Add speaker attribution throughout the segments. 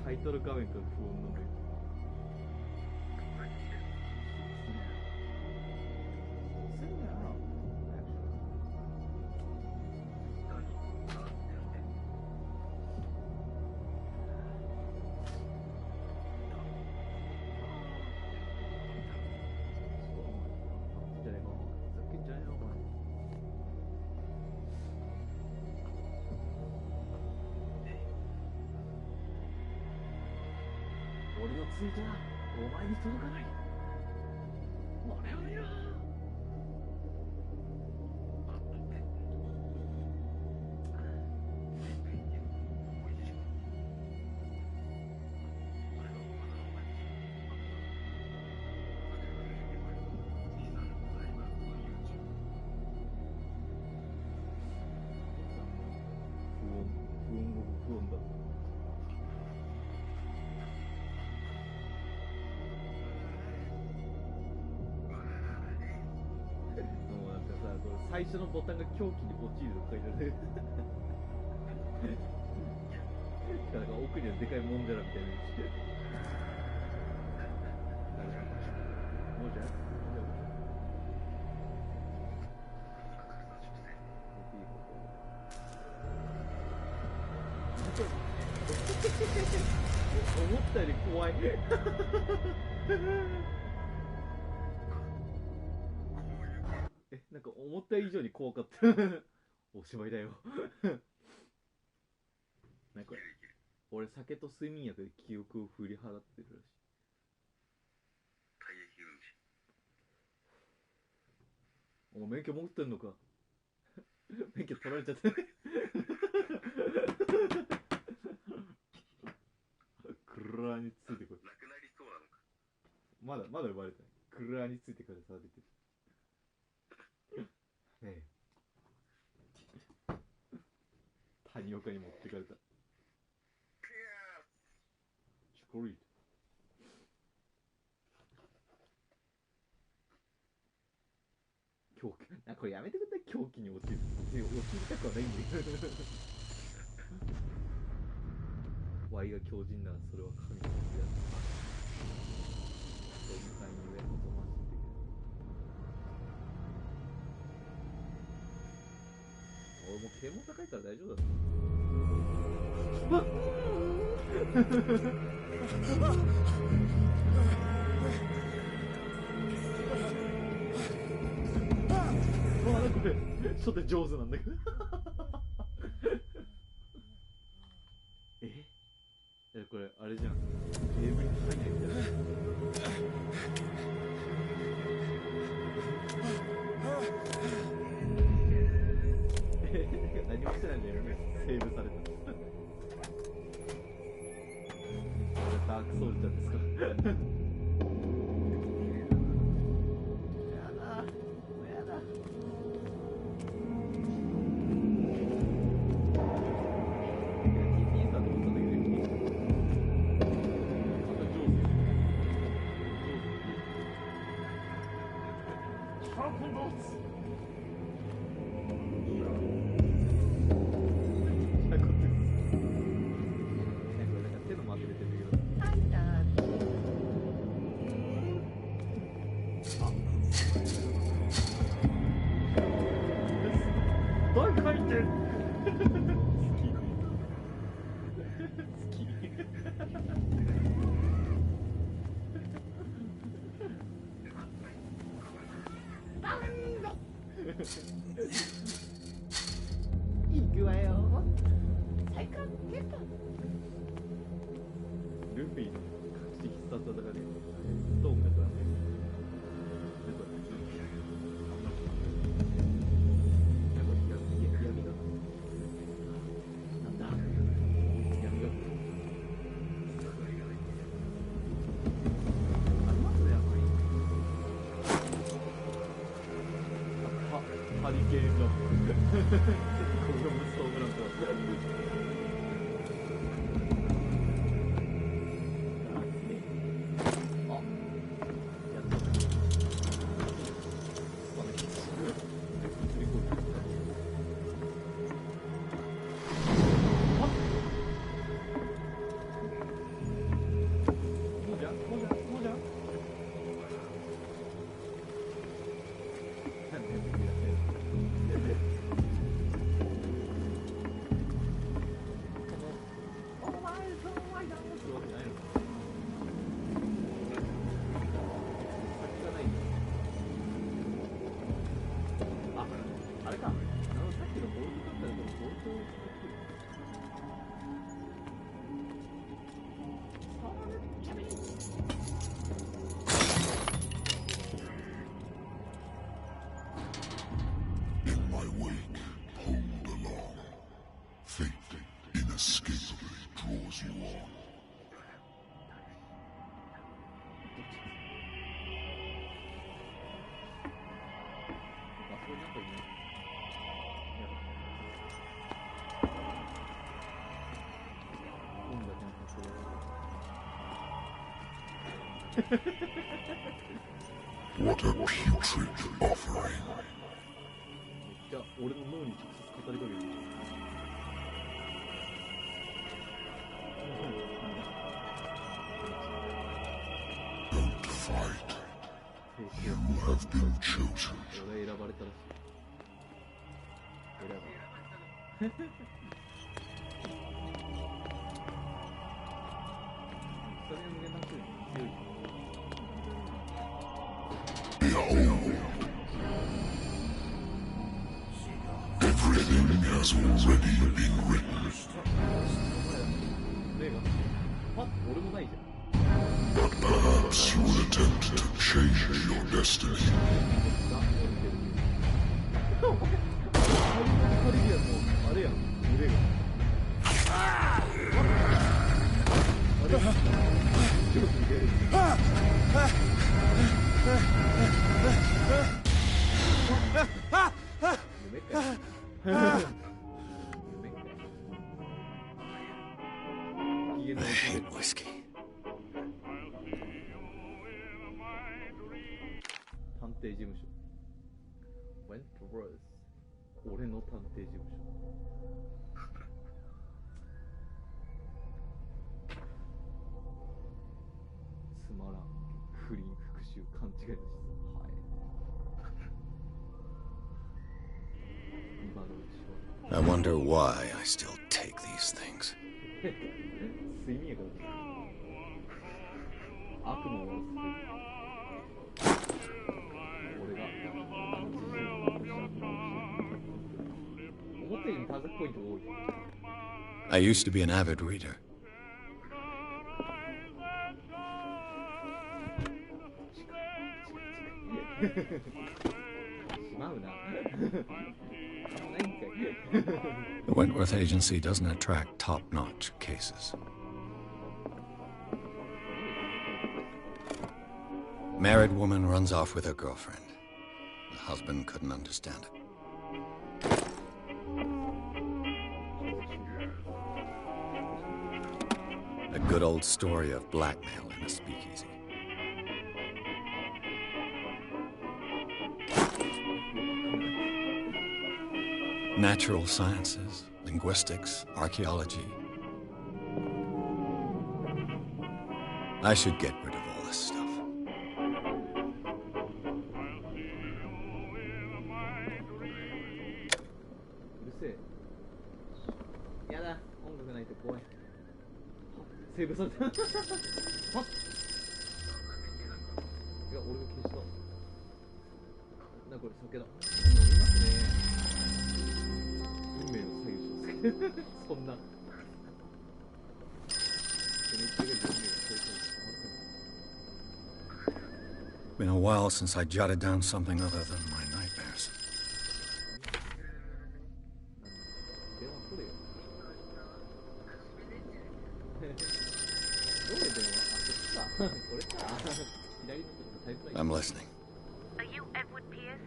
Speaker 1: タイトル画面から不穏なんだけど。押せんだよな。俺のツイートはお前に届かない。俺はよ。不穏だ。最初のボタンが狂気に陥るとか書いてある。なんか奥にはでかいもんじゃらみたいなのして。もうじゃ思ったより怖い。なんか思った以上に怖かった。おしまいだよ。なんか俺酒と睡眠薬で記憶を振り払ってるらしい。お前免許持ってんのか。免許取られちゃった。クラーについてこい。まだ呼ばれてない。クラーについてからされてる。ねえ、谷岡に持ってかれた。チョコリート。狂気、これやめてくれたら狂気に落ちる。落ちりたくはないんだけど。ワイが強靭ならそれは神の手やつ。そういう感じでおとましい。俺も啓蒙高いから大丈夫だ。これ初手上手なんだけど。これあれじゃん。ゲームに入んないみたいな。何もしてないんだよね。セーブされた。ダークソウルちゃんですか。やだやだ。TT さんでもただけでいい。また上手。シャープノーツ。大回転。好き。行くわよ。最高ゲット。ルフィの必殺技がね、ストーンがさ。ハリケーンのこの無双ブランコ。
Speaker 2: inescapably draws you on.
Speaker 1: あそこになんかいない。
Speaker 2: What a putrid offering.
Speaker 1: じゃあ俺の脳に直接語りかける。
Speaker 2: Don't fight. You have been chosen.
Speaker 1: 俺選ばれたらしい。選ばれた。それ無限なく強い。
Speaker 2: Everything has already been written. But perhaps you will attempt to change your destiny.
Speaker 3: I hate whiskey.
Speaker 1: 探偵事務所。Wentworth。俺の探偵事務所。つまらん。不倫、復讐、勘違いの質問。はい。今のうちは。
Speaker 3: I wonder why I still take these things.
Speaker 1: 睡眠薬だ。悪夢を捨てる。俺が思ったより探索ポイントが多い。
Speaker 3: I used to be an avid reader.
Speaker 1: しまうな。
Speaker 3: The Wentworth Agency doesn't attract top-notch cases. Married woman runs off with her girlfriend. The husband couldn't understand it. A good old story of blackmail in a speakeasy. Natural sciences, linguistics, archaeology. I should get rid of all this stuff.
Speaker 1: うるせえ。やだ、音楽ないと怖い。セーブされた。はっ。いや、俺が消した。なんかこれ酒だ。飲みますね。運命を左右します。そんな。
Speaker 3: Been a while since I jotted down something other than my nightmares.
Speaker 1: 電話取れよ。どれ電話？あ、こっちか。これか。左のタイプライン。
Speaker 3: I'm listening.
Speaker 4: Are you Edward Pierce,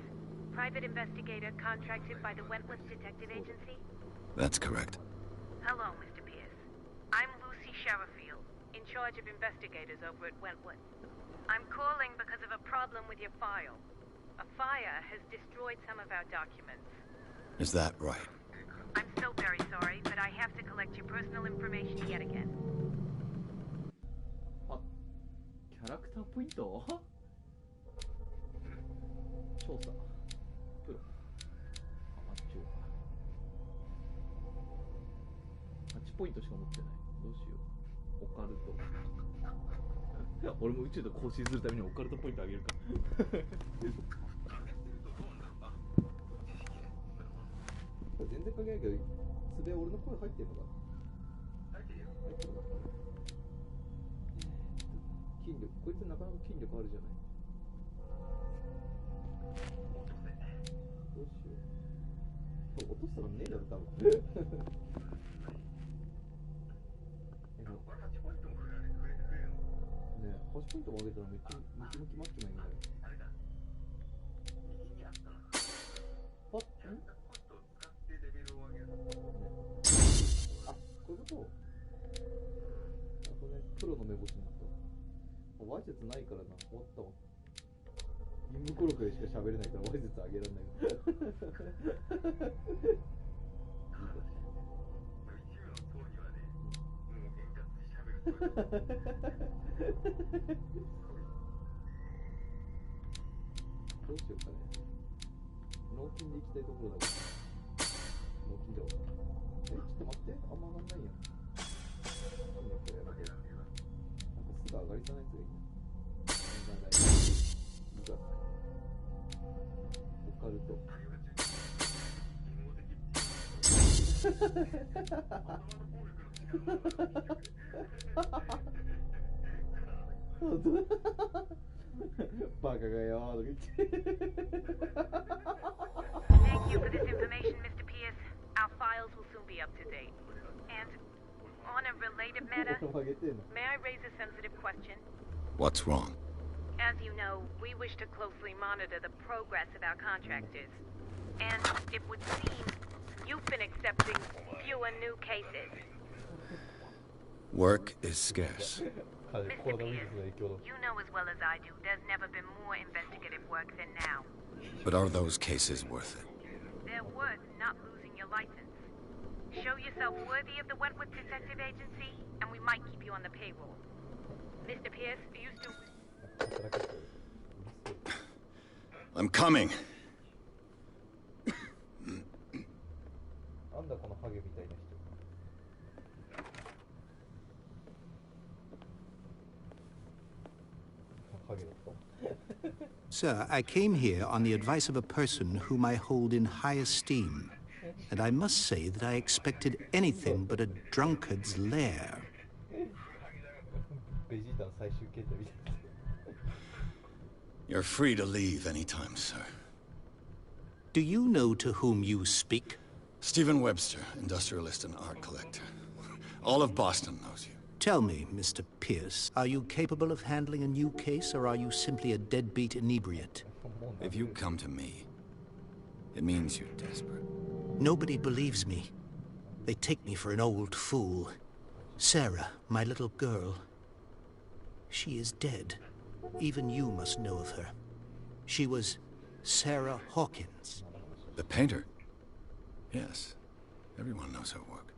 Speaker 4: private investigator contracted by the Wentworth Detective Agency?
Speaker 3: That's correct.
Speaker 4: Hello, Mr. Pierce. I'm Lucy Sherifield, in charge of investigators over at Wentworth. I'm calling because of a problem with your file. A fire has destroyed some of our documents.
Speaker 3: Is that right?
Speaker 4: I'm so very sorry, but I have to collect your personal information yet again.
Speaker 1: あ、キャラクターポイント？調査。プロ。アマチュア。8ポイントしか持ってない。どうしよう。オカルト。俺も宇宙と交信するためにオカルトポイントあげるか。全然関係ないけど、素で俺の声入ってるのかな？入ってるよ。入ってるな。筋力、こいつなかなか筋力あるじゃない。どうしよう。落としたらねえだろ、多分。8ポイントも上げたらめっちゃムキムキマッチョメンだよ。あ、こういうこと。あとね、プロの目星になった。わいせつないからな、終わったわ。インムコロクでしか喋れないからわいせつあげられない。どうしようかね。納金で行きたいところだから。納金だわ。ちょっと待って、あんま上がんないやん。なんだこれやめて。なんかすぐ上がりそうなやつがいいな。上がない。オカルト。バカがよーとか言って。
Speaker 4: Thank you for this information, Mr. Pierce. Our files will soon be up to date. And on a related matter, may I raise a sensitive question?
Speaker 3: What's wrong?
Speaker 4: As you know, we wish to closely monitor the progress of our contractors. And it would seem you've been accepting fewer new cases.
Speaker 3: Work is scarce.
Speaker 4: Mr. Pierce, you know as well as I do, there's never been more investigative work than now.
Speaker 3: But are those cases worth it?
Speaker 4: They're worth not losing your license. Show yourself worthy of the Wentworth Detective Agency, and we might keep you on the payroll. Mr. Pierce, you still...
Speaker 3: I'm coming.
Speaker 1: なんだこのハゲみたいな人。
Speaker 5: Sir, I came here on the advice of a person whom I hold in high esteem, and I must say that I expected anything but a drunkard's lair.
Speaker 3: You're free to leave anytime, sir.
Speaker 5: Do you know to whom you speak?
Speaker 3: Stephen Webster, industrialist and art collector. All of Boston knows you.
Speaker 5: Tell me, Mr. Pierce, are you capable of handling a new case, or are you simply a deadbeat inebriate?
Speaker 3: If you come to me, it means you're desperate.
Speaker 5: Nobody believes me. They take me for an old fool. Sarah, my little girl, she is dead. Even you must know of her. She was Sarah Hawkins.
Speaker 3: The painter? Yes. Everyone knows her work.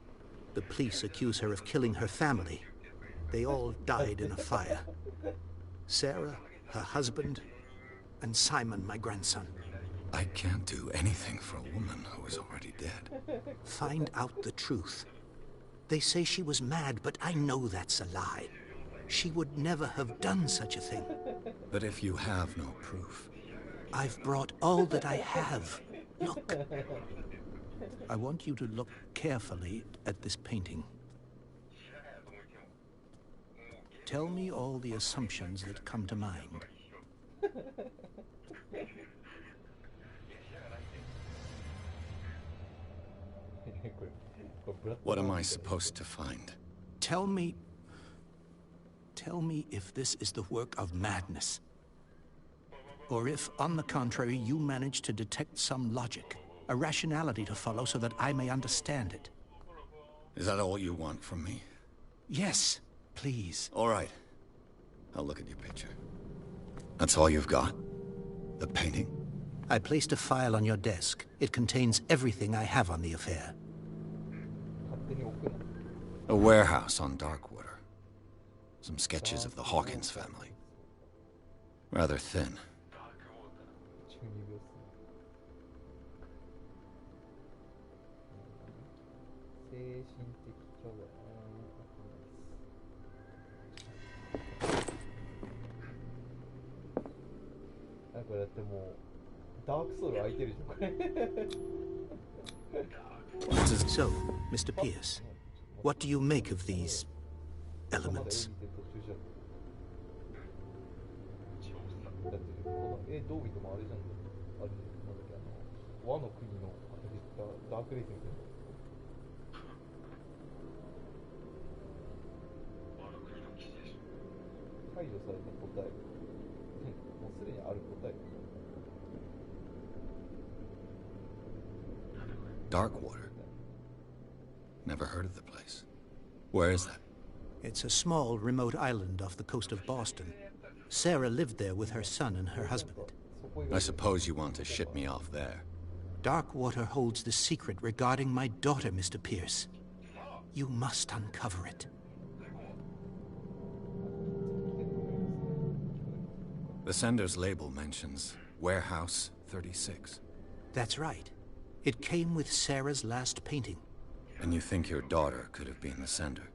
Speaker 5: The police accuse her of killing her family. They all died in a fire. Sarah, her husband, and Simon, my grandson.
Speaker 3: I can't do anything for a woman who is already dead.
Speaker 5: Find out the truth. They say she was mad, but I know that's a lie. She would never have done such a thing.
Speaker 3: But if you have no proof...
Speaker 5: I've brought all that I have. Look. I want you to look carefully at this painting. Tell me all the assumptions that come to mind.
Speaker 3: What am I supposed to find?
Speaker 5: Tell me if this is the work of madness. Or if, on the contrary, you manage to detect some logic, a rationality to follow so that I may understand it.
Speaker 3: Is that all you want from me?
Speaker 5: Yes, please.
Speaker 3: All right. I'll look at your picture. That's all you've got? The painting?
Speaker 5: I placed a file on your desk. It contains everything I have on the affair.
Speaker 3: A warehouse on Darkwater. Some sketches of the Hawkins family. Rather thin.
Speaker 5: So, Mr. Pierce, what do you make of these elements?
Speaker 1: 解除された答え、もうすでにある答え。
Speaker 3: Darkwater. Never heard of the place. Where is that?
Speaker 5: It's a small, remote island off the coast of Boston. Sarah lived there with her son and her husband.
Speaker 3: I suppose you want to ship me off there.
Speaker 5: Darkwater holds the secret regarding my daughter, Mr. Pierce. You must uncover it.
Speaker 3: The sender's label mentions Warehouse 36.
Speaker 5: That's right. It came with Sarah's last painting.
Speaker 3: And you think your daughter could have been the sender?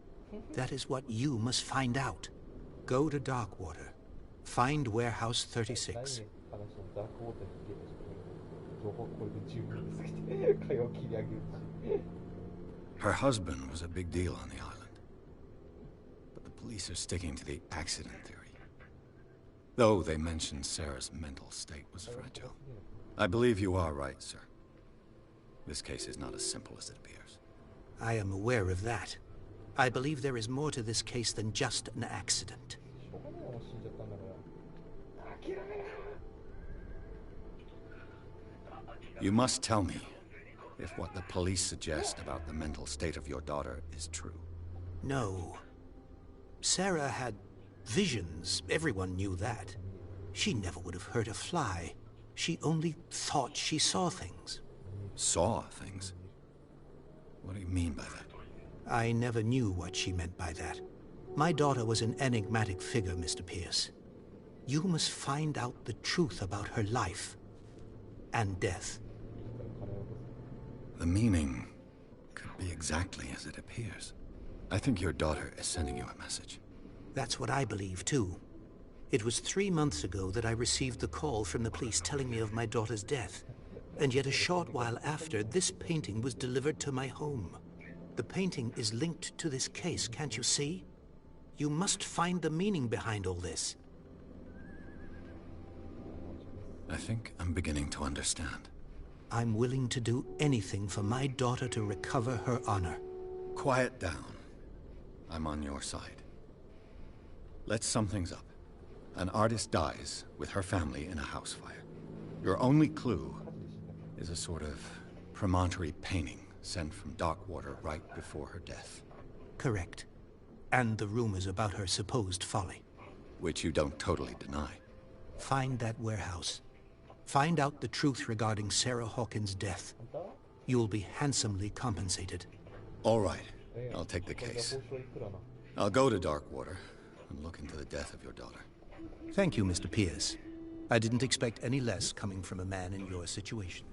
Speaker 5: That is what you must find out. Go to Darkwater. Find Warehouse 36.
Speaker 3: Her husband was a big deal on the island. But the police are sticking to the accident theory. Though they mentioned Sarah's mental state was fragile. I believe you are right, sir. This case is not as simple as it appears.
Speaker 5: I am aware of that. I believe there is more to this case than just an accident.
Speaker 3: You must tell me if what the police suggest about the mental state of your daughter is true.
Speaker 5: No. Sarah had visions. Everyone knew that. She never would have hurt a fly. She only thought she saw things.
Speaker 3: Saw things? What do you mean by that?
Speaker 5: I never knew what she meant by that. My daughter was an enigmatic figure, Mr. Pierce. You must find out the truth about her life and death.
Speaker 3: The meaning could be exactly as it appears. I think your daughter is sending you a message.
Speaker 5: That's what I believe, too. It was 3 months ago that I received the call from the police telling me of my daughter's death. And yet a short while after, this painting was delivered to my home. The painting is linked to this case, can't you see? You must find the meaning behind all this.
Speaker 3: I think I'm beginning to understand.
Speaker 5: I'm willing to do anything for my daughter to recover her honor.
Speaker 3: Quiet down. I'm on your side. Let's sum things up. An artist dies with her family in a house fire. Your only clue is a sort of promontory painting sent from Darkwater right before her death.
Speaker 5: Correct. And the rumors about her supposed folly.
Speaker 3: Which you don't totally deny.
Speaker 5: Find that warehouse. Find out the truth regarding Sarah Hawkins' death. You'll be handsomely compensated.
Speaker 3: All right. I'll take the case. I'll go to Darkwater and look into the death of your daughter.
Speaker 5: Thank you, Mr. Pierce. I didn't expect any less coming from a man in your situation.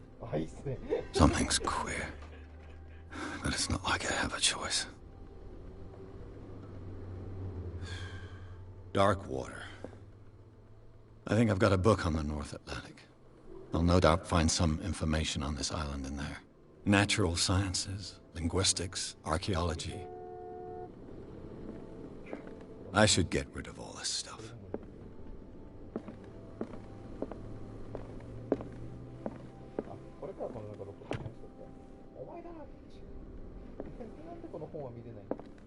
Speaker 3: Something's queer. But it's not like I have a choice. Darkwater. I think I've got a book on the North Atlantic. I'll no doubt find some information on this island in there. Natural sciences, linguistics, archaeology. I should get rid of all this stuff.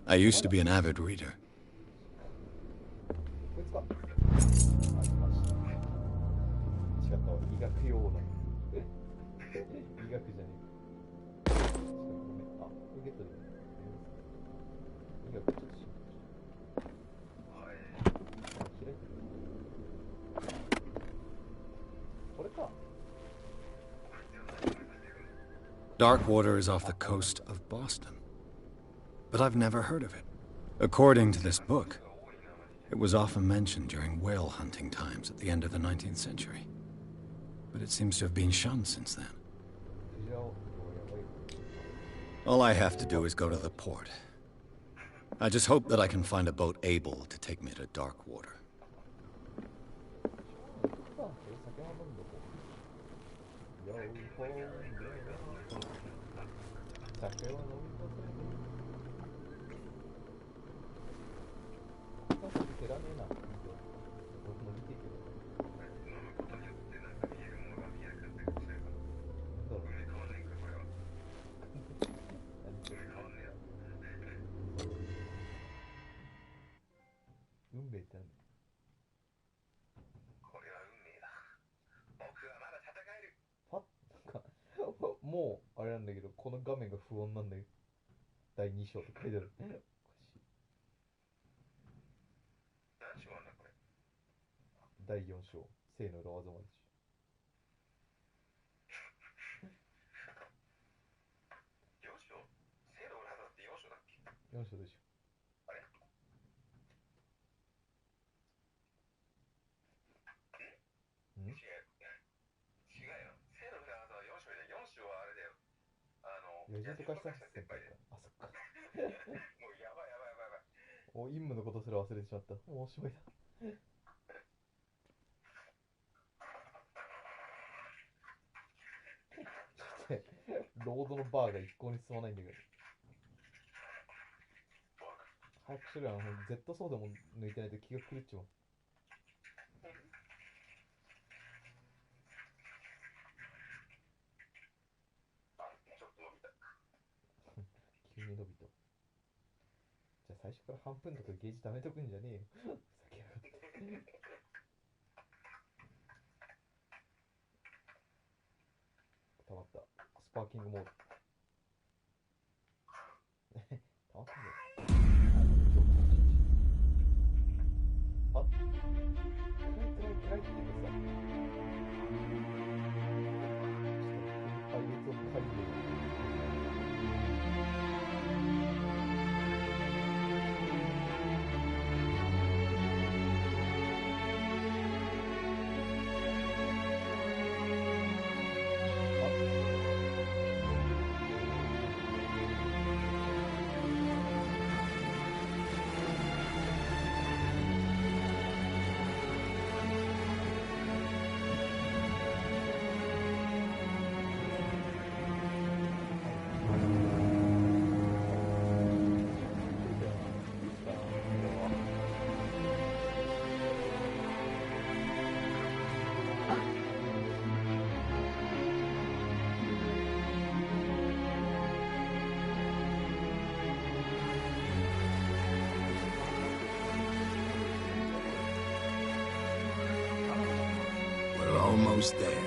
Speaker 3: I used to be an avid reader. Darkwater is off the coast of Boston. But I've never heard of it. According to this book, it was often mentioned during whale hunting times at the end of the 19th century. But it seems to have been shunned since then. All I have to do is go to the port. I just hope that I can find a boat able to take me to Darkwater.
Speaker 1: 画面が不穏なんだよ。第2章って書いてある。おかしい。
Speaker 6: 何章なんだこれ。
Speaker 1: 第4章、性の裏技までし
Speaker 6: 4章性の裏技って4章だっけ。
Speaker 1: 4章でしょ。
Speaker 6: あれ
Speaker 1: ん
Speaker 6: 違う。違うよ。性の裏技は4章で、4章はあれだよ。
Speaker 1: 野獣とかした先輩
Speaker 6: だよ。
Speaker 1: か。あ、そっか。
Speaker 6: もうやばいやばいやばいやばい。
Speaker 1: お、陰夢のことすら忘れてしまった。面白いな。ロードのバーが一向に進まないんだけど。早くしろよ。Z ソードも抜いてないと気が狂っちまう。
Speaker 6: ちょっと伸びた。
Speaker 1: 急に伸びた。じゃあ最初から半分とかゲージ貯めとくんじゃねえよ。ふざけやがって。たまった。スパーキングモード。たまったんだよ。あ、暗いって言うとさ、ちょっと配列を書いてる。
Speaker 2: We're almost there.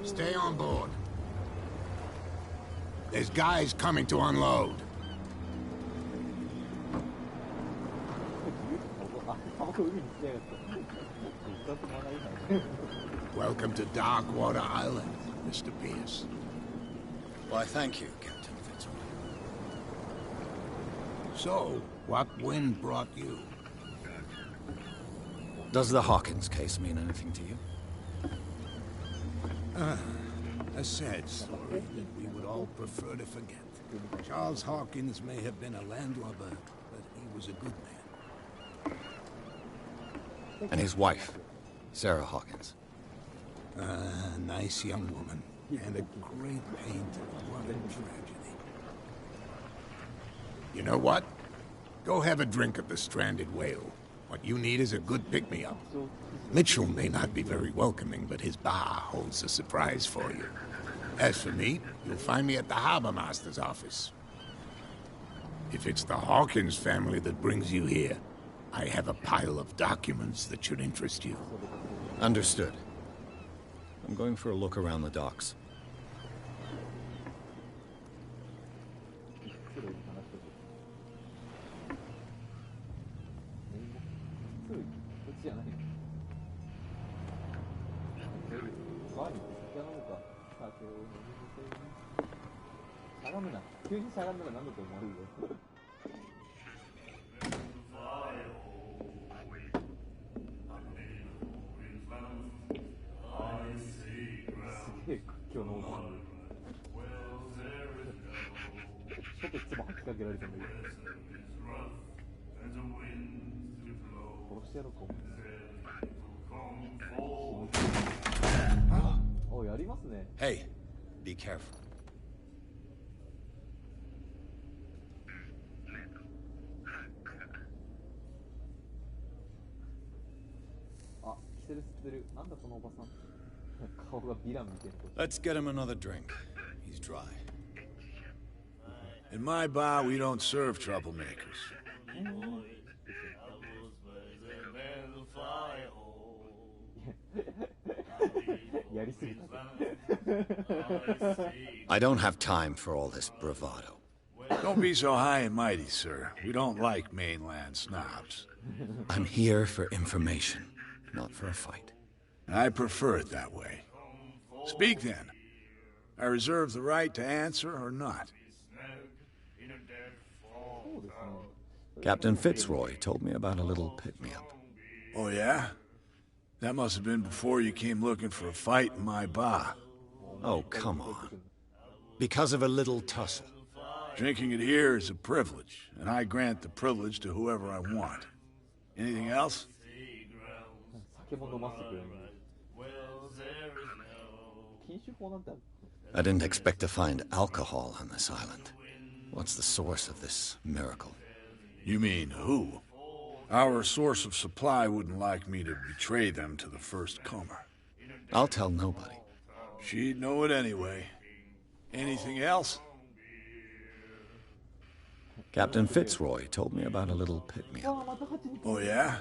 Speaker 2: Stay on board. There's guys coming to unload. Welcome to Darkwater Island, Mr. Pierce.
Speaker 3: Why, thank you, Captain Fitzroy.
Speaker 2: So, what wind brought you?
Speaker 3: Does the Hawkins case mean anything to you?
Speaker 2: A sad story that we would all prefer to forget. Charles Hawkins may have been a landlubber, but he was a good man.
Speaker 3: And his wife, Sarah Hawkins.
Speaker 2: A nice young woman, and a great pain to what a tragedy. You know what? Go have a drink at the Stranded Whale. What you need is a good pick-me-up. Mitchell may not be very welcoming, but his bar holds a surprise for you. As for me, you'll find me at the Harbor Master's office. If it's the Hawkins family that brings you here, I have a pile of documents that should interest you.
Speaker 3: Understood. I'm going for a look around the docks.
Speaker 1: 葉吐きかけられてもいい。殺してやろうかおい、やりますね。
Speaker 3: Hey, be careful.
Speaker 1: あ、キセル吸ってる。なんだこのおばさん。顔がヴィランみたいな。
Speaker 3: Let's get him another drink. He's dry.
Speaker 2: In my bar, we don't serve troublemakers.
Speaker 1: やりすぎた。
Speaker 3: I don't have time for all this bravado.
Speaker 2: Don't be so high and mighty, sir. We don't like mainland snobs.
Speaker 3: I'm here for information, not for a fight.
Speaker 2: I prefer it that way. Speak then. I reserve the right to answer or not.
Speaker 3: Captain Fitzroy told me about a little pick-me-up.
Speaker 2: Oh, yeah? That must have been before you came looking for a fight in my bar.
Speaker 3: Oh, come on. Because of a little tussle.
Speaker 2: Drinking it here is a privilege, and I grant the privilege to whoever I want. Anything else?
Speaker 1: 酒も飲ませてくれる。禁酒法なんてある。
Speaker 3: I didn't expect to find alcohol on this island. What's the source of this miracle?
Speaker 2: You mean who? Our source of supply wouldn't like me to betray them to the first comer.
Speaker 3: I'll tell nobody.
Speaker 2: She'd know it anyway. Anything else?
Speaker 3: Captain Fitzroy told me about a little pick-me-up.
Speaker 2: Oh, yeah?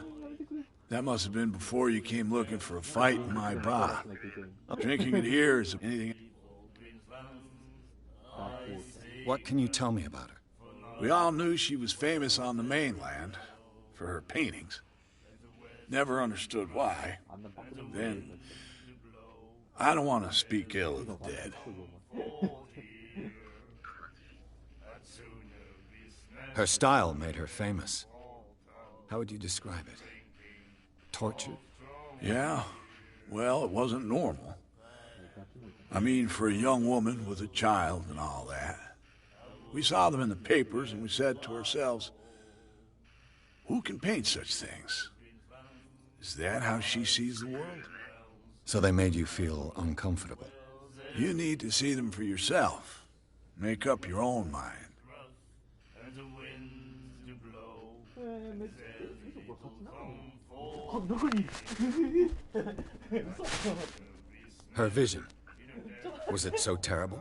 Speaker 2: That must have been before you came looking for a fight in my bar. Drinking it here is anything.
Speaker 3: What can you tell me about her?
Speaker 2: We all knew she was famous on the mainland for her paintings. Never understood why. Then, I don't want to speak ill of the dead.
Speaker 3: Her style made her famous. How would you describe it? Tortured?
Speaker 2: Yeah, well, it wasn't normal. I mean, for a young woman with a child and all that. We saw them in the papers and we said to ourselves, who can paint such things? Is that how she sees the world?
Speaker 3: So they made you feel uncomfortable.
Speaker 2: You need to see them for yourself. Make up your own mind.
Speaker 3: Her vision. Was it so terrible?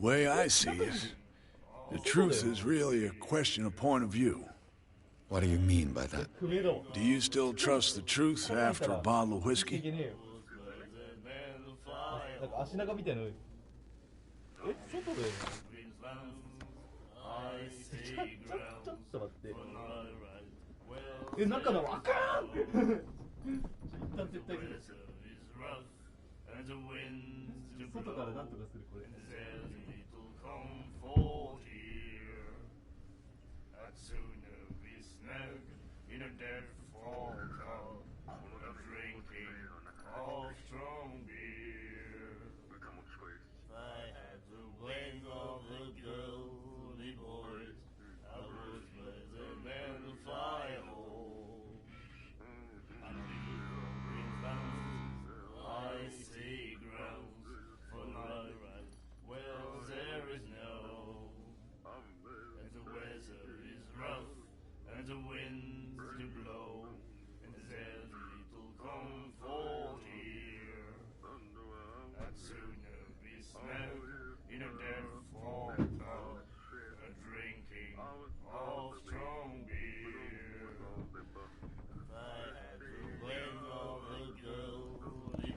Speaker 2: Way I see it, the truth is really a question of point of view.
Speaker 3: What do you mean by that?
Speaker 2: Do you still trust the truth after a bottle of whiskey?
Speaker 1: なんか足長みたいな。外で。ちょっと待って。中だわ。あかん。一旦絶対出る。外からなんとかするこれ。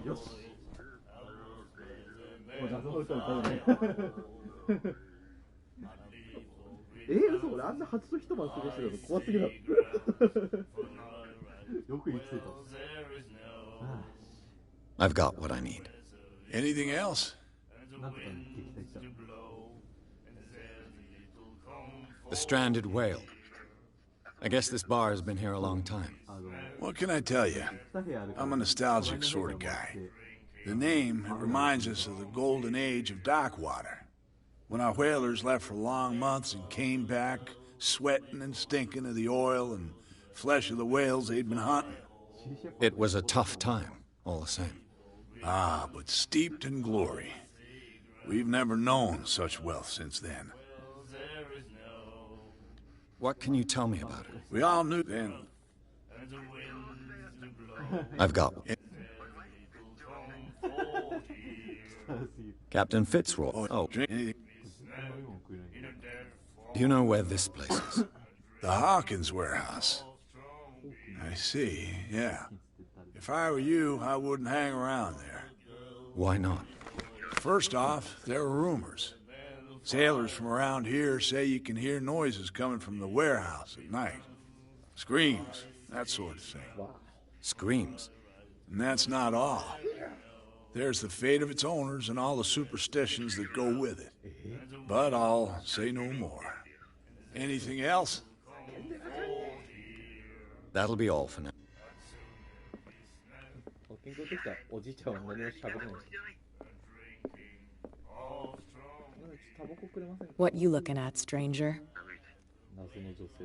Speaker 1: よし。嘘俺あんな蜂と一晩過ごしてるの怖すぎだろ。よく生きてた。
Speaker 3: I've got what I need.
Speaker 2: Anything else?
Speaker 3: The stranded whale. I guess this bar has been here a long time.
Speaker 2: What can I tell you? I'm a nostalgic sort of guy. The name reminds us of the golden age of dock water.
Speaker 7: When our whalers left for long months and came back, sweating and stinking of the oil and flesh of the whales they'd been hunting.
Speaker 3: It was a tough time, all the same.
Speaker 7: Ah, but steeped in glory. We've never known such wealth since then.
Speaker 3: What can you tell me about it?
Speaker 7: We all knew then.
Speaker 3: I've got one. Captain Fitzroy. Oh,
Speaker 7: Drink anything.
Speaker 3: do you know where this place is?
Speaker 7: The Hawkins warehouse. I see, yeah. If I were you, I wouldn't hang around there.
Speaker 3: Why not?
Speaker 7: First off, there are rumors. Sailors from around here say you can hear noises coming from the warehouse at night. Screams, that sort of thing.
Speaker 3: Screams.
Speaker 7: And that's not all. There's the fate of its owners and all the superstitions that go with it. But I'll say no more. Anything else?
Speaker 3: That'll be all for now.
Speaker 1: 健康的かおじいちゃんは何も喋れないし。タバコくれませんか
Speaker 4: What you looking at, stranger?
Speaker 1: 謎の女性。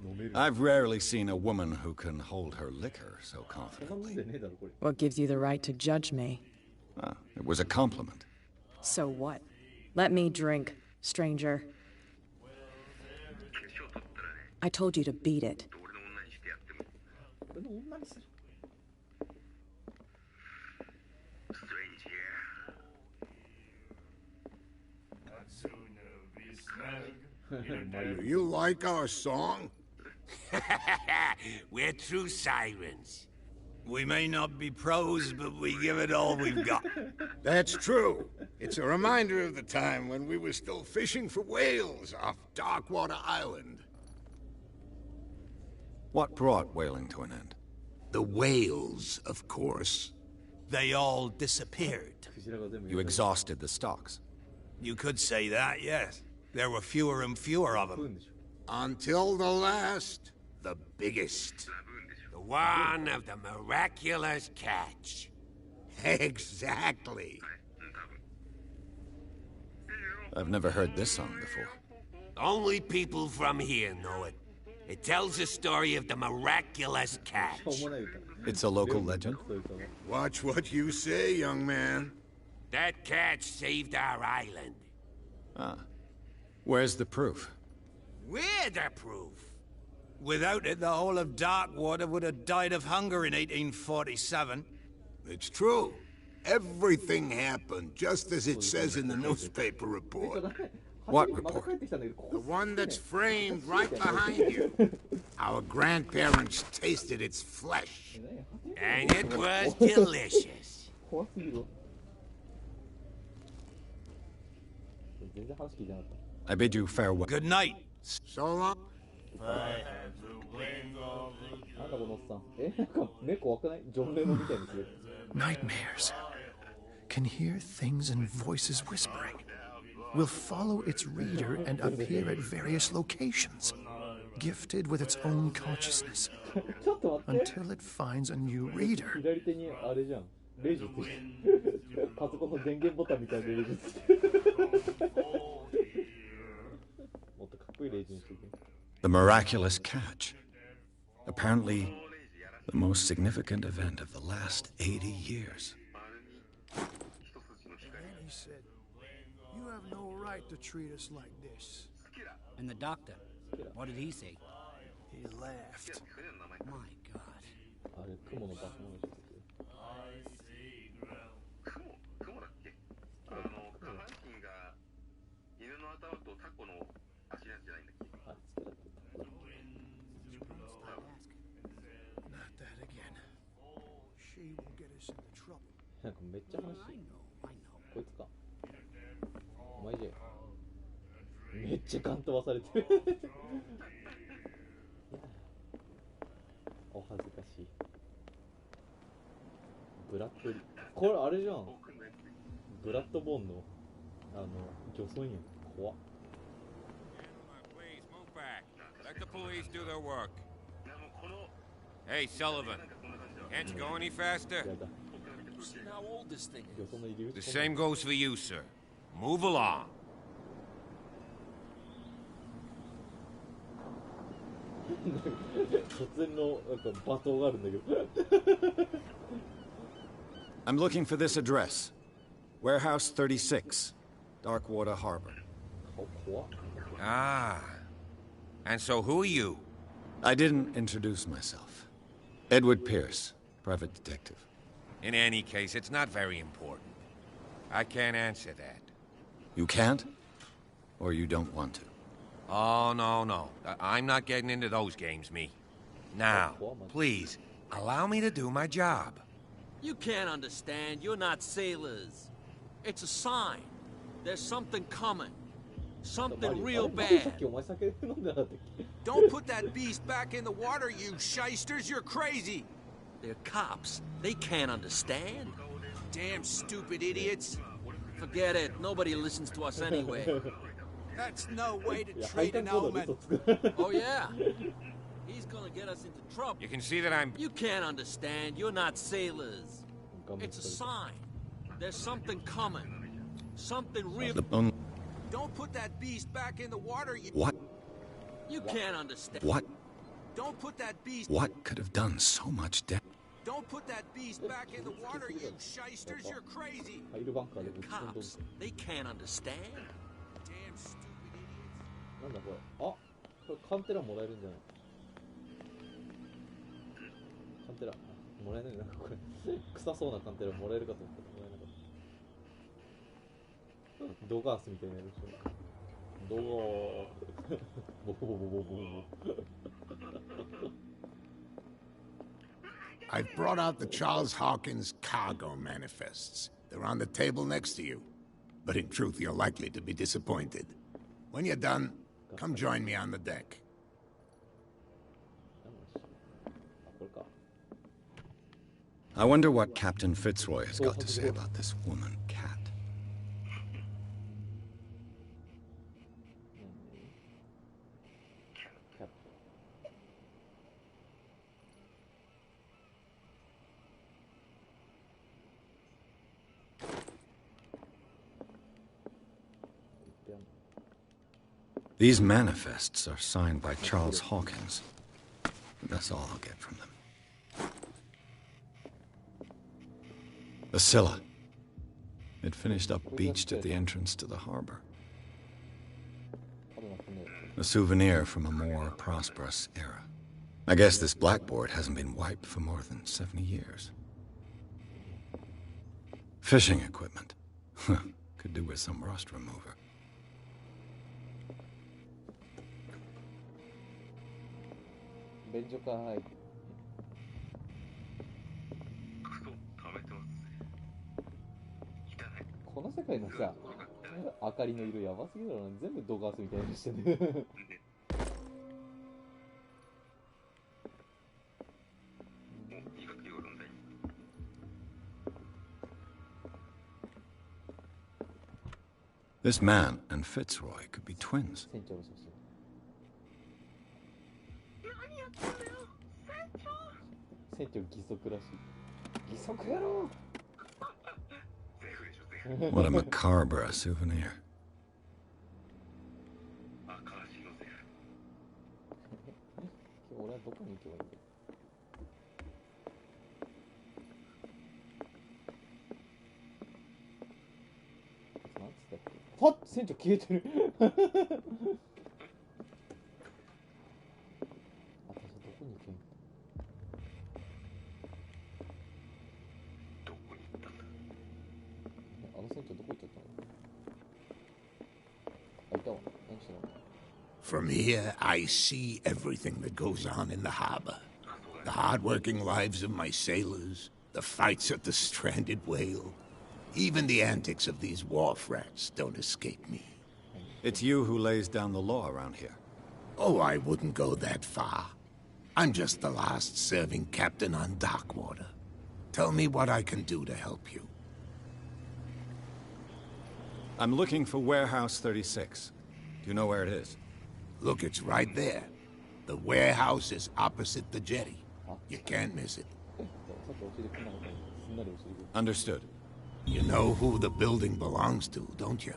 Speaker 1: 飲める。
Speaker 3: I've rarely seen a woman who can hold her liquor so
Speaker 1: そんなもん
Speaker 3: confidently.
Speaker 1: でねえだろこれ。
Speaker 4: What gives you the right to judge me?
Speaker 3: Ah, it was a compliment.
Speaker 4: So what? Let me drink, stranger. I told you to beat it.
Speaker 1: 俺の女にする。
Speaker 2: Do you like our song?
Speaker 8: We're true sirens. We may not be pros, but we give it all we've got.
Speaker 2: That's true. It's a reminder of the time when we were still fishing for whales off Darkwater Island.
Speaker 3: What brought whaling to an end?
Speaker 2: The whales, of course.
Speaker 8: They all disappeared.
Speaker 1: クジラが全部
Speaker 3: You exhausted the stocks.
Speaker 8: You could say that, yes. There were fewer and fewer of
Speaker 1: 食う
Speaker 8: them.
Speaker 1: んでしょ。
Speaker 2: Until the last, the biggest.
Speaker 8: The one of the miraculous catch.
Speaker 2: Exactly.
Speaker 3: I've never heard this song before.
Speaker 8: Only people from here know it. It tells the story of the miraculous
Speaker 1: しょ
Speaker 8: catch.
Speaker 1: うもない歌。
Speaker 3: It's a local legend.
Speaker 1: そういう歌は
Speaker 2: Watch what you say, young man.
Speaker 8: That catch saved our island.
Speaker 3: Ah. Where's the proof?
Speaker 8: We're the proof. Without it, the whole of Darkwater would have died of hunger in 1847.
Speaker 2: It's true. Everything happened just as it says in the newspaper report.
Speaker 3: What
Speaker 1: また
Speaker 3: report?
Speaker 1: 帰ってきたんだけど、こ
Speaker 2: The
Speaker 1: こ
Speaker 2: one that's framed right behind you. Our grandparents tasted its flesh.
Speaker 8: And it was delicious.
Speaker 1: 怖すぎるわ。全然話聞いてなかっ
Speaker 3: I bid you farewell.
Speaker 8: Good night.
Speaker 2: So long.
Speaker 1: た。なんだこのおっさん。なんか目怖くない？ジョン・レノンみたいにする。
Speaker 5: Nightmares. Can hear things and voices whispering. Will follow its reader and appear at various locations. Gifted with its own consciousness.
Speaker 1: ちょっと待って。
Speaker 5: Until it finds a new reader.
Speaker 1: 左手にあれじゃん。レジついてる。パソコンの電源ボタンみたいなレジついてる。もっとかっこいいレジにしてくれ。
Speaker 3: The miraculous catch. Apparently, the most significant event of the last 80 years.
Speaker 9: He said, "You have no right to treat us like this."
Speaker 10: And the doctor, what did he say?
Speaker 9: He laughed.
Speaker 10: My God.
Speaker 1: あれ、雲の場所の人ついてる。
Speaker 6: 雲だっけ下半身が犬の頭とタコの足のやつじゃないんだっけ
Speaker 1: あ、つけられてた。
Speaker 9: Not that again. She will get us into trouble.
Speaker 1: なんかめっちゃ話してる。こいつか。お前じゃ。めっちゃガン飛ばされてる。お恥ずかしい。ブラッドリー。これあれじゃん。ブラッドボーンの女装員怖っ。
Speaker 11: Please move back. Let the police do their work. Hey, Sullivan. Can't you go any faster?
Speaker 1: やだ。
Speaker 10: How old this thing
Speaker 1: 女装の入り
Speaker 11: The
Speaker 1: 口。
Speaker 11: same goes for you, sir. Move along.
Speaker 1: 突然のなんか罵倒があるんだけど。
Speaker 3: I'm looking for this address. Warehouse 36, Darkwater Harbor.
Speaker 11: Ah. And so who are you?
Speaker 3: I didn't introduce myself. Edward Pierce, private detective.
Speaker 11: In any case, it's not very important. I can't answer that.
Speaker 3: You can't? Or you don't want to?
Speaker 11: Oh, no. I'm not getting into those games, me. Now, please, allow me to do my job.
Speaker 12: You can't understand. You're not sailors. It's a sign. There's something coming. Something real bad.
Speaker 8: Don't put that beast back in the water, you shysters. You're crazy.
Speaker 12: They're cops. They can't understand.
Speaker 8: Damn stupid idiots.
Speaker 12: Forget it. Nobody listens to us anyway.
Speaker 8: That's no way to treat an omen.
Speaker 12: Oh, yeah? He's gonna get us into trouble.
Speaker 11: You can see that I'm...
Speaker 12: You can't understand. You're not sailors. It's a sign. There's something coming. Something real...
Speaker 8: Don't put that beast back in the water, you...
Speaker 3: What?
Speaker 12: You can't understand.
Speaker 3: What?
Speaker 8: Don't put that beast...
Speaker 3: What could have done so much damage?
Speaker 8: Don't put that beast back in the water, you shysters. You're crazy.
Speaker 12: The cops, they can't understand.
Speaker 8: Damn stupid idiots.
Speaker 1: なんだこれ。あ、これカンテラもらえるんじゃない？カンテラもらえないな、これ。臭そうなカンテラもらえるかと思ったらもらえなかった。ドガースみたいなやつでしょ。ドガー。ボボボボボボ。
Speaker 2: I've brought out the Charles Hawkins cargo manifests. They're on the table next to you. But in truth, you're likely to be disappointed. When you're done, come join me on the deck.
Speaker 3: I wonder what Captain Fitzroy has got to say about this woman, Cat. These manifests are signed by Charles Hawkins. That's all I'll get from them. The Scylla. It finished up beached at the entrance to the harbor. A souvenir from a more prosperous era. I guess this blackboard hasn't been wiped for more than 70 years. Fishing equipment. Could do with some rust remover.
Speaker 1: Benjo-kai. この世界のさ、明かりの色やばすぎだろな。全部ドガースみたいにしてね。
Speaker 3: This man and Fitzroy could be twins.
Speaker 1: 船長の写真。船長義足らしい。義足やろ。
Speaker 3: What a macabre souvenir.
Speaker 1: 俺はどこに行けばいいんだ。なんつったっけ。はっ、船長消えてる。私どこに行けんの。あの船長どこ行っちゃったの。あ、いたわ。何してたの。
Speaker 2: From here, I see everything that goes on in the harbor. The hard-working lives of my sailors, the fights at the stranded whale. Even the antics of these wharf rats don't escape me.
Speaker 3: It's you who lays down the law around here.
Speaker 2: Oh, I wouldn't go that far. I'm just the last serving captain on Darkwater. Tell me what I can do to help you.
Speaker 3: I'm looking for Warehouse 36. Do you know where it is?
Speaker 2: Look, it's right there. The warehouse is opposite the jetty. You can't miss it.
Speaker 3: Understood.
Speaker 2: You know who the building belongs to, don't you?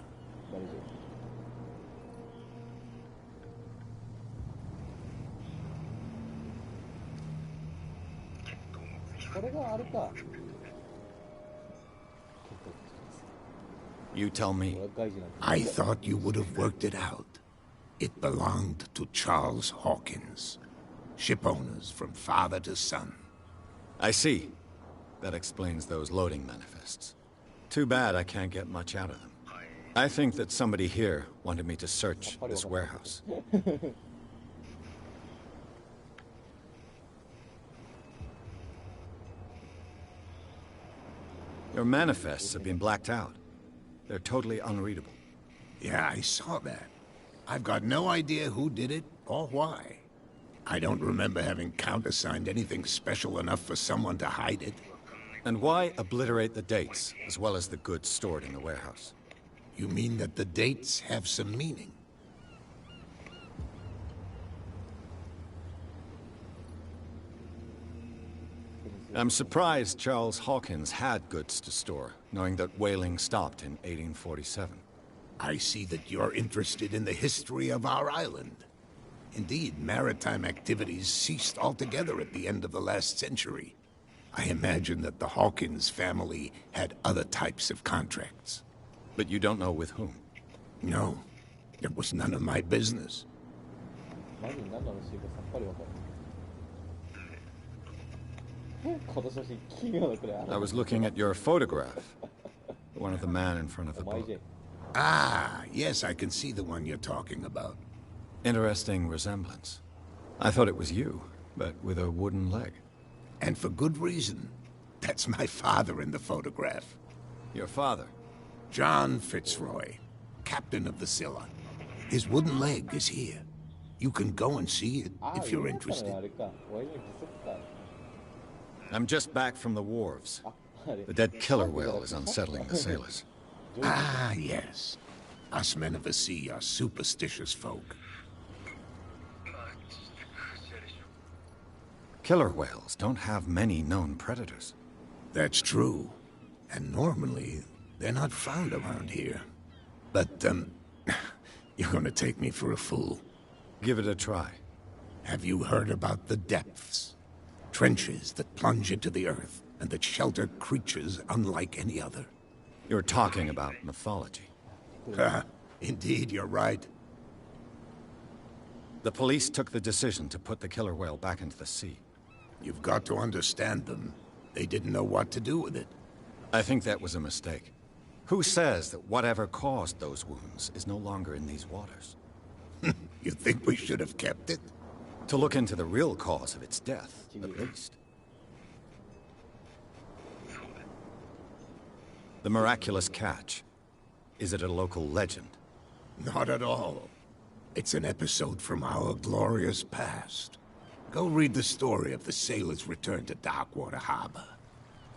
Speaker 1: これがあるか。
Speaker 3: You tell me.
Speaker 2: I thought you would have worked it out. It belonged to Charles Hawkins. Ship owners from father to son.
Speaker 3: I see. That explains those loading manifests. Too bad I can't get much out of them. I think that somebody here wanted me to search this warehouse. Your manifests have been blacked out. They're totally unreadable.
Speaker 2: Yeah, I saw that. I've got no idea who did it or why. I don't remember having countersigned anything special enough for someone to hide it.
Speaker 3: And why obliterate the dates, as well as the goods stored in the warehouse?
Speaker 2: You mean that the dates have some meaning?
Speaker 3: I'm surprised Charles Hawkins had goods to store, knowing that whaling stopped in 1847.
Speaker 2: I see that you're interested in the history of our island. Indeed, maritime activities ceased altogether at the end of the last century. I imagine that the Hawkins family had other types of contracts.
Speaker 3: But you don't know with whom?
Speaker 2: No. It was none of my business.
Speaker 3: I was looking at your photograph. One of the man in front of the boat.
Speaker 2: Ah, yes, I can see the one you're talking about.
Speaker 3: Interesting resemblance. I thought it was you, but with a wooden leg.
Speaker 2: And for good reason. That's my father in the photograph.
Speaker 3: Your father?
Speaker 2: John Fitzroy, captain of the Scylla. His wooden leg is here. You can go and see it if you're interested.
Speaker 3: I'm just back from the wharves. The dead killer whale is unsettling the sailors.
Speaker 2: Ah, yes. Us men of the sea are superstitious folk.
Speaker 3: Killer whales don't have many known predators.
Speaker 2: That's true. And normally, they're not found around here. But, you're gonna take me for a fool.
Speaker 3: Give it a try.
Speaker 2: Have you heard about the depths? Trenches that plunge into the earth and that shelter creatures unlike any other.
Speaker 3: You're talking about mythology.
Speaker 2: Indeed, you're right.
Speaker 3: The police took the decision to put the killer whale back into the sea.
Speaker 2: You've got to understand them. They didn't know what to do with it.
Speaker 3: I think that was a mistake. Who says that whatever caused those wounds is no longer in these waters?
Speaker 2: You think we should have kept it?
Speaker 3: To look into the real cause of its death, at least. The miraculous catch. Is it a local legend?
Speaker 2: Not at all. It's an episode from our glorious past. Go read the story of the sailor's return to Darkwater Harbor.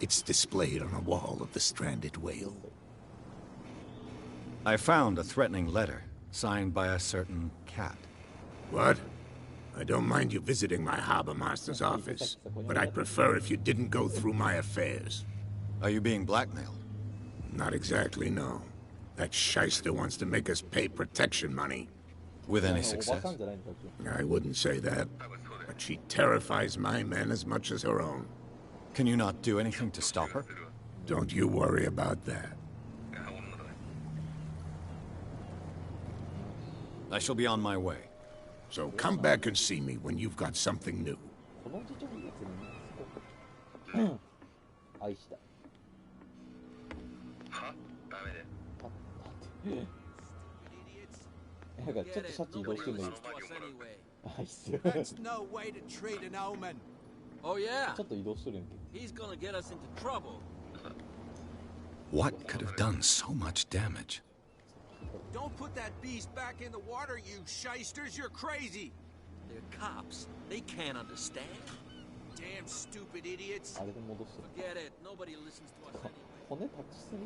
Speaker 2: It's displayed on a wall of the stranded whale.
Speaker 3: I found a threatening letter, signed by a certain cat.
Speaker 2: What? I don't mind you visiting my harbor master's office, but I'd prefer if you didn't go through my affairs.
Speaker 3: Are you being blackmailed?
Speaker 2: Not exactly, no. That shyster wants to make us pay protection money.
Speaker 3: With any success?
Speaker 2: I wouldn't say that, but she terrifies my men as much as her own.
Speaker 3: Can you not do anything to stop her?
Speaker 2: Don't you worry about that.
Speaker 3: I shall be on my way.
Speaker 2: So come back and see me when you've got something new.
Speaker 1: 愛した。なんかちょっとシャチ移動してるのに。愛してる。
Speaker 8: That's no way to treat an omen.
Speaker 12: Oh yeah.
Speaker 1: ちょっと移動してるやんけ。
Speaker 12: He's gonna get us into trouble.
Speaker 3: What could have done so much damage?
Speaker 8: Don't put that beast back in the water, you shysters. You're crazy.
Speaker 12: They're cops. They can't understand.
Speaker 8: Damn stupid idiots.
Speaker 1: あれで戻してる。
Speaker 12: Forget it. Nobody listens to us anyway.
Speaker 1: 骨立ちすぎ。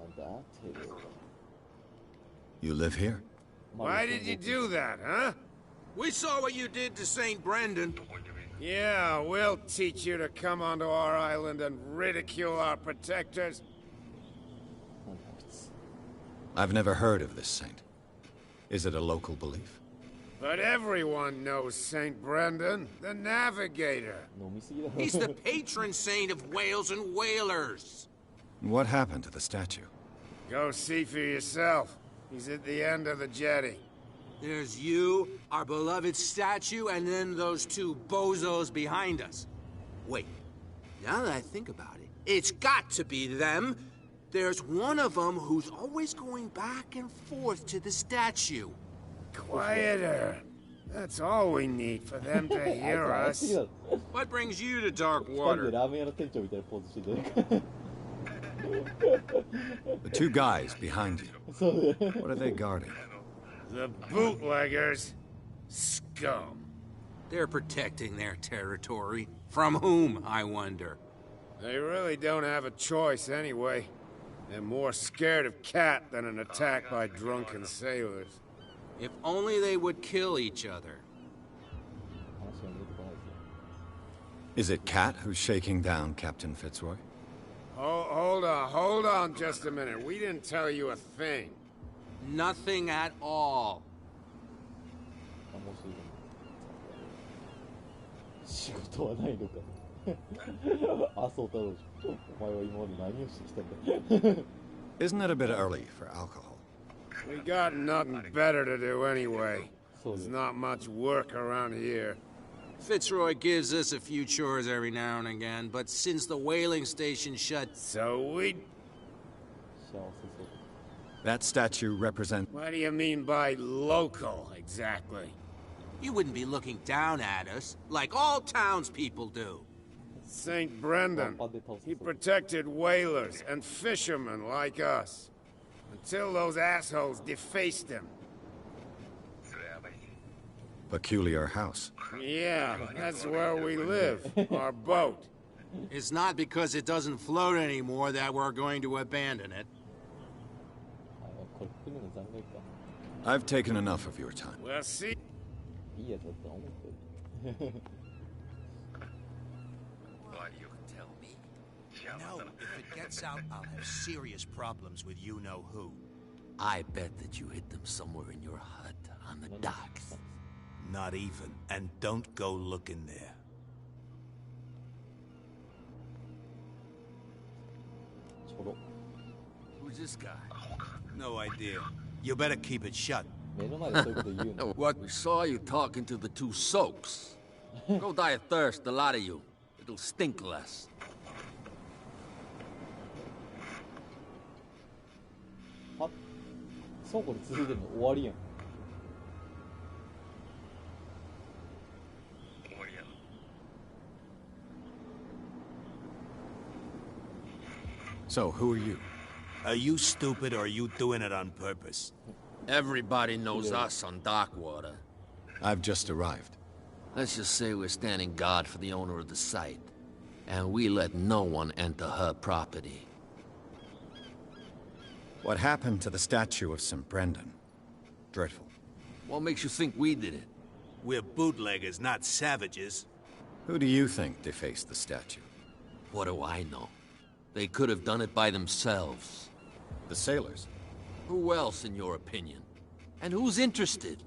Speaker 1: なんだテレ。
Speaker 3: You live here?
Speaker 8: Why did you do that, huh? We saw what you did to St. Brendan.
Speaker 13: Yeah, we'll teach you to come onto our island and ridicule our protectors.
Speaker 3: I've never heard of this saint. Is it a local belief?
Speaker 13: But everyone knows Saint Brendan, the navigator.
Speaker 8: He's the patron saint of whales and whalers.
Speaker 3: What happened to the statue?
Speaker 13: Go see for yourself. He's at the end of the jetty.
Speaker 8: There's you, our beloved statue, and then those two bozos behind us. Wait, now that I think about it, it's got to be them. There's one of them who's always going back and forth to the statue.
Speaker 13: Quieter. That's all we need for them to hear us.
Speaker 8: What brings you to dark water?
Speaker 3: The two guys behind you. What are they guarding?
Speaker 13: The bootleggers. Scum.
Speaker 8: They're protecting their territory. From whom, I wonder?
Speaker 13: They really don't have a choice anyway. They're more scared of Cat than an attack by drunken sailors.
Speaker 8: If only they would kill each other.
Speaker 3: Is it Cat who's shaking down Captain Fitzroy?
Speaker 13: Hold on just a minute. We didn't tell you a thing.
Speaker 8: Nothing at all.
Speaker 1: 仕事はないのか。あ、そうだろう。お前は今まで何をしてきたんだ。
Speaker 3: Isn't it a bit early for alcohol?
Speaker 13: We got nothing better to do anyway. There's not much work around here.
Speaker 8: Fitzroy gives us a few chores every now and again, but since the whaling station shut...
Speaker 13: So we...
Speaker 3: That statue represents...
Speaker 13: What do you mean by local, exactly?
Speaker 8: You wouldn't be looking down at us, like all townspeople do.
Speaker 13: St. Brendan. He protected whalers and fishermen like us. Until those assholes defaced him.
Speaker 3: Peculiar house.
Speaker 13: Yeah, that's where we live. Our boat.
Speaker 8: It's not because it doesn't float anymore that we're going to abandon it.
Speaker 3: I've taken enough of your time.
Speaker 13: We'll see.
Speaker 5: No, if it gets out, I'll have serious problems with you-know-who.
Speaker 12: I bet that you hid them somewhere in your hut on the docks.
Speaker 5: Not even. And don't go looking there.
Speaker 12: Who's this guy?
Speaker 5: No idea. You better keep it shut.
Speaker 12: What? We saw you talking to the two soaks. Go die of thirst, the lot of you. It'll stink less.
Speaker 3: So, who are you?
Speaker 5: Are you stupid or are you doing it on purpose?
Speaker 12: Everybody knows us on Darkwater.
Speaker 3: I've just arrived.
Speaker 12: Let's just say we're standing guard for the owner of the site. And we let no one enter her property.
Speaker 3: What happened to the statue of St. Brendan? Dreadful.
Speaker 12: What makes you think we did it?
Speaker 5: We're bootleggers, not savages.
Speaker 3: Who do you think defaced the statue?
Speaker 12: What do I know? They could have done it by themselves.
Speaker 3: The sailors?
Speaker 12: Who else, in your opinion? And who's interested?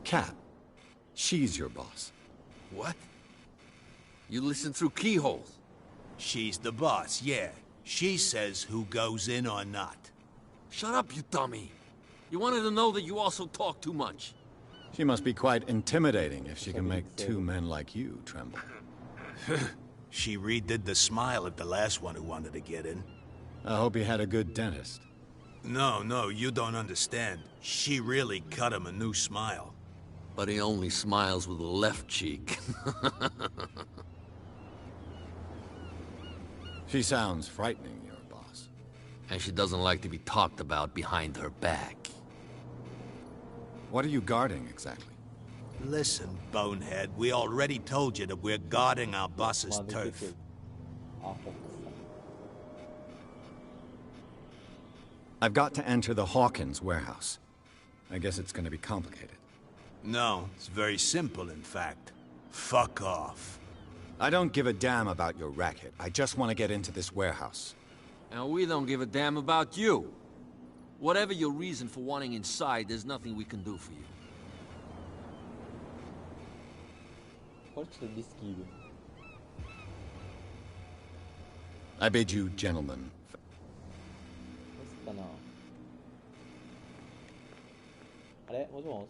Speaker 3: Cat. She's your boss.
Speaker 12: What? You listen through keyholes?
Speaker 5: She's the boss, yeah. She says who goes in or not.
Speaker 12: Shut up, you dummy. You wanted to know that you also talk too much.
Speaker 3: She must be quite intimidating if she can make two men like you tremble.
Speaker 5: She redid the smile at the last one who wanted to get in.
Speaker 3: I hope he had a good dentist.
Speaker 5: No, you don't understand. She really cut him a new smile.
Speaker 12: But he only smiles with the left cheek.
Speaker 3: She sounds frightening, your boss.
Speaker 12: And she doesn't like to be talked about behind her back.
Speaker 3: What are you guarding, exactly?
Speaker 5: Listen, bonehead, we already told you that we're guarding our boss's turf.
Speaker 3: I've got to enter the Hawkins warehouse. I guess it's gonna be complicated.
Speaker 7: No, it's very simple, in fact. Fuck off.
Speaker 3: I don't give a damn about your racket. I just want to get into this warehouse.
Speaker 12: And we don't give a damn about you. Whatever your reason for wanting inside, there's nothing we can do for you.
Speaker 1: これちょっとリスキーで。
Speaker 3: I bid you, gentlemen.
Speaker 1: どうすっかな。あれもしもし。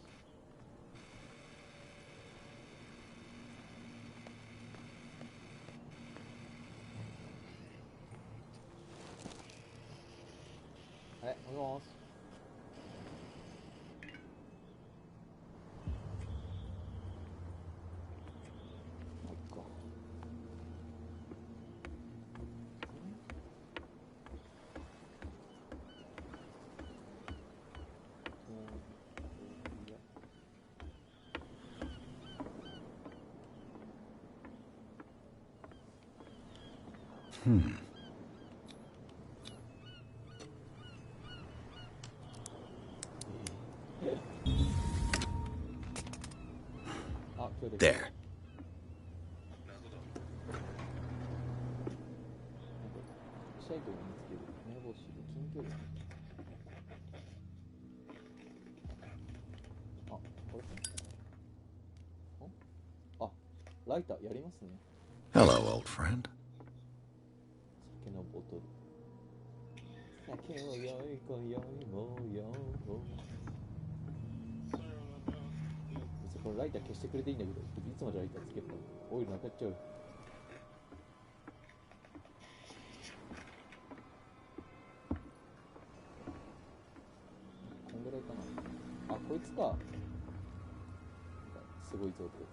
Speaker 1: あれもしもし。
Speaker 3: There.
Speaker 1: シャイトを見つける。名簿集近距離。あ、これ。あ、ライターやりますね。
Speaker 3: Hello, old friend.
Speaker 1: 酒のボトル。酒をよいこよいもよ。これライター消してくれていいんだけど、いつまでライターつけるの？オイルなくなっちゃう。こんぐらいかな。あ、こいつか。すごいぞってや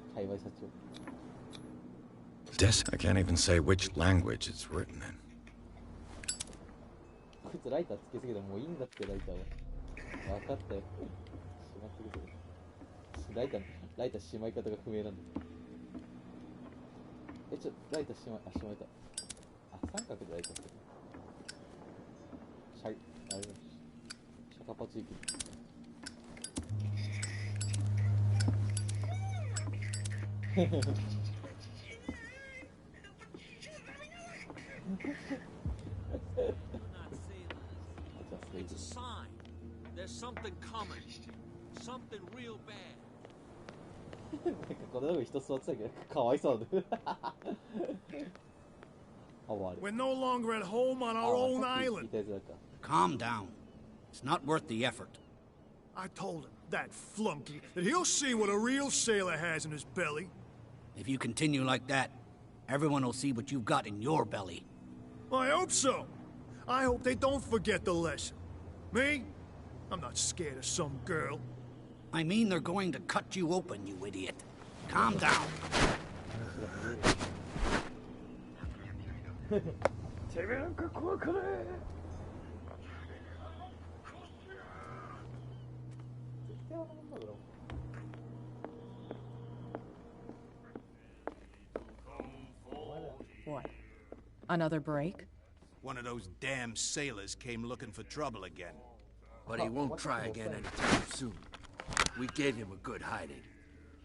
Speaker 1: つ。界隈社長。
Speaker 3: I can't even say which language it's written in.
Speaker 1: こいつライターつけすぎたらもういいんだってライターは。分かったよ。しまってくれ。ライターしまい方が不明なんだ。ライターしまいた。あ、三角でライターする。あれだ。シャカパチーキ。
Speaker 12: It's a sign. There's something coming. Something real bad.
Speaker 1: なんかこの中に人座ってたけど、かわいそうだ。
Speaker 9: We're no longer at home on our own island.
Speaker 10: Calm down. It's not worth the effort.
Speaker 9: I told him, that flunky, that he'll see what a real sailor has in his belly.
Speaker 10: If you continue like that, everyone will see what you've got in your belly.
Speaker 9: I hope so. I hope they don't forget the lesson. Me? I'm not scared of some girl.
Speaker 10: I mean they're going to cut you open, you idiot. Calm down.
Speaker 14: What? Another break?
Speaker 15: One of those damn sailors came looking for trouble again.
Speaker 12: But he won't try again anytime soon. We gave him a good hiding.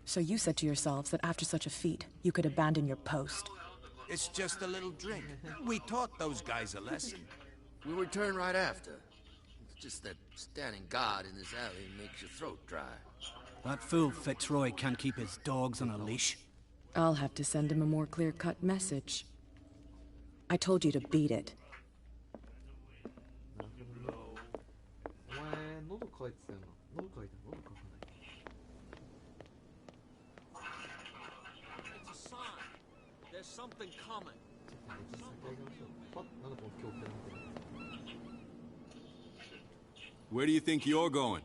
Speaker 14: So you said to yourselves that after such a feat, you could abandon your post.
Speaker 15: It's just a little drink. We taught those guys a lesson.
Speaker 12: We'll return right after. It's just that standing guard in this alley makes your throat dry.
Speaker 10: That fool Fitzroy can't keep his dogs on a leash.
Speaker 14: I'll have to send him a more clear-cut message. I told you to beat it.
Speaker 12: It's a sign. There's something coming.
Speaker 15: Where do you think you're going?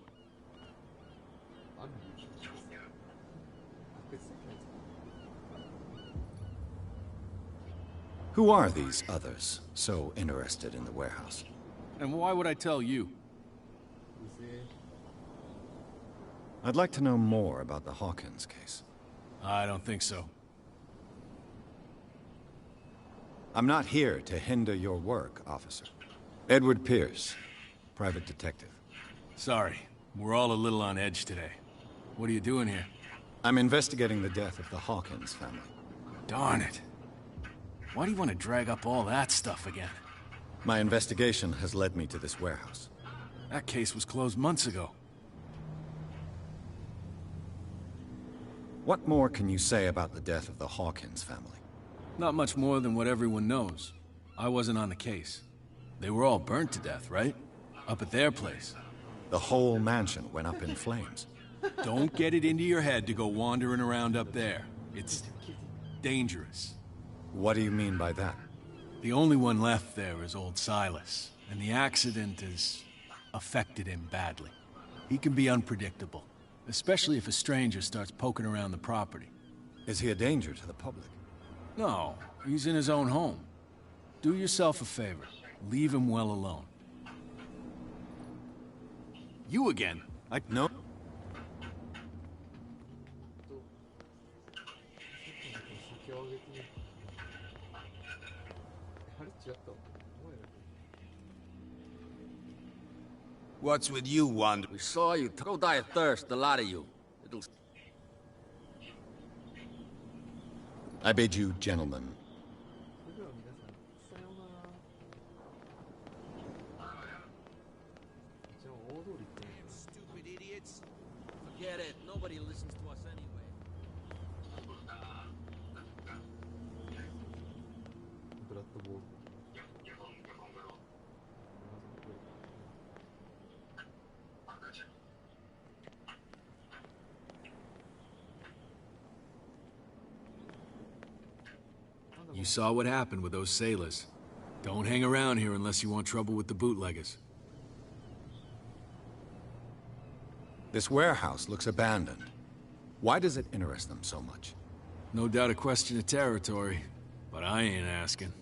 Speaker 3: Who are these others so interested in the warehouse?
Speaker 15: And why would I tell you?
Speaker 3: I'd like to know more about the Hawkins case.
Speaker 15: I don't think so.
Speaker 3: I'm not here to hinder your work, officer. Edward Pierce, private detective.
Speaker 16: Sorry, we're all a little on edge today. What are you doing here?
Speaker 3: I'm investigating the death of the Hawkins family.
Speaker 16: Darn it. Why do you want to drag up all that stuff again?
Speaker 3: My investigation has led me to this warehouse.
Speaker 16: That case was closed months ago.
Speaker 3: What more can you say about the death of the Hawkins family?
Speaker 16: Not much more than what everyone knows. I wasn't on the case. They were all burnt to death, right? Up at their place.
Speaker 3: The whole mansion went up in flames.
Speaker 16: Don't get it into your head to go wandering around up there. It's dangerous.
Speaker 3: What do you mean by that?
Speaker 16: The only one left there is old Silas, and the accident has affected him badly. He can be unpredictable, especially if a stranger starts poking around the property.
Speaker 3: Is he a danger to the public?
Speaker 16: No, he's in his own home. Do yourself a favor. Leave him well alone. You again?
Speaker 3: No.
Speaker 15: What's with you, Wander?
Speaker 12: We saw you. Go die of thirst, the lot of you. It'll...
Speaker 3: I bid you, gentlemen.
Speaker 12: Stupid idiots. Forget it. Nobody listens to us anyway.
Speaker 16: You saw what happened with those sailors. Don't hang around here unless you want trouble with the bootleggers.
Speaker 3: This warehouse looks abandoned. Why does it interest them so much?
Speaker 16: No doubt a question of territory, but I ain't asking.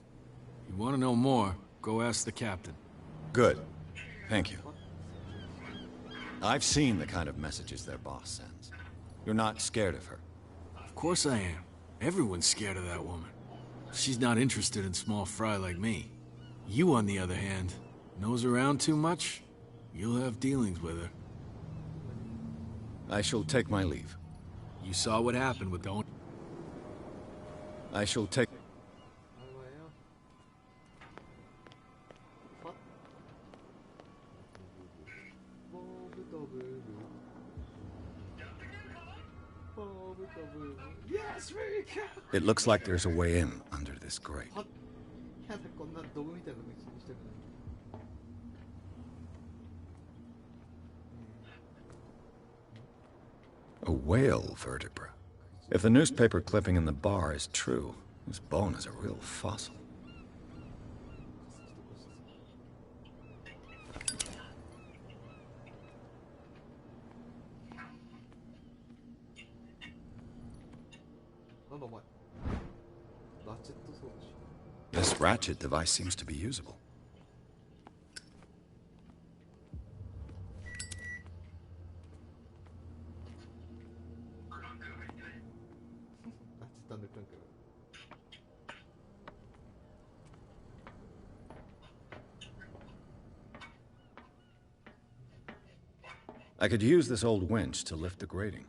Speaker 16: You want to know more, go ask the captain.
Speaker 3: Good. Thank you. I've seen the kind of messages their boss sends. You're not scared of her?
Speaker 16: Of course I am. Everyone's scared of that woman. She's not interested in small fry like me. You, on the other hand, nose around too much, you'll have dealings with her.
Speaker 3: I shall take my leave.
Speaker 16: You saw what happened with the...
Speaker 3: I shall take...
Speaker 1: Yes, very cool.
Speaker 3: It looks like there's a way in under this grate. A whale vertebra. If the newspaper clipping in the bar is true, this bone is a real fossil. This ratchet device seems to be usable. I could use this old winch to lift the grating.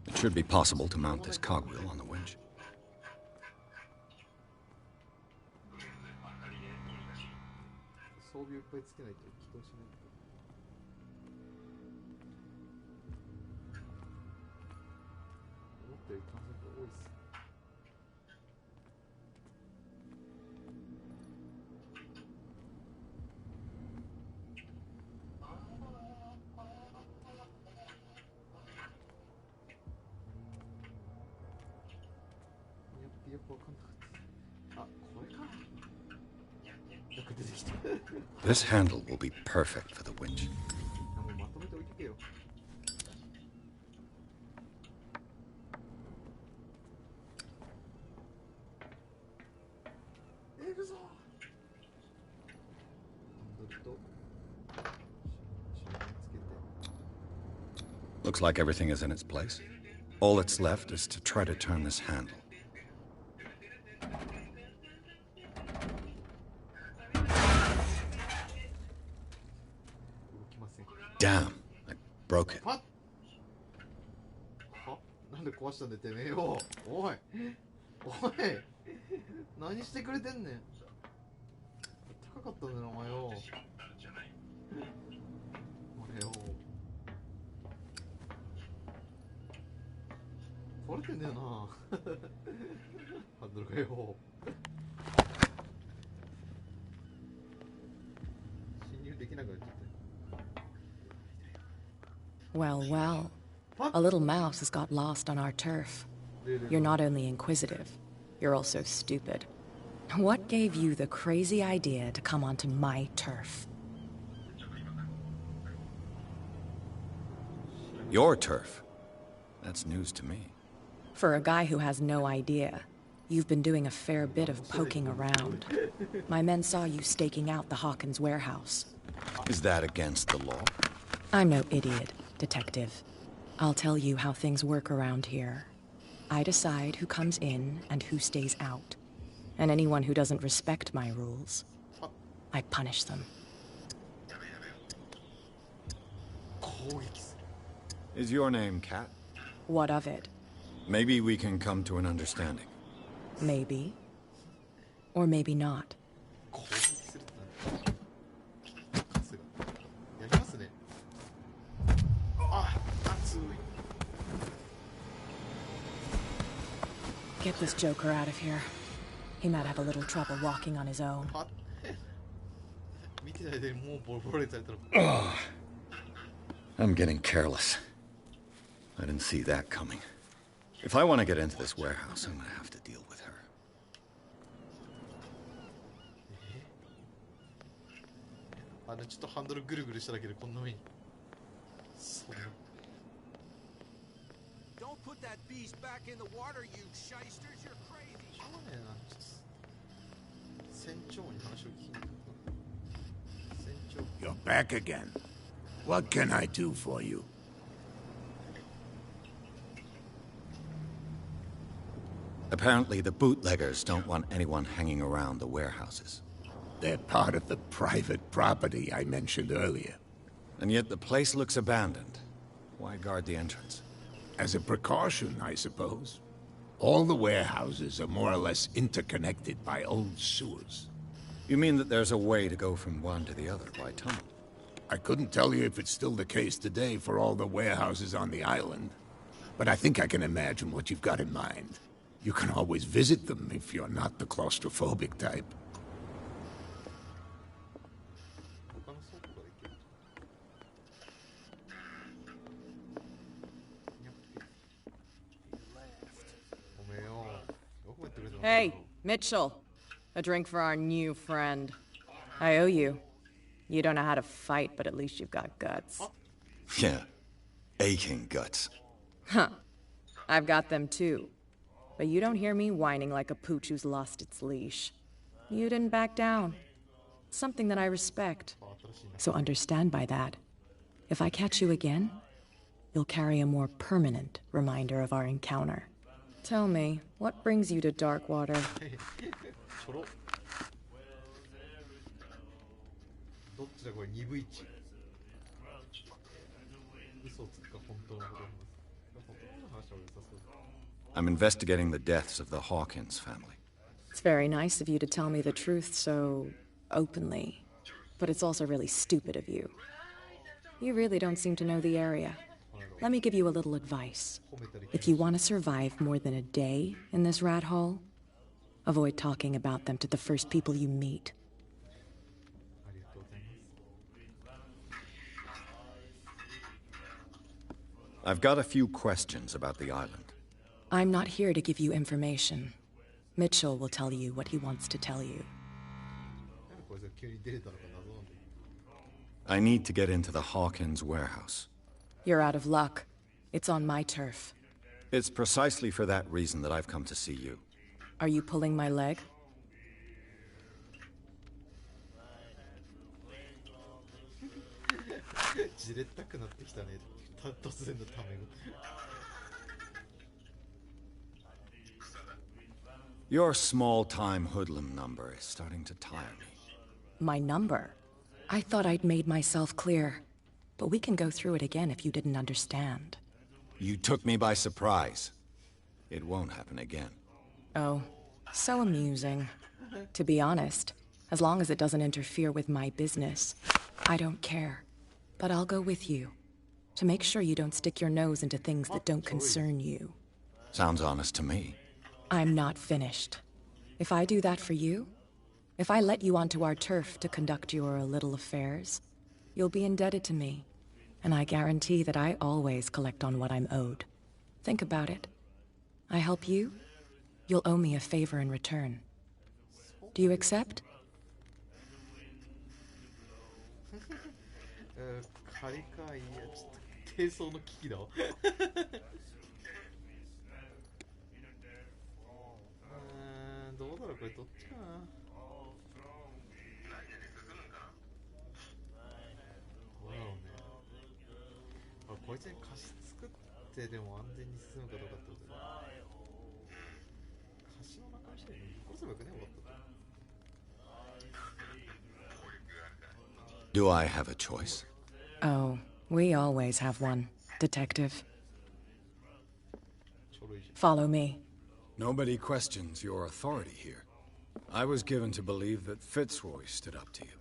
Speaker 3: It should be possible to mount this cogwheel on the winch. This handle will be perfect for the winch. Looks like everything is in its place. All that's left is to try to turn this handle. Damn, I broke it.
Speaker 1: なんで壊したんだてめえよ。おい。おい。何してくれてんねん。高かったんだよお前よ。俺よ。壊れてんだよな。ハンドルがよ。侵入できなくなっちゃった。
Speaker 14: Well, well. A little mouse has got lost on our turf. You're not only inquisitive, you're also stupid. What gave you the crazy idea to come onto my turf?
Speaker 3: Your turf? That's news to me.
Speaker 14: For a guy who has no idea, you've been doing a fair bit of poking around. My men saw you staking out the Hawkins warehouse.
Speaker 3: Is that against the law?
Speaker 14: I'm no idiot, Detective. I'll tell you how things work around here. I decide who comes in and who stays out. And anyone who doesn't respect my rules, I punish them.
Speaker 3: Is your name Kat?
Speaker 14: What of it?
Speaker 3: Maybe we can come to an understanding.
Speaker 14: Maybe. Or maybe not. Get this joker out of here. He might have a little trouble walking on his own.
Speaker 3: Oh, I'm getting careless. I didn't see that coming. If I want to get into this warehouse, I'm gonna have to deal with her.
Speaker 15: Don't put that beast back in the water, you shysters. You're crazy.
Speaker 2: You're back again. What can I do for you?
Speaker 3: Apparently, the bootleggers don't want anyone hanging around the warehouses.
Speaker 2: They're part of the private property I mentioned earlier.
Speaker 3: And yet the place looks abandoned. Why guard the entrance?
Speaker 2: As a precaution, I suppose. All the warehouses are more or less interconnected by old sewers.
Speaker 3: You mean that there's a way to go from one to the other by tunnel?
Speaker 2: I couldn't tell you if it's still the case today for all the warehouses on the island. But I think I can imagine what you've got in mind. You can always visit them if you're not the claustrophobic type.
Speaker 14: Hey, Mitchell. A drink for our new friend. I owe you. You don't know how to fight, but at least you've got guts.
Speaker 3: Yeah. Aching guts.
Speaker 14: Huh. I've got them too. But you don't hear me whining like a pooch who's lost its leash. You didn't back down. Something that I respect. So understand by that. If I catch you again, you'll carry a more permanent reminder of our encounter. Tell me, what brings you to Darkwater?
Speaker 3: I'm investigating the deaths of the Hawkins family.
Speaker 14: It's very nice of you to tell me the truth so openly, but it's also really stupid of you. You really don't seem to know the area. Let me give you a little advice. If you want to survive more than a day in this rat hole, avoid talking about them to the first people you meet.
Speaker 3: I've got a few questions about the island.
Speaker 14: I'm not here to give you information. Mitchell will tell you what he wants to tell you.
Speaker 1: なんでこいつが急に出れたのか謎なんだよ。
Speaker 3: I need to get into the Hawkins warehouse.
Speaker 14: You're out of luck. It's on my turf.
Speaker 3: It's precisely for that reason that I've come to see you.
Speaker 14: Are you pulling my leg?
Speaker 1: じれったくなってきたね。突然のためが。
Speaker 3: Your small-time hoodlum number is starting to tire me.
Speaker 14: My number? I thought I'd made myself clear. But we can go through it again if you didn't understand.
Speaker 3: You took me by surprise. It won't happen again.
Speaker 14: Oh, so amusing. To be honest, as long as it doesn't interfere with my business, I don't care. But I'll go with you, to make sure you don't stick your nose into things that don't concern you.
Speaker 3: Sounds honest to me.
Speaker 14: I'm not finished. If I do that for you, if I let you onto our turf to conduct your little affairs, you'll be indebted to me. And I guarantee that I always collect on what I'm owed. Think about it. I help you, you'll owe me a favor in return. Do you accept?
Speaker 1: 仮か、いや、ちょっと低層の危機だわ。どうだろう、これどっちかな。こいつに貸し作ってでも安全に進むかどうかってことだよ。貸しの中身して殺せばよくねえかった。
Speaker 3: Do I have a choice?
Speaker 14: Oh, we always have one, Detective. Follow me.
Speaker 3: Nobody questions your authority here. I was given to believe that Fitzroy stood up to you.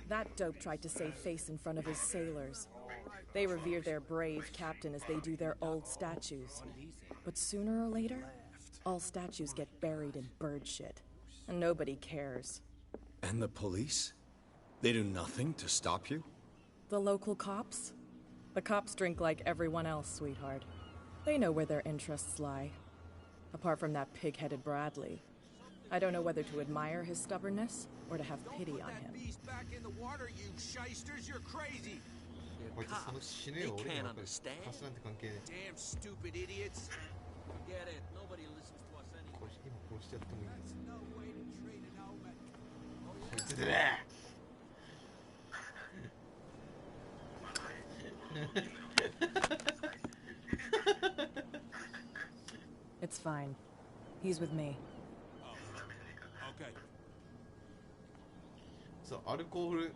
Speaker 14: That dope tried to save face in front of his sailors. They revere their brave captain as they do their old statues. But sooner or later, all statues get buried in bird shit. And nobody cares.
Speaker 3: And the police? They do nothing to stop you?
Speaker 14: The local cops? The cops drink like everyone else, sweetheart. They know where their interests lie. Apart from that pig-headed Bradley. I don't know whether to admire his stubbornness or to have pity on him.
Speaker 15: Back in the water, you shysters, you're crazy.
Speaker 1: Cops,
Speaker 15: they can't understand. Damn stupid idiots. Forget it. Nobody listens to us anyway. That's no way to treat an omen.
Speaker 14: It's fine. He's with me.
Speaker 15: Okay.
Speaker 1: そう、アルコール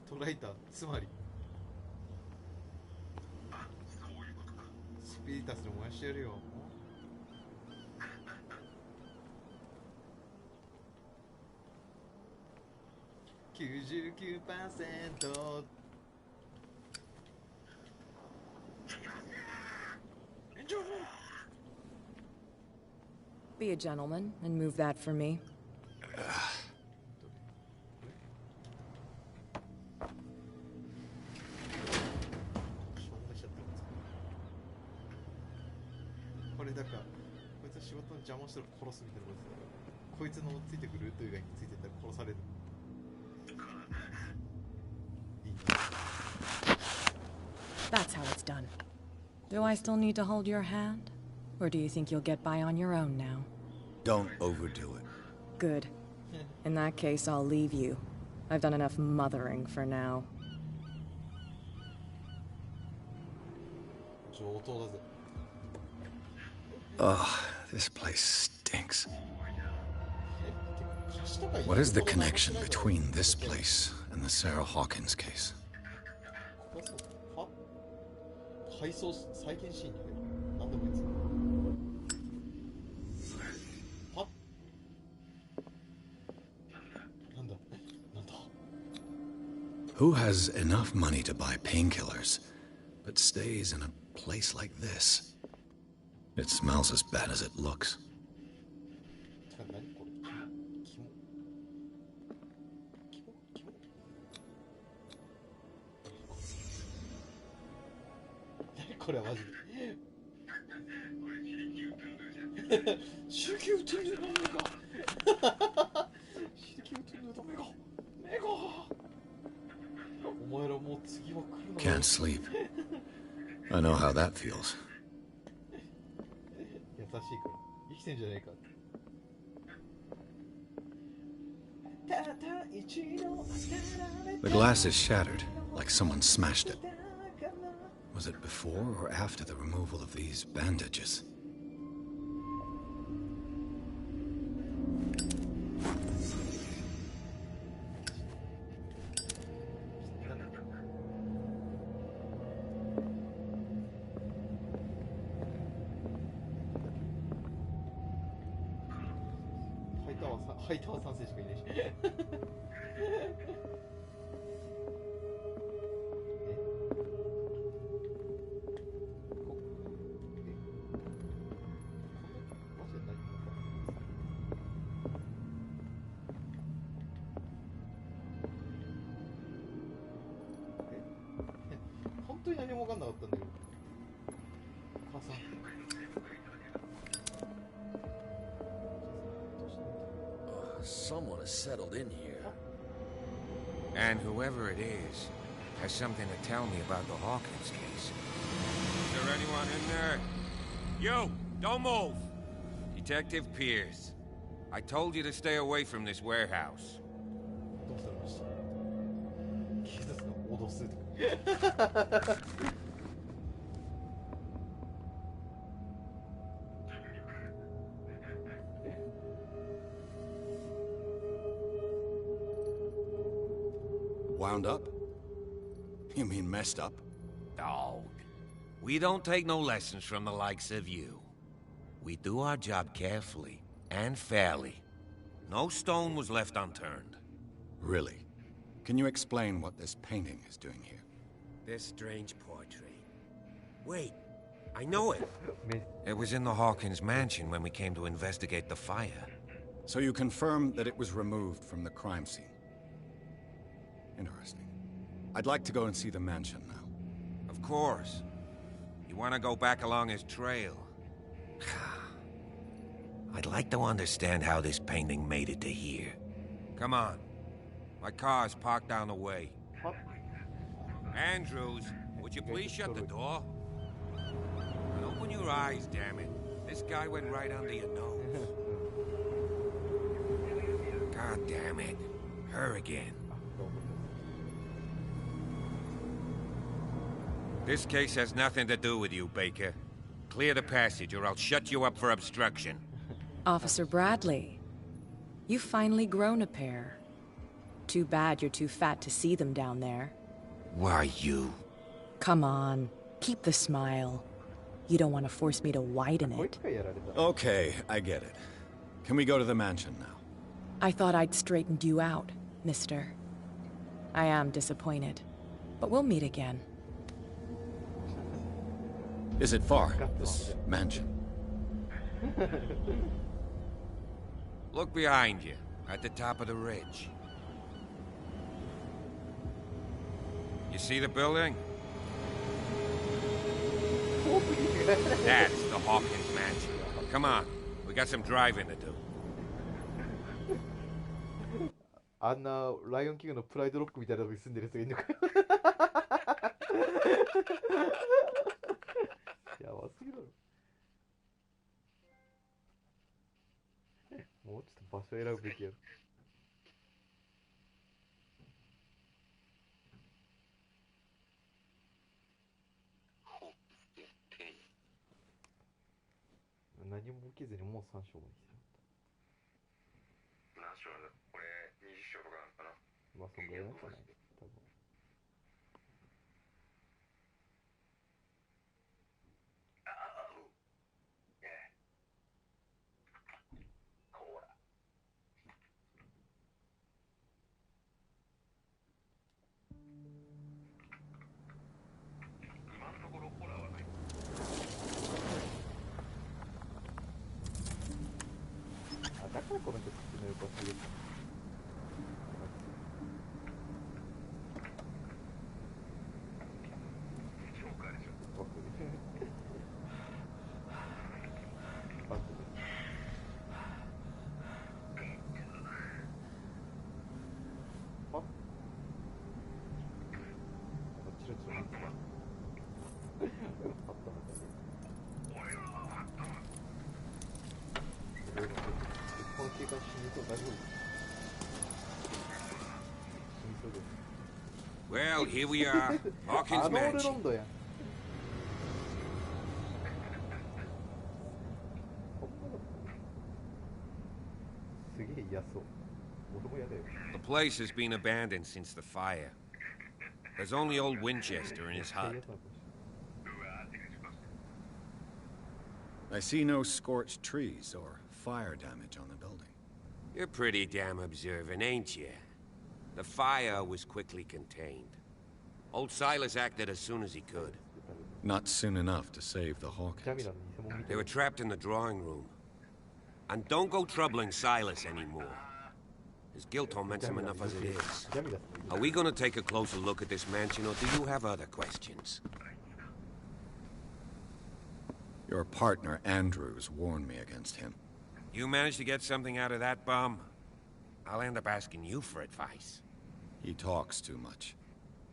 Speaker 1: トライター、つまりスピリタスで燃やしてやるよ。99%。
Speaker 14: Be a gentleman and move that for me. That's how it's done. Do I still need to hold your hand? Or do you think you'll get by on your own now?
Speaker 3: Don't overdo it.
Speaker 14: Good. In that case, I'll leave you. I've done enough mothering for now.
Speaker 3: Ugh, this place stinks. What is the connection between this place and the Sarah Hawkins case?
Speaker 1: 配送再建シーンに入る。なんだこいつ。は？なんだ。なんだ。
Speaker 3: Who has enough money to buy painkillers, but stays in a place like this? It smells as bad as it looks.
Speaker 1: 何これ。これはマジで宗教天狗なのか
Speaker 3: Can't sleep. I know how that feels. The glass is shattered, like someone smashed it. Was it before or after the removal of these bandages?
Speaker 12: Someone has settled in here.
Speaker 11: And whoever it is has something to tell me about the Hawkins case. Is there anyone in there? You! Don't move! Detective Pierce. I told you to stay away from this warehouse.
Speaker 3: Wound up? You mean messed up?
Speaker 11: Dog. We don't take no lessons from the likes of you. We do our job carefully and fairly. No stone was left unturned.
Speaker 3: Really? Can you explain what this painting is doing here?
Speaker 11: This strange portrait. Wait, I know it. It was in the Hawkins mansion when we came to investigate the fire.
Speaker 3: So you confirm that it was removed from the crime scene? Interesting. I'd like to go and see the mansion now.
Speaker 11: Of course. You want to go back along his trail? I'd like to understand how this painting made it to here. Come on. My car's parked down the way. Andrews, would you please shut the door? And open your eyes, damn it. This guy went right under your nose. God damn it. Her again. This case has nothing to do with you, Baker. Clear the passage or I'll shut you up for obstruction.
Speaker 14: Officer Bradley, you've finally grown a pair. Too bad you're too fat to see them down there.
Speaker 11: Why, you?
Speaker 14: Come on, keep the smile. You don't want to force me to widen it.
Speaker 3: Okay, I get it. Can we go to the mansion now?
Speaker 14: I thought I'd straightened you out, mister. I am disappointed, but we'll meet again.
Speaker 3: Is it far, this mansion?
Speaker 11: Look behind you, at the top of the ridge. You see the building? That's the Hawkins mansion. Come on, we got some driving to do.
Speaker 1: あんなライオンキングのプライドロックみたいなとこに住んでる人がいるのかよ。やばすぎだろ。もうちょっと場所選ぶべきやろ。何も受けずにもう3章まで来てる。
Speaker 6: 何章だこれ20章とかなのかな。
Speaker 1: まあそんぐらいなんじゃない多分。だからこの曲ってのよく忘れてた。
Speaker 11: Well, here we are. Hawkins Mansion.
Speaker 1: ロンドやん。すげえ嫌そう。俺も嫌だよ。
Speaker 11: The place has been abandoned since the fire. There's only old Winchester in his hut.
Speaker 3: I see no scorched trees or fire damage on the building.
Speaker 11: You're pretty damn observant, ain't you? The fire was quickly contained. Old Silas acted as soon as he could.
Speaker 3: Not soon enough to save the Hawkins.
Speaker 11: They were trapped in the drawing room. And don't go troubling Silas anymore. His guilt torments him enough as it is. Are we gonna take a closer look at this mansion, or do you have other questions?
Speaker 3: Your partner, Andrews, warned me against him.
Speaker 11: You managed to get something out of that bum? I'll end up asking you for advice.
Speaker 3: He talks too much.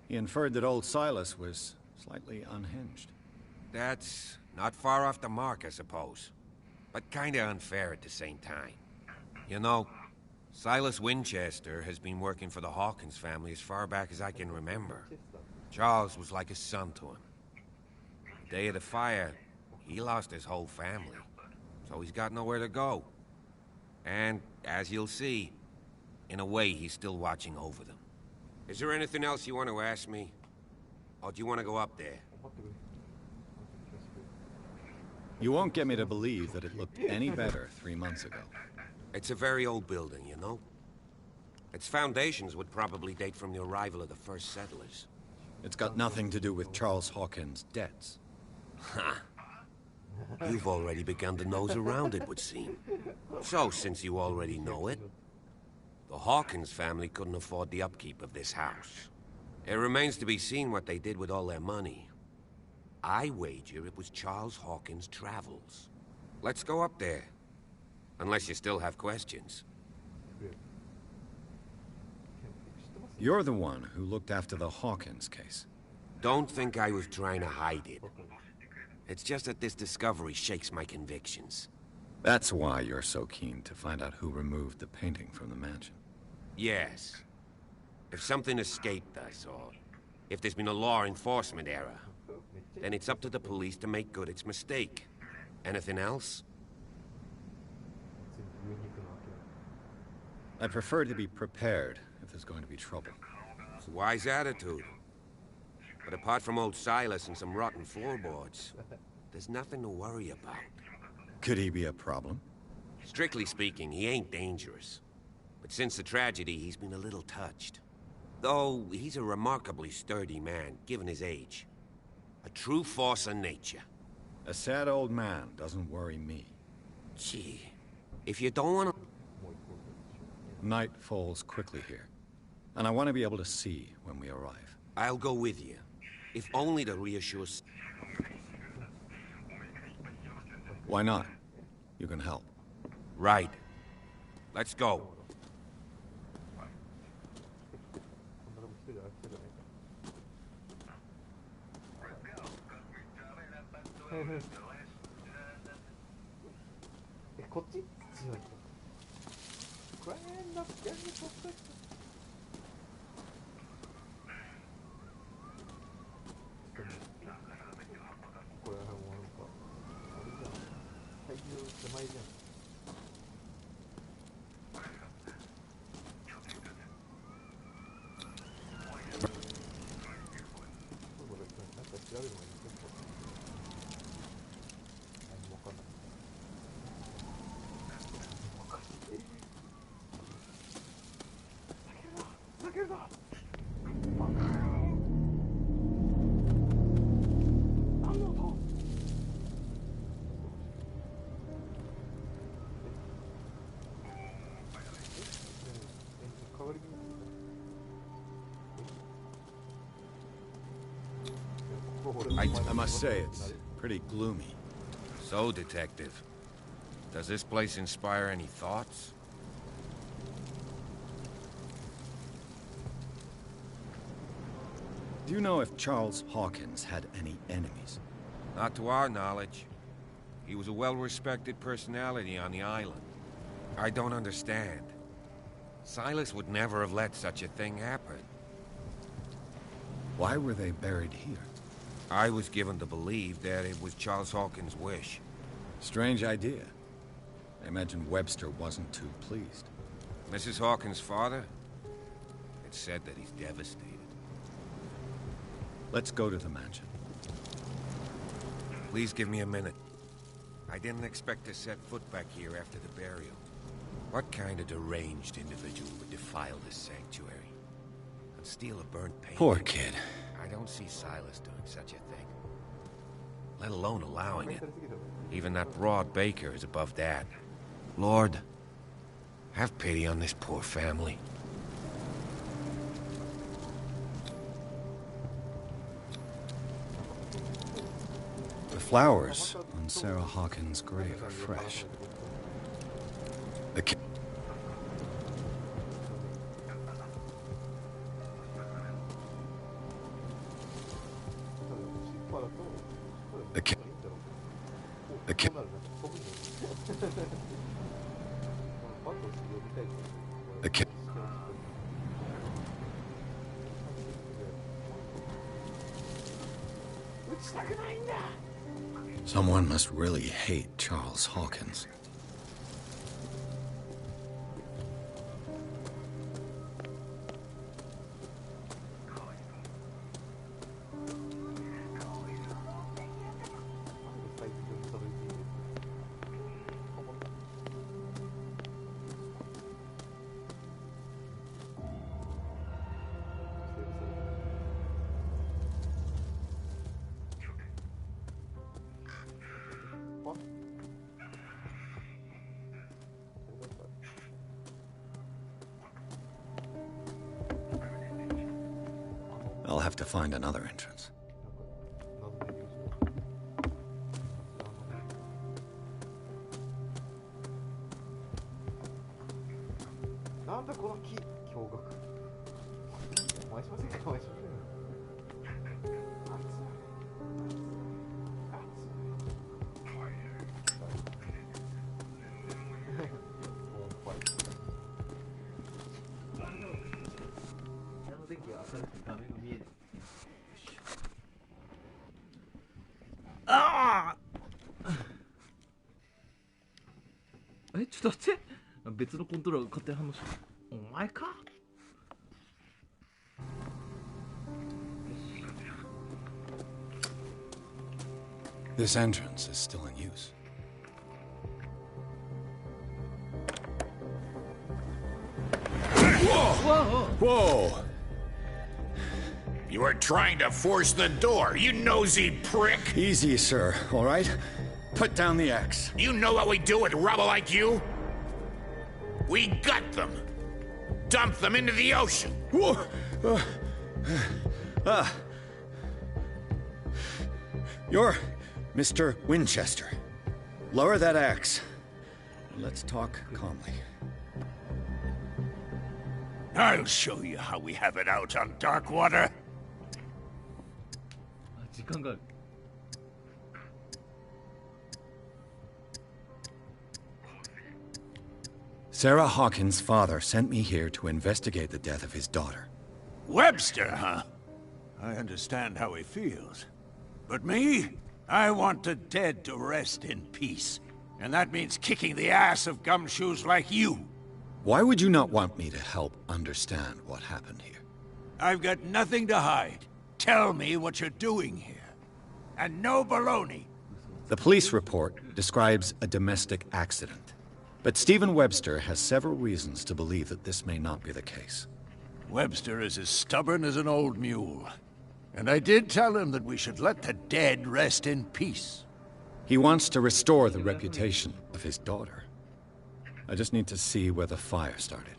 Speaker 3: He inferred that old Silas was slightly unhinged.
Speaker 11: That's not far off the mark, I suppose. But kinda unfair at the same time. You know, Silas Winchester has been working for the Hawkins family as far back as I can remember. Charles was like a son to him. The day of the fire, he lost his whole family, so he's got nowhere to go. And, as you'll see, in a way, he's still watching over them. Is there anything else you want to ask me? Or do you want to go up there?
Speaker 3: You won't get me to believe that it looked any better 3 months ago.
Speaker 11: It's a very old building, you know? Its foundations would probably date from the arrival of the first settlers.
Speaker 3: It's got nothing to do with Charles Hawkins' debts.
Speaker 11: Ha! You've already begun to nose around, it would seem. So, since you already know it, the Hawkins family couldn't afford the upkeep of this house. It remains to be seen what they did with all their money. I wager it was Charles Hawkins' travels. Let's go up there. Unless you still have questions.
Speaker 3: You're the one who looked after the Hawkins case.
Speaker 11: Don't think I was trying to hide it. It's just that this discovery shakes my convictions.
Speaker 3: That's why you're so keen to find out who removed the painting from the mansion.
Speaker 11: Yes. If something escaped us, or if there's been a law enforcement error, then it's up to the police to make good its mistake. Anything else?
Speaker 3: I prefer to be prepared if there's going to be trouble.
Speaker 11: It's a wise attitude. But apart from old Silas and some rotten floorboards, there's nothing to worry about.
Speaker 3: Could he be a problem?
Speaker 11: Strictly speaking, he ain't dangerous. But since the tragedy, he's been a little touched. Though, he's a remarkably sturdy man, given his age. A true force of nature.
Speaker 3: A sad old man doesn't worry me.
Speaker 11: Gee, if you don't want to...
Speaker 3: Night falls quickly here, and I want to be able to see when we arrive.
Speaker 11: I'll go with you, if only to reassure...
Speaker 3: Why not? You can help.
Speaker 11: Right. Let's go.
Speaker 3: I must say, it's pretty gloomy.
Speaker 11: So, Detective, does this place inspire any thoughts?
Speaker 3: Do you know if Charles Hawkins had any enemies?
Speaker 11: Not to our knowledge. He was a well-respected personality on the island. I don't understand. Silas would never have let such a thing happen.
Speaker 3: Why were they buried here?
Speaker 11: I was given to believe that it was Charles Hawkins' wish.
Speaker 3: Strange idea. I imagine Webster wasn't too pleased.
Speaker 11: Mrs. Hawkins' father? It's said that he's devastated.
Speaker 3: Let's go to the mansion.
Speaker 11: Please give me a minute. I didn't expect to set foot back here after the burial. What kind of deranged individual would defile this sanctuary? And steal a burnt painting?
Speaker 3: Poor kid.
Speaker 11: I don't see Silas doing such a thing. Let alone allowing it. Even that broad baker is above that. Lord, have pity on this poor family.
Speaker 3: The flowers on Sarah Hawkins' grave are fresh. The kid... The kid... The kid... The kid... Someone must really hate Charles Hawkins. I'll have to find another entrance.
Speaker 1: ああえ、ちょっと待って。別のコントローラーが勝手に反応した。お前か
Speaker 3: This entrance is still in use.
Speaker 2: Whoa! Whoa! You were trying to force the door, you nosy prick!
Speaker 3: Easy, sir, all right? Put down the axe.
Speaker 2: You know what we do with rubble like you? We gut them. Dump them into the ocean.
Speaker 3: Whoa! You're Mr. Winchester. Lower that axe. Let's talk calmly.
Speaker 2: I'll show you how we have it out on Darkwater.
Speaker 1: 時間がある。
Speaker 3: Sarah Hawkins' father sent me here to investigate the death of his daughter.
Speaker 2: Webster, huh? I understand how he feels. But me? I want the dead to rest in peace. And that means kicking the ass of gumshoes like you.
Speaker 3: Why would you not want me to help understand what happened here?
Speaker 2: I've got nothing to hide. Tell me what you're doing here. And no baloney.
Speaker 3: The police report describes a domestic accident. But Stephen Webster has several reasons to believe that this may not be the case.
Speaker 2: Webster is as stubborn as an old mule. And I did tell him that we should let the dead rest in peace.
Speaker 3: He wants to restore the reputation of his daughter. I just need to see where the fire started.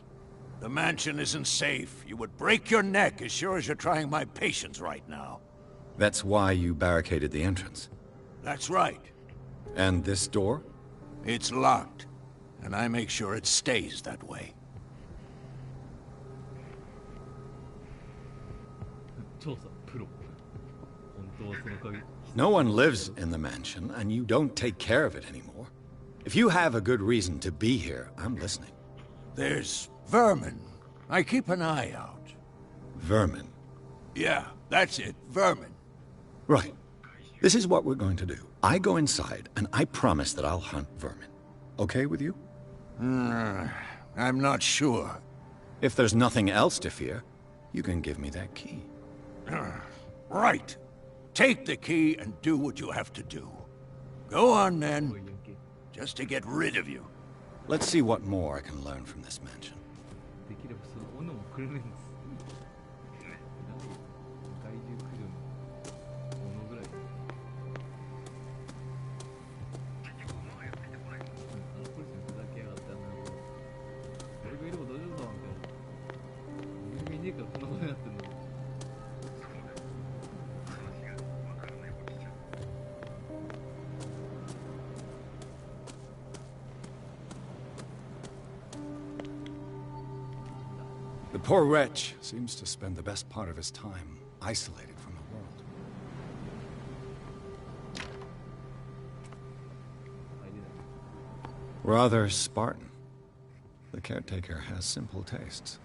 Speaker 2: The mansion isn't safe. You would break your neck as sure as you're trying my patience right now.
Speaker 3: That's why you barricaded the entrance.
Speaker 2: That's right.
Speaker 3: And this door?
Speaker 2: It's locked. And I make sure it stays that way.
Speaker 3: No one lives in the mansion, and you don't take care of it anymore. If you have a good reason to be here, I'm listening.
Speaker 2: There's vermin. I keep an eye out.
Speaker 3: Vermin?
Speaker 2: Yeah, That's it, vermin.
Speaker 3: Right. This is what we're going to do. I go inside, and I promise that I'll hunt vermin. Okay with you?
Speaker 2: I'm not sure.
Speaker 3: If there's nothing else to fear, you can give me that key.
Speaker 2: Right. Take the key and do what you have to do. Go on, then. Just to get rid of you.
Speaker 3: Let's see what more I can learn from this mansion.
Speaker 1: できればその斧もくれるんです。怪獣駆除の斧ぐらい。ポリスにふざけやがってあんなの。俺がいれば大丈夫だみたいな。俺見ねえからこんなことになってんの。
Speaker 3: The poor wretch seems to spend the best part of his time isolated from the world. Rather Spartan. The caretaker has simple tastes.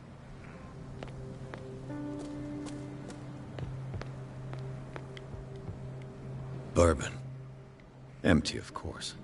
Speaker 3: Bourbon. Empty, of course.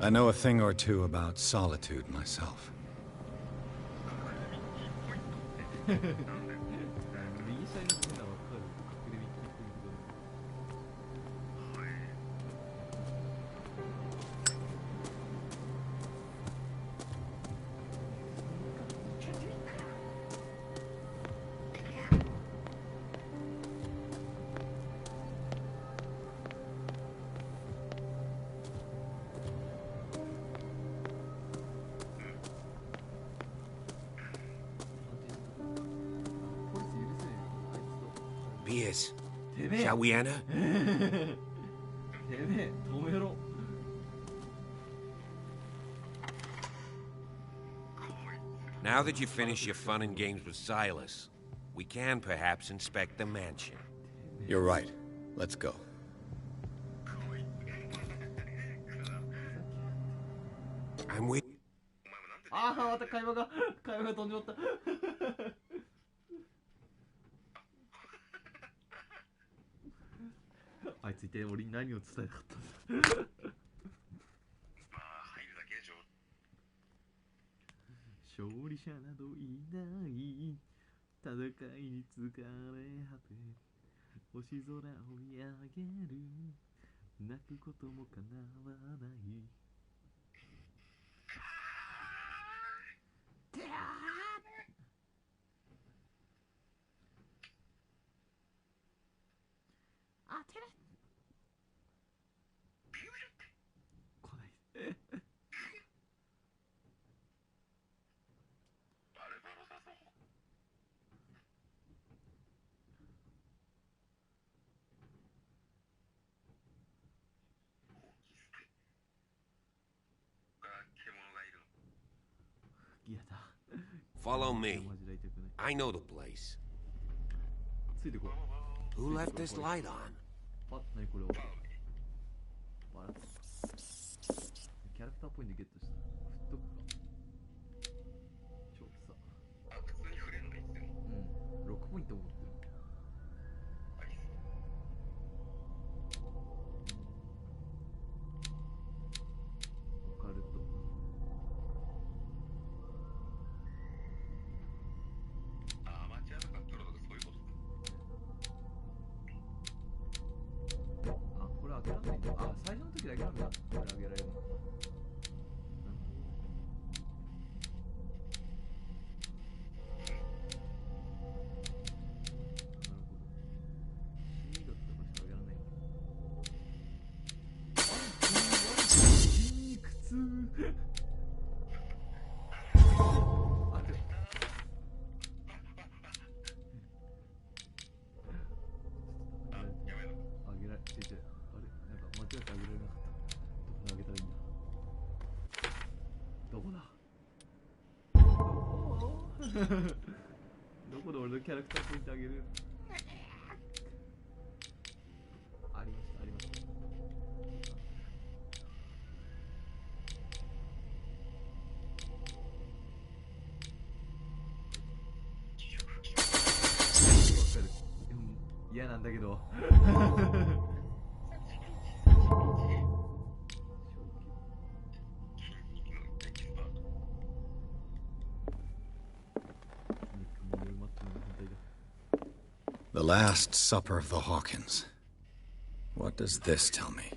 Speaker 3: I know a thing or two about solitude myself.
Speaker 11: Pierce, shall we enter? Now that you've finished your fun and games with Silas, we can perhaps inspect the mansion.
Speaker 3: You're right. Let's go.
Speaker 11: I'm with...
Speaker 1: ああ、また会話が飛んでおった。あいついて俺に何を伝えたかったんだ。勝利者などいない。戦いに疲れ果て星空を見上げる。泣くことも叶わない。あ、てれ。来ない。
Speaker 11: Follow me. I know the place. Who left this light on?
Speaker 1: 何これをキャラクターポイントゲットした。振っとくか。超さ。うん。6ポイント持ってる。オカルト。あ、アマチュアとかプロとかそういうことか。れあげるんだ。これあげられるの。どこで俺のキャラクターポイントあげる？ありました、ありました。わかる。嫌なんだけど。
Speaker 3: The Last Supper of the Hawkins. What does this tell me?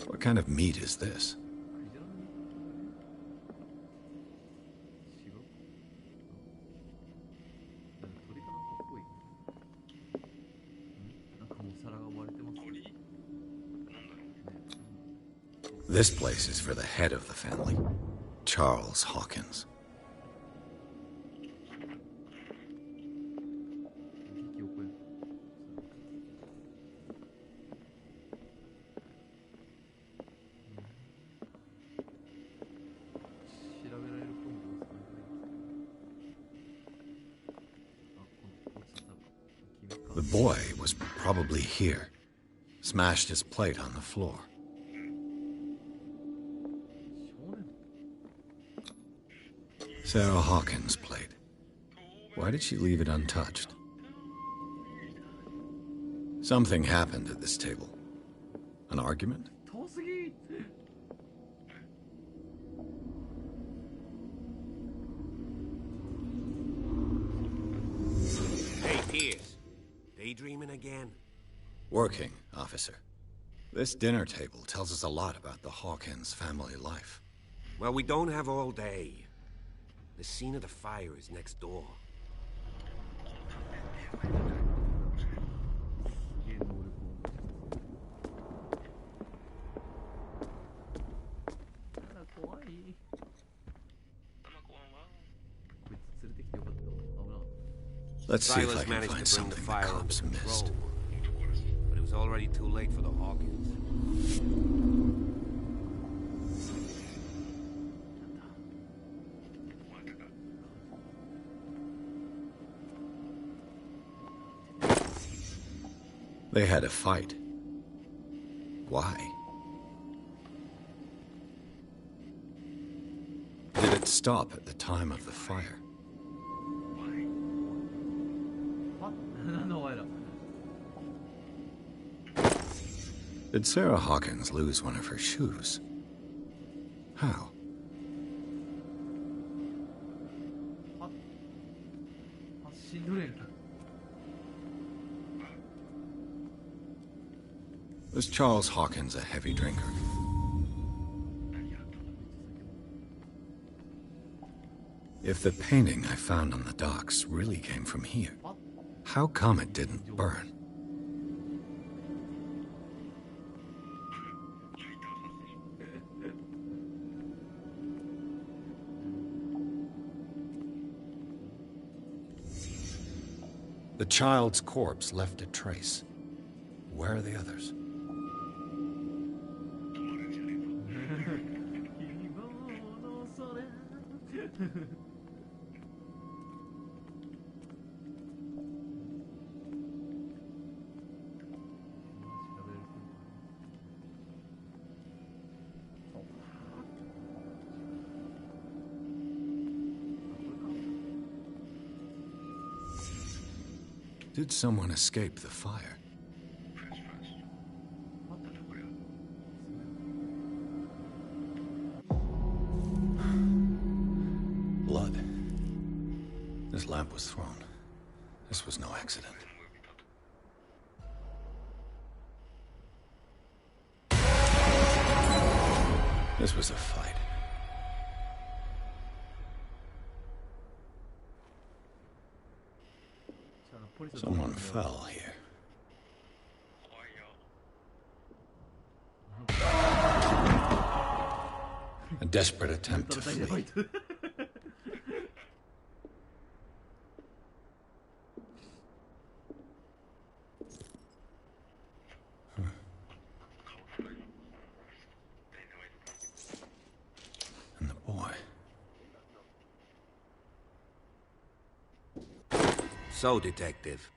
Speaker 3: What kind of meat is this? This place is for the head of the family, Charles Hawkins. The boy was probably here, smashed his plate on the floor. Sarah Hawkins' plate. Why did she leave it untouched? Something happened at this table. An argument?
Speaker 11: Hey, Pierce. Daydreaming again?
Speaker 3: Working, officer. This dinner table tells us a lot about the Hawkins family life.
Speaker 11: Well, we don't have all day. The scene of the fire is next door.
Speaker 3: Let's see if I can
Speaker 11: managed
Speaker 3: find
Speaker 11: to bring the
Speaker 3: something the
Speaker 11: fire
Speaker 3: cops
Speaker 11: under
Speaker 3: missed.
Speaker 11: control, but it was already too late for the Hawkins.
Speaker 3: They had a fight. Why? Did it stop at the time of the fire? Did Sarah Hawkins lose one of her shoes? How? Was Charles Hawkins a heavy drinker? If the painting I found on the docks really came from here, how come it didn't burn? The child's corpse left a trace. Where are the others? Did someone escape the fire? This lamp was thrown. This was no accident. This was a fight. Someone fell here. A desperate attempt to flee. And the boy.
Speaker 11: So, Detective,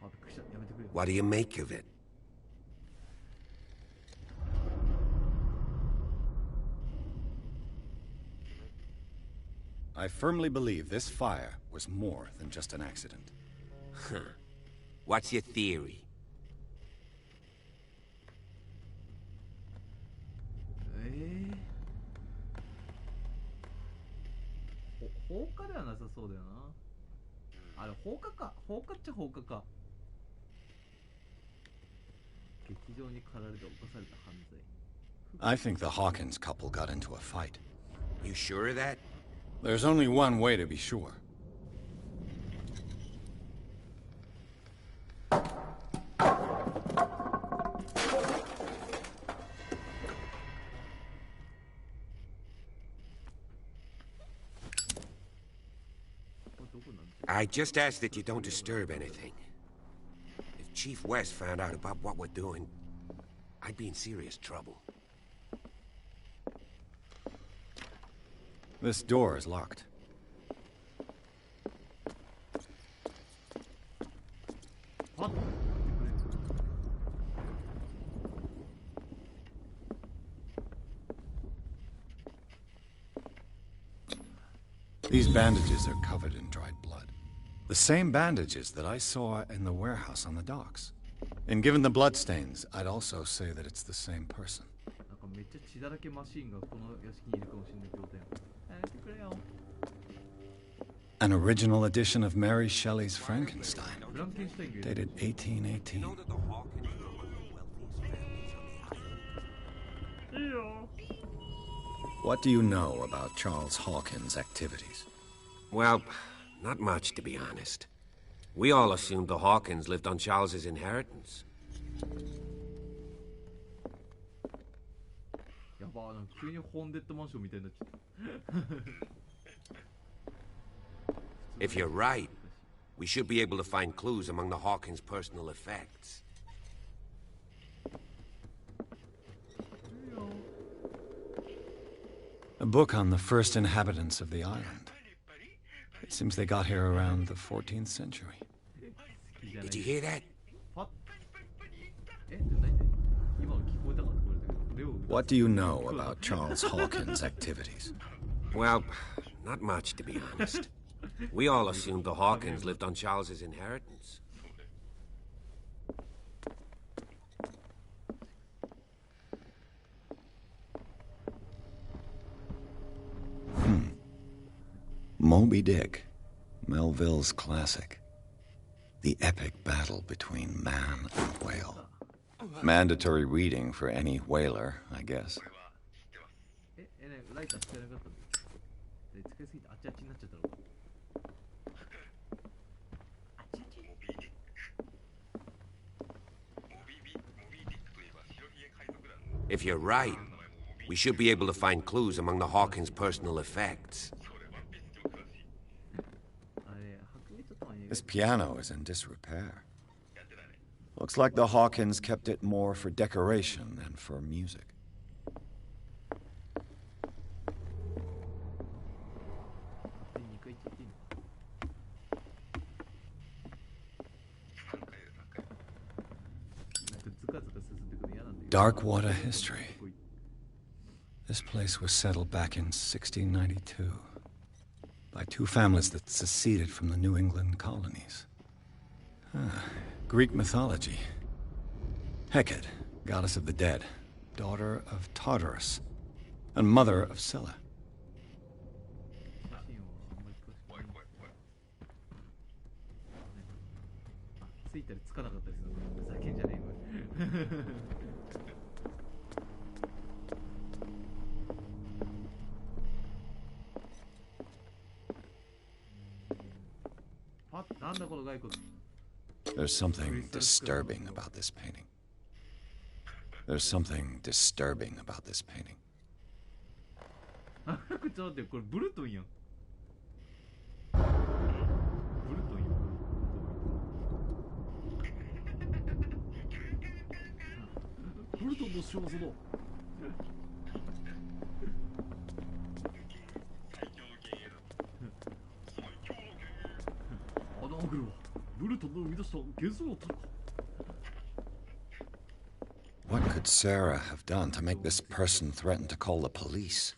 Speaker 11: what do you make of it?
Speaker 3: I firmly believe this fire was more than just an accident.
Speaker 11: Huh. What's your theory?
Speaker 3: I think the Hawkins couple got into a fight.
Speaker 11: You sure of that?
Speaker 3: There's only one way to be sure.
Speaker 11: I just ask that you don't disturb anything. If Chief West found out about what we're doing, I'd be in serious trouble.
Speaker 3: This door is locked.
Speaker 1: What?
Speaker 3: These bandages are covered in dried blood. The same bandages that I saw in the warehouse on the docks. And given the bloodstains, I'd also say that it's the same person. An original edition of Mary Shelley's Frankenstein, dated 1818. What do you know about Charles Hawkins' activities?
Speaker 11: Well, not much, to be honest. We all assumed the Hawkins lived on Charles's inheritance. If you're right, we should be able to find clues among the Hawkins' personal effects.
Speaker 3: A book on the first inhabitants of the island. It seems they got here around the 14th century.
Speaker 11: Did you hear that?
Speaker 3: What do you know about Charles Hawkins' activities?
Speaker 11: Well, not much, to be honest. We all assumed the Hawkins lived on Charles's inheritance.
Speaker 3: Moby Dick, Melville's classic. The epic battle between man and whale. Mandatory reading for any whaler, I guess.
Speaker 11: If you're right, we should be able to find clues among the Hawkins' personal effects.
Speaker 3: This piano is in disrepair. Looks like the Hawkins kept it more for decoration than for music. Darkwater history. This place was settled back in 1692 by two families that seceded from the New England colonies. Greek mythology. Hecate, goddess of the dead, daughter of Tartarus, and mother of Scylla.
Speaker 1: ついたりつかなかったりするの。ふざけんじゃねえよ。あ、なんだこの骸骨。
Speaker 3: There's something disturbing about this painting. There's something disturbing about this painting.
Speaker 1: ちょっと待って、これブルトンやん。ブルトンやん。ブルトンの仕業だ。あのアングルはブルトンの生み出した幻想のタルか。
Speaker 3: What could Sarah have done to make this person threaten to call the police?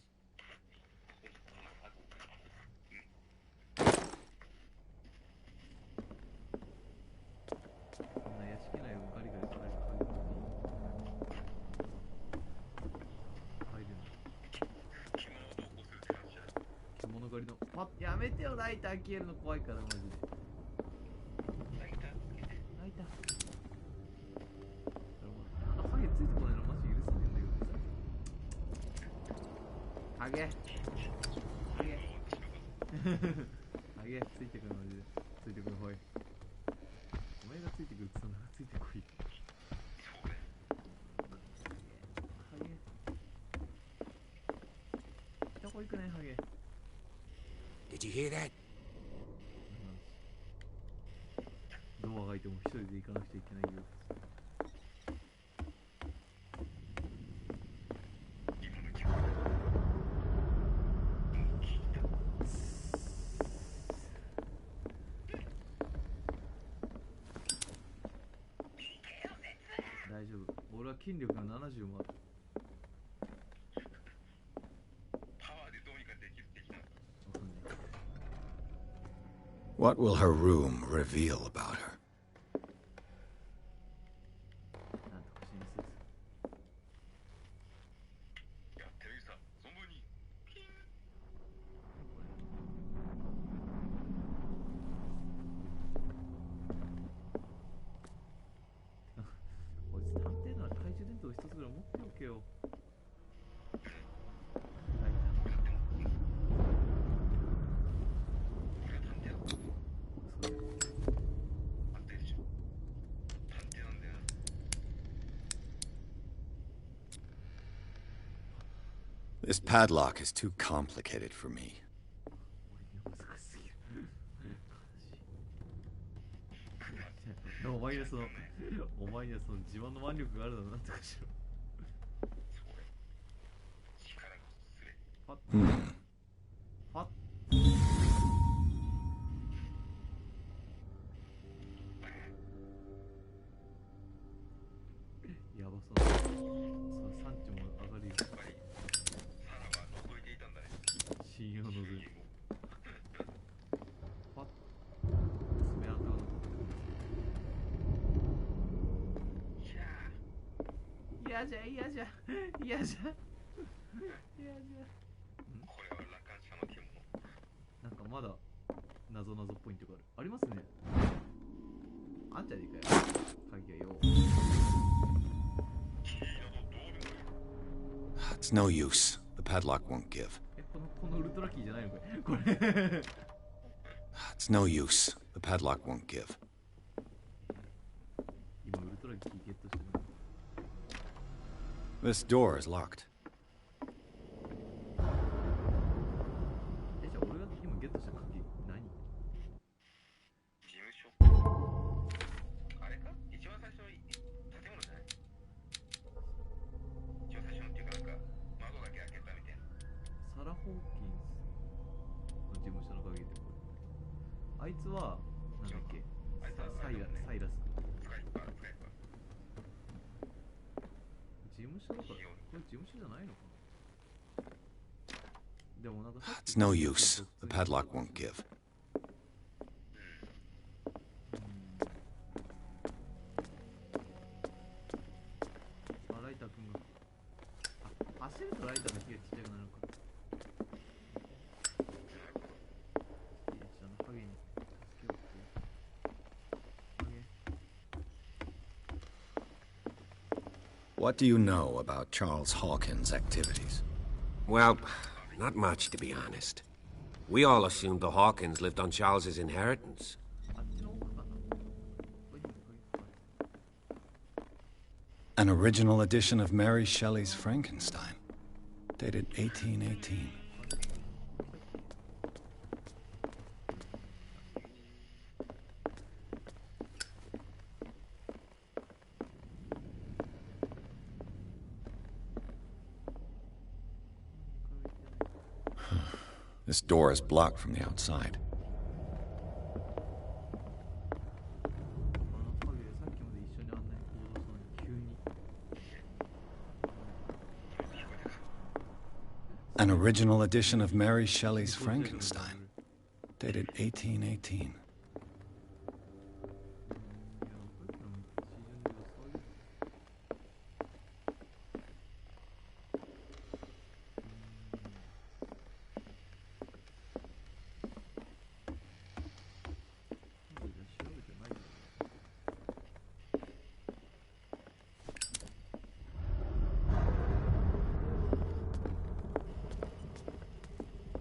Speaker 11: Did you hear that?
Speaker 1: ドアが開いても一人で行かなくちゃいけないよ。大丈夫。俺は筋力が70もある。
Speaker 3: What will her room reveal about her? This padlock is too complicated for me.
Speaker 1: お前にはその自慢の腕力があるのなんとかしろ。パッ。やばそう。産地も上がるよ。信用の図。パッ。爪痕が残ってる。嫌じゃ嫌じゃ嫌じゃ嫌じゃ。なんかまだ謎々ポイントがありますね。あんちゃんでいいかよ。鍵がよ。
Speaker 3: It's no use. The padlock won't give.
Speaker 1: このウルトラキーじゃないのこれ。
Speaker 3: It's no use. The padlock won't give.
Speaker 1: 今ウルトラキーゲットしてる。
Speaker 3: This door is locked.
Speaker 1: じゃあ俺が今ゲットした鍵何？
Speaker 6: 事務所。あれか？一番最初の建物じゃない？一番最初のっていうかなんか窓だけ開けたみたいな。
Speaker 1: サラ・ホーキンスの事務所の鍵でこれ。あいつはなんだっけ？サイラス。事務所だからこれ事務所じゃないのかな。でもなんか
Speaker 3: It's no use. The padlock won't give.
Speaker 1: ライター君が走るとライターの火がちっちゃくなるのか。ハゲに助けろって。ハゲ
Speaker 3: What do you know about Charles Hawkins' activities?
Speaker 11: Well, not much, to be honest. We all assumed the Hawkins lived on Charles's inheritance.
Speaker 3: An original edition of Mary Shelley's Frankenstein, dated 1818. This door is blocked from the outside. An original edition of Mary Shelley's Frankenstein, dated 1818.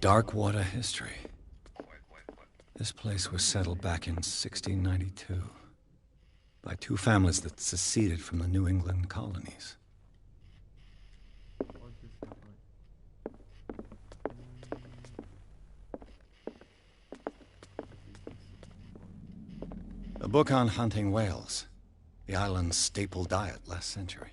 Speaker 3: Darkwater history. This place was settled back in 1692 by two families that seceded from the New England colonies. A book on hunting whales, the island's staple diet last century.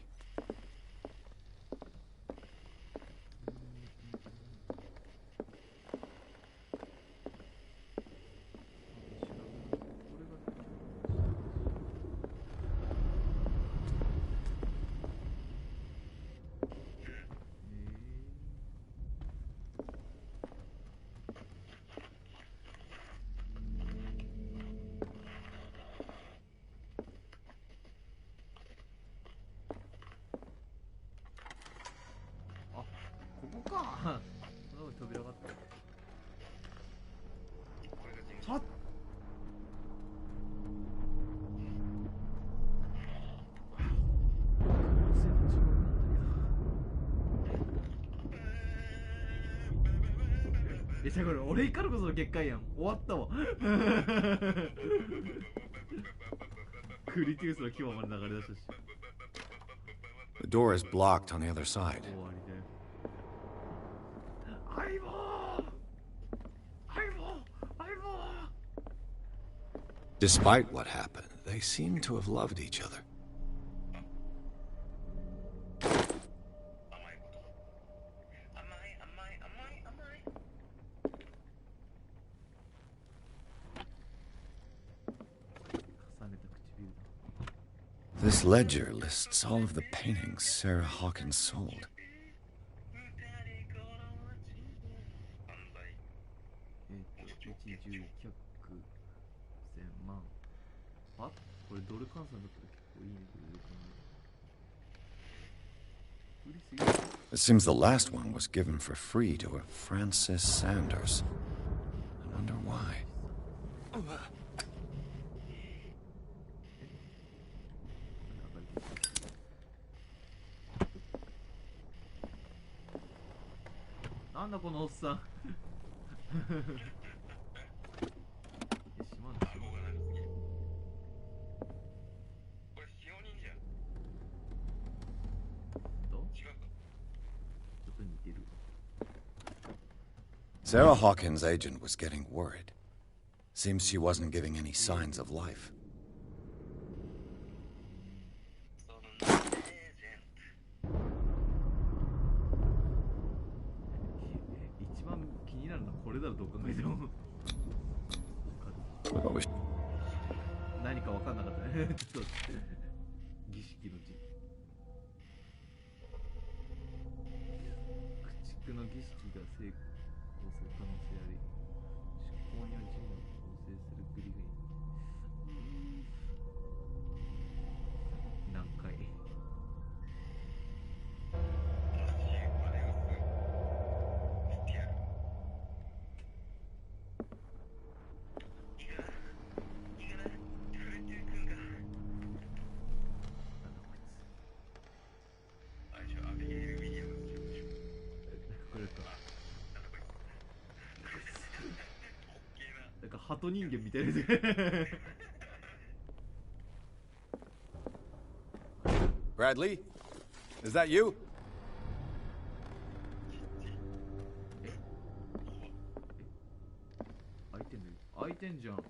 Speaker 1: じゃあこれ俺行かるこその結界やん。終わったわ。クリティウスの牙まで流れ出したし。
Speaker 3: The door is blocked on the other side.
Speaker 1: 終わりだよ。相棒！相棒！相棒！
Speaker 3: Despite what happened, they seem to have loved each other. This ledger lists all of the paintings Sarah Hawkins sold. It seems the last one was given for free to a Francis Sanders. I wonder why. Sarah Hawkins' agent was getting worried. Seems she wasn't giving any signs of life. What was
Speaker 1: 何か分かんなかったね。ちょっと儀式の字。駆逐の儀式が成功する可能性あり、出航には人を構成する国が何回。鳩人間みたいな。
Speaker 3: Bradley? Is that you?
Speaker 1: 開いてんね。開いてんじゃん。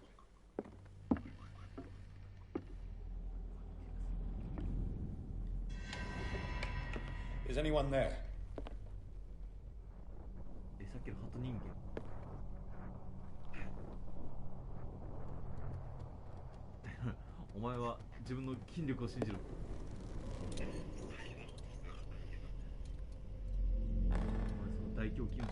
Speaker 3: Is anyone there?
Speaker 1: さっきの鳩人間。お前は自分の筋力を信じろ。お前その大胸筋を信じろ。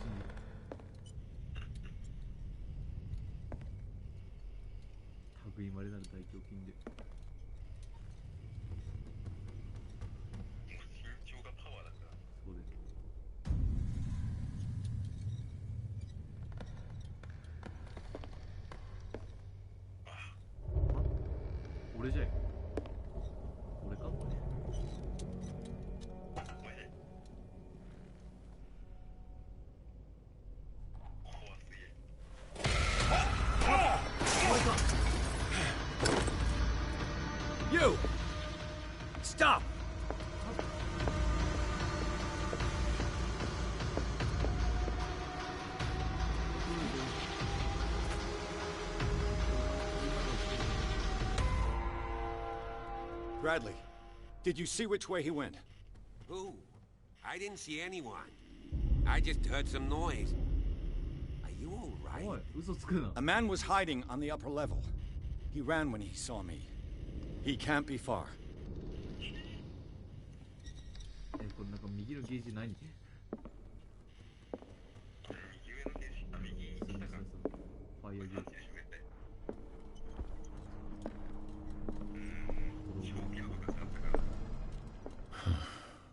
Speaker 1: 類まれなる大胸筋で。そうです。俺じゃい。俺かこれ。
Speaker 8: You! Stop!
Speaker 3: Bradley, did you see which way he went?
Speaker 11: Who? I didn't see anyone. I just heard some noise. Are you all right?
Speaker 3: A man was hiding on the upper level. He ran when he saw me. He can't be far.
Speaker 1: これなんか右のゲージ何？ファイアゲージ。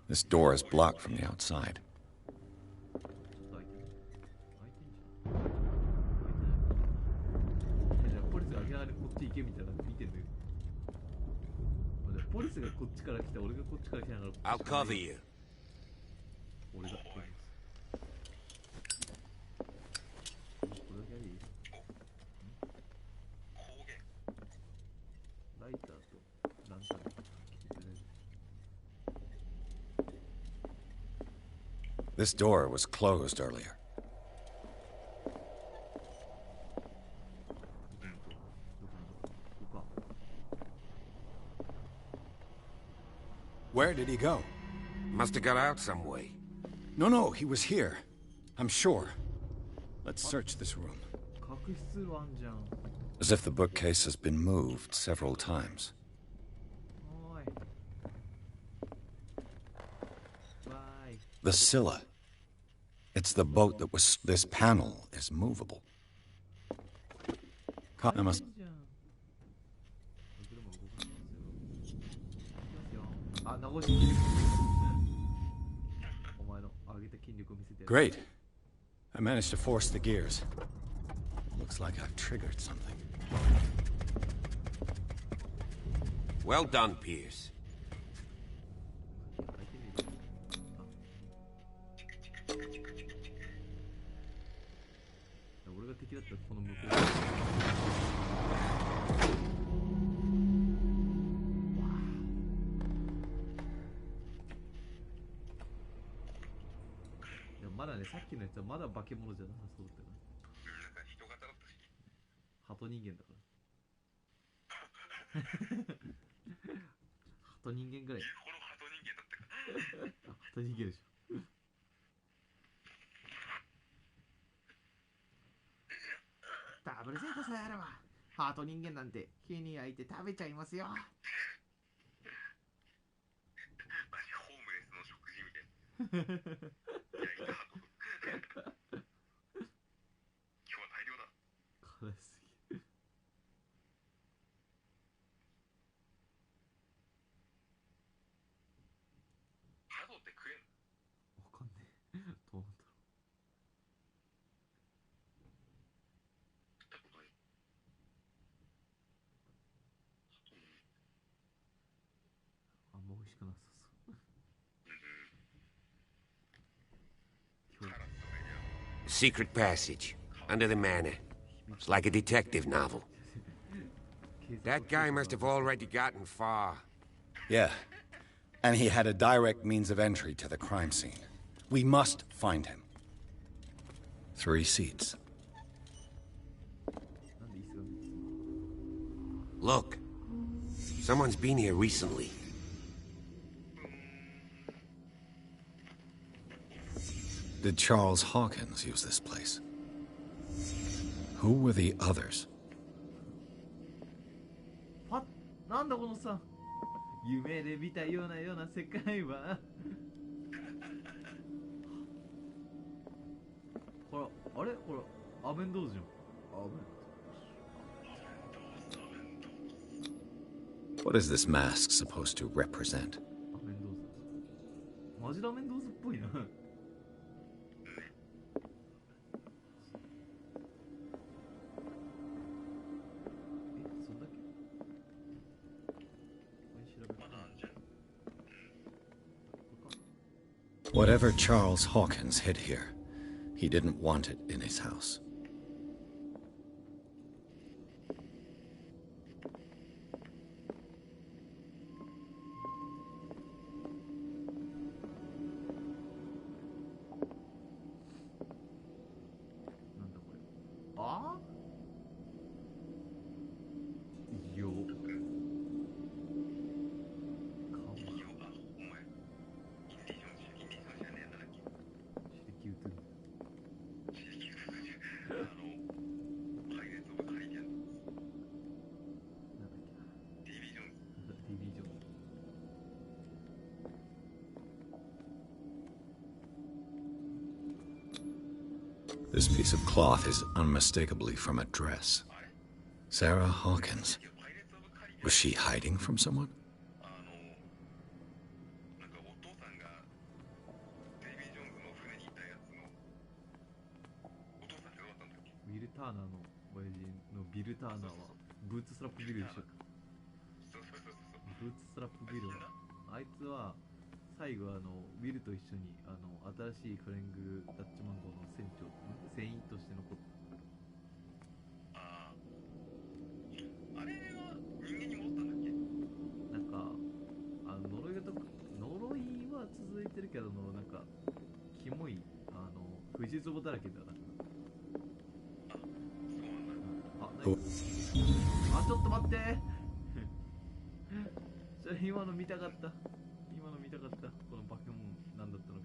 Speaker 3: This door is blocked from the outside.
Speaker 1: ポリスが明らかにこっち行けみたいなの見てんのよ。ポリスがこっちから来て俺がこっちから来ながら。
Speaker 11: I'll cover you.
Speaker 1: 俺が。これだけでいい？ライターとランタン。
Speaker 3: This door was closed earlier. Where did he go?
Speaker 11: Must have got out some way.
Speaker 3: No, he was here. I'm sure. Let's search this room. As if the bookcase has been moved several times. The Scylla. It's the boat that was... This panel is movable. I must... Great. I managed to force the gears. Looks like I've triggered something.
Speaker 11: Well done, Pierce. Secret passage under the manor. It's like a detective novel. That guy must have already gotten far.
Speaker 3: Yeah. And he had a direct means of entry to the crime scene. We must find him. 3 seats.
Speaker 11: Look. Someone's been here recently.
Speaker 3: Did Charles Hawkins use this place? Who were the others?
Speaker 1: なんだこのさ、夢で見たような世界は。ほら、あれこれ、アメンドーズじゃん。
Speaker 3: What is this mask supposed to represent?
Speaker 1: アメンドーズ。マジでアメンドーズっぽいな。
Speaker 3: Whatever Charles Hawkins hid here, he didn't want it in his house. This piece of cloth is unmistakably from a dress. Sarah Hawkins. Was she hiding from someone?
Speaker 1: Bill Turner の親父のビル・ターナーはブーツスラップビルでしょ。ブーツスラップビルはあいつは最後ウィルと一緒に新しいフレング・ダッチマン号の船員として残った。あれは人間に戻ったんだっけ？なんか呪いは続いてるけどなんかキモい藤壺だらけだな。ちょっと待って今の見たかったこのバケモンなんだったのか。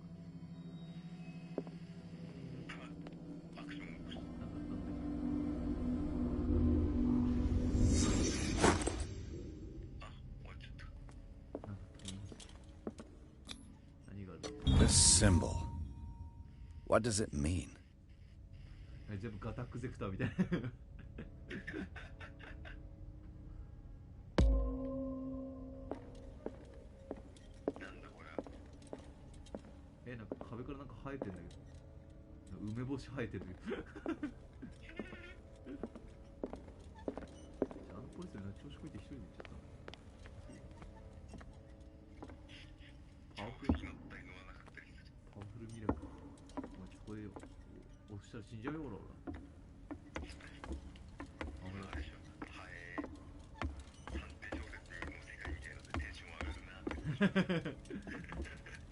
Speaker 3: This symbol. What does it mean?
Speaker 1: 全部ガタックゼクターみたいな。なんか壁からなんか生えてんだけど、梅干し生えてる。ポリス調子こいて一人で行っちゃった。パワフルミラクル。お前そこへ押したら死んじゃうよ、俺。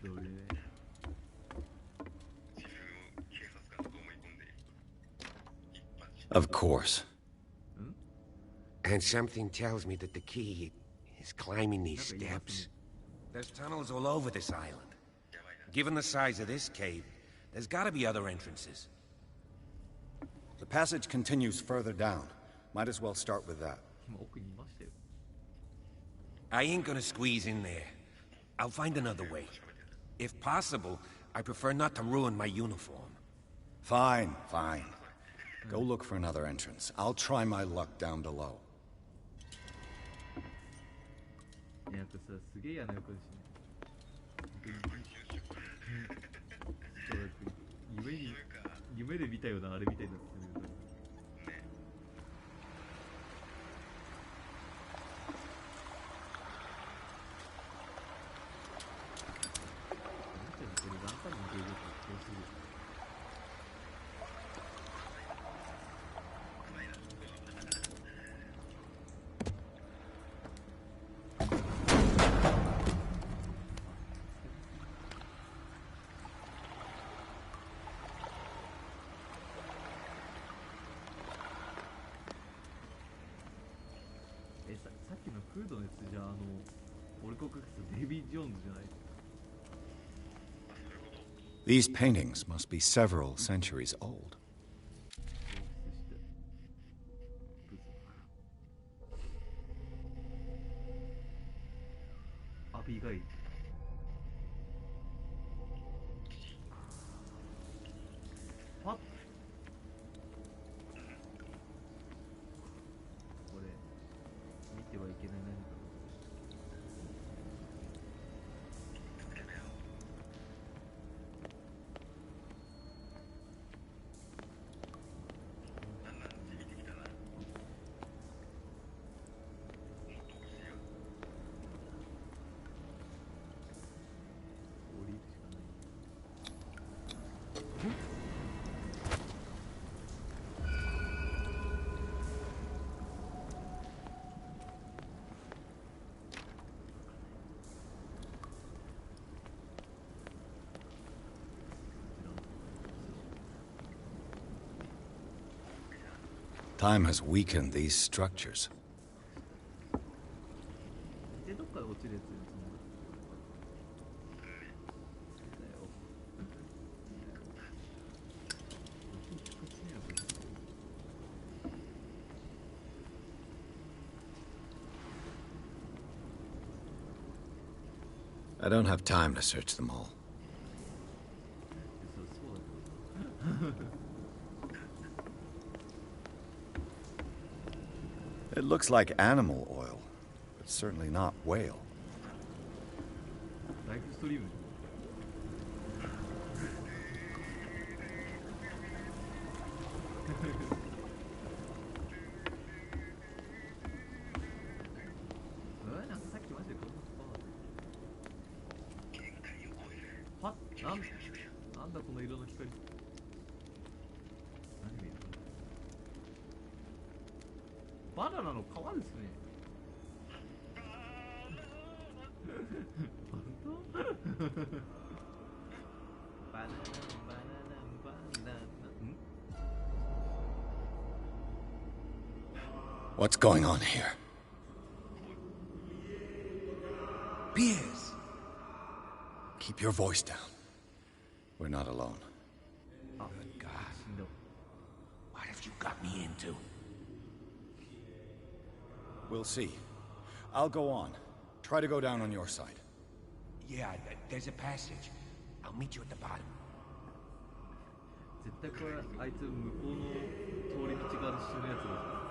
Speaker 1: どれ
Speaker 3: Of course.
Speaker 11: And something tells me that the key is climbing these steps. There's tunnels all over this island. Given the size of this cave, there's gotta be other entrances.
Speaker 3: The passage continues further down. Might as well start with that.
Speaker 11: I ain't gonna squeeze in there. I'll find another way. If possible, I prefer not to ruin my uniform.
Speaker 3: Fine. Go look for another entrance. I'll try my luck down below.
Speaker 1: なんかさ、すげえ嫌な予感しね。夢で見たようなあれみたいになってる。さっきのフードのやつじゃ俺告白したデイビー・ジョーンズじゃない。
Speaker 3: These paintings must be several centuries old.
Speaker 1: アビガイル。パッ。これ見てはいけない何か。
Speaker 3: Time has weakened these structures. I don't have time to search them all. It looks like animal oil, but certainly not whale. What's going on here?
Speaker 11: Piers!
Speaker 3: Keep your voice down. We're not alone.
Speaker 11: Good God. What have you got me into?
Speaker 3: We'll see. I'll go on. Try to go down on your side.
Speaker 11: Yeah, there's a passage. I'll meet you at the bottom.
Speaker 1: 絶対これあいつ向こうの通り道が死ぬやつだ。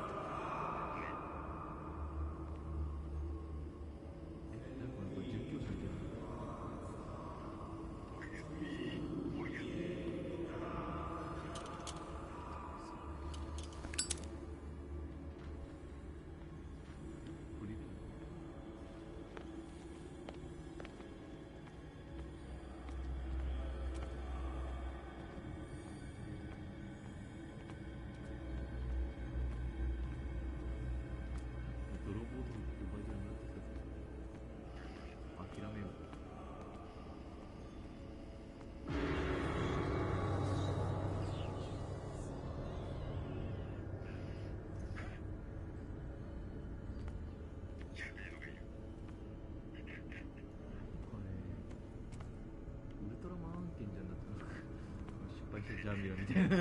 Speaker 1: ジャンビラみたいな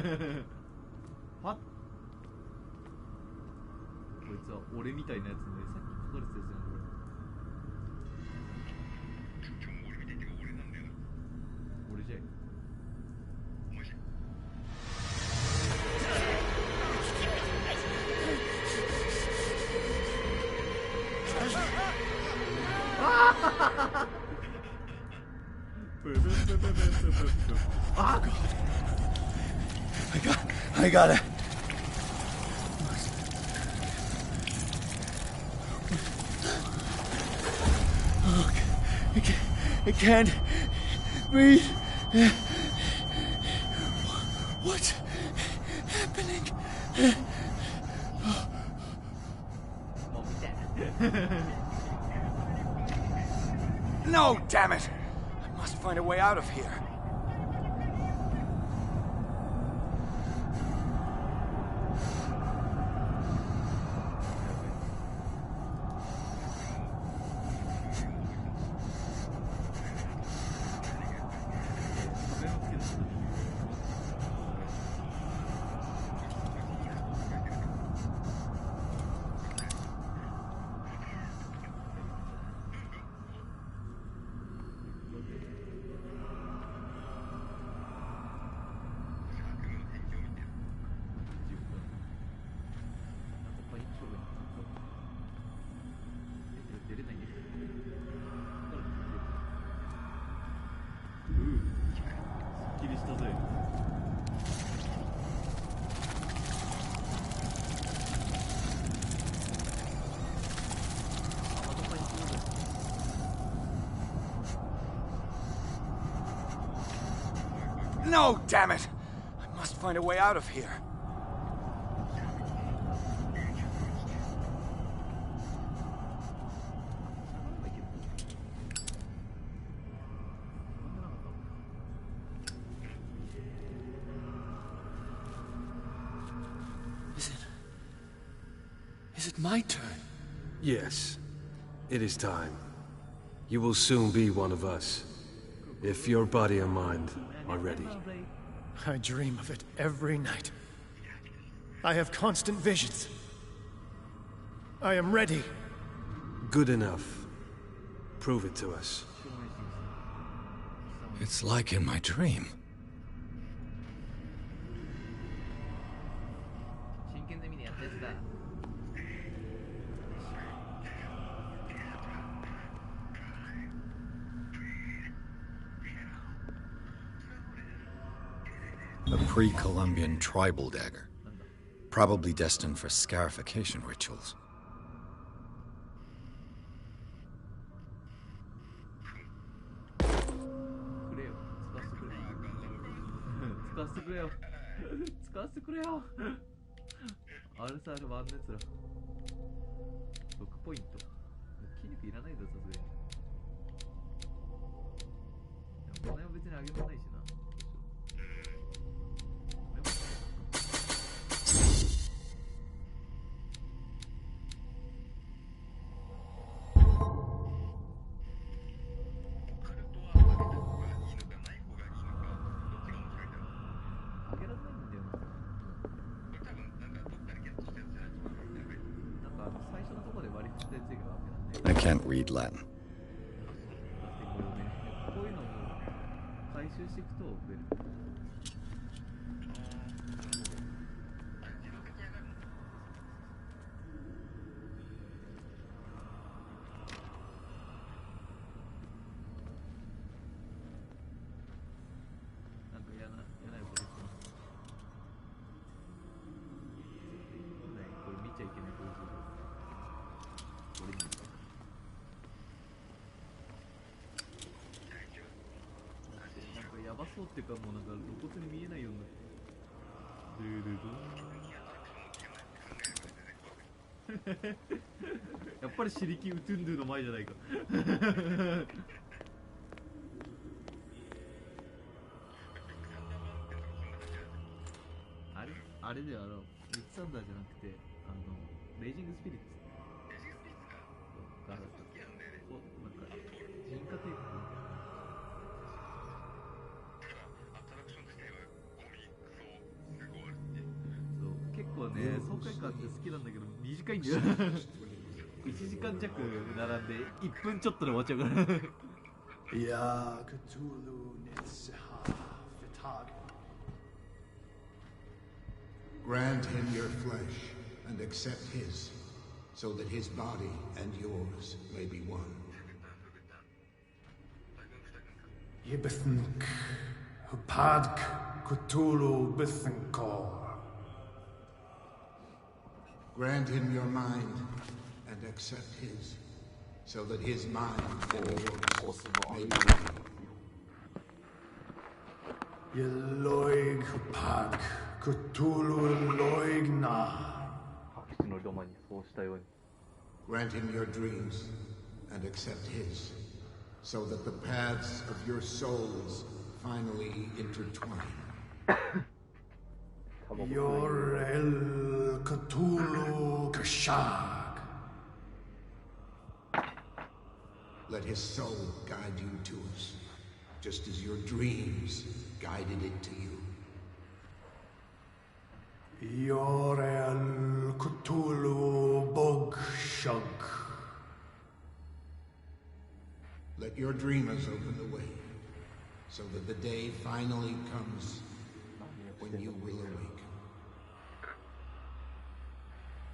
Speaker 1: はっこいつは俺みたいなやつね。さっき書かれてたやつやんこれ。俺じゃい。
Speaker 3: I got it. Oh, I can't breathe. What's happening? No, damn it! I must find a way out of here.
Speaker 8: No, damn it! I must find a way out of here.
Speaker 17: Is it my turn?
Speaker 18: Yes. It is time. You will soon be one of us. If your body and mind are ready.
Speaker 9: I dream of it every night. I have constant visions. I am ready.
Speaker 18: Good enough. Prove it to us.
Speaker 3: It's like in my dream. A pre-Columbian tribal dagger. Probably destined for scarification rituals. I can't read Latin.
Speaker 2: Grant him your flesh and accept his, so that his body and yours may be one.
Speaker 9: Yibithink, Hupadk, Cthulhu, Bithinkor.
Speaker 2: Grant him your mind and accept his, so that his mind and yours may be one.
Speaker 9: Yeloig Hupadk, Cthulhu Eloig Na.
Speaker 2: Grant him your dreams and accept his, so that the paths of your souls finally intertwine.
Speaker 9: Yor El Cthulhu Kashag.
Speaker 2: Let his soul guide you to us, just as your dreams guided it to you.
Speaker 9: Yor El Cthulhu Bogshug.
Speaker 2: Let your dreamers open the way, so that the day finally comes when you will awake.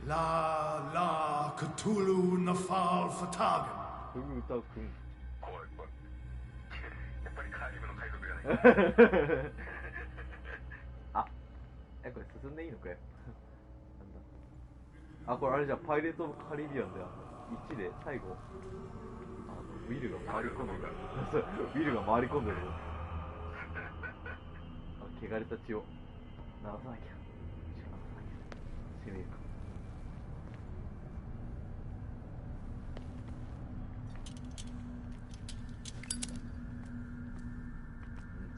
Speaker 9: La Cthulhu Nafal Fatagan.
Speaker 1: 汚れた血を流さなきゃ。使命か。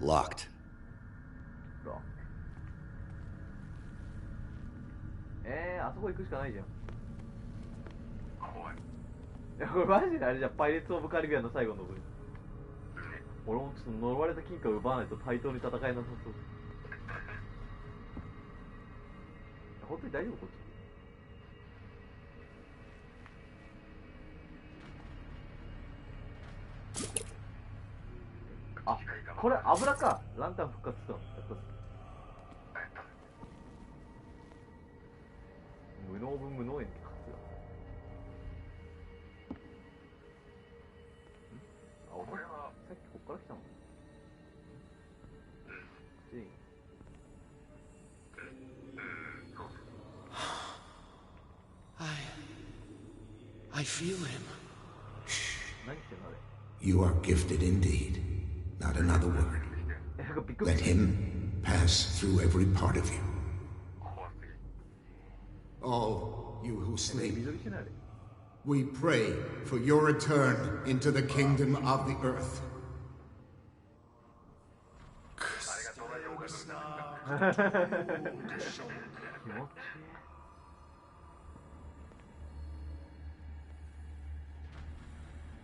Speaker 3: Locked.
Speaker 1: あそこ行くしかないじゃん。いや、これマジであれじゃん、パイレーツ・オブ・カリビアンの最後の部分。俺もちょっと呪われた金貨を奪わないと対等に戦えなさそう。本当に大丈夫こっち。あ、これ油か。ランタン復活したの。やったっす。無能分無能円って活用。あ、お前さっきこっから来たの？I
Speaker 2: feel him. You are gifted indeed. Not another word. Let him pass through every part of you. All you who sleep, we pray for your return into the kingdom of the earth.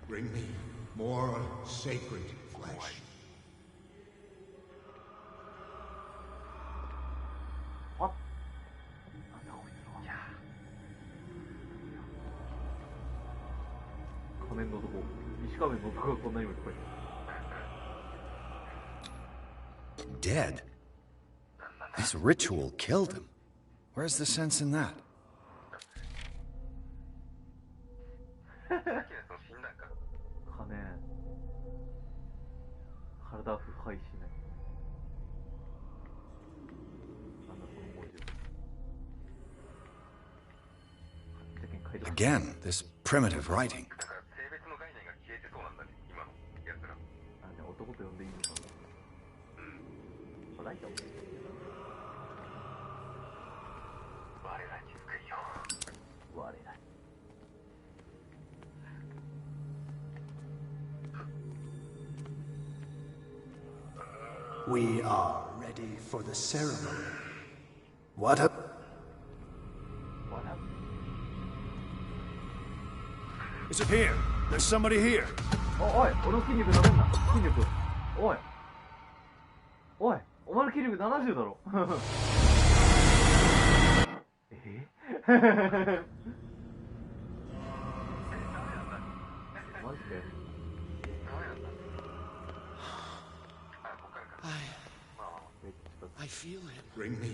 Speaker 2: Bring me more sacred flesh.
Speaker 3: Dead? This ritual killed him. Where's the sense in that? Again, this primitive writing.
Speaker 5: We are ready for the ceremony. What a...
Speaker 7: Is it here? There's somebody here.
Speaker 1: おい、俺の筋肉舐めんな。筋力。おい。おい、お前の筋力70だろ。マジで
Speaker 2: I feel it. Bring me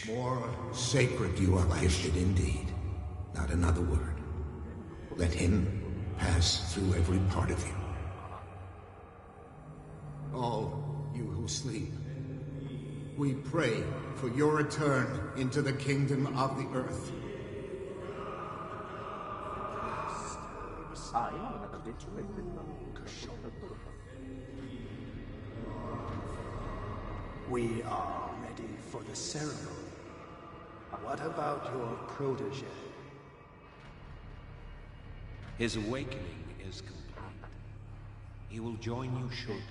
Speaker 2: more sacred. You are gifted indeed. Not another word. Let him pass through every part of you. All you who sleep, we pray for your return into the kingdom of the earth.
Speaker 5: We are ready for the ceremony. What about your protege?
Speaker 11: His awakening is complete. He will join you shortly.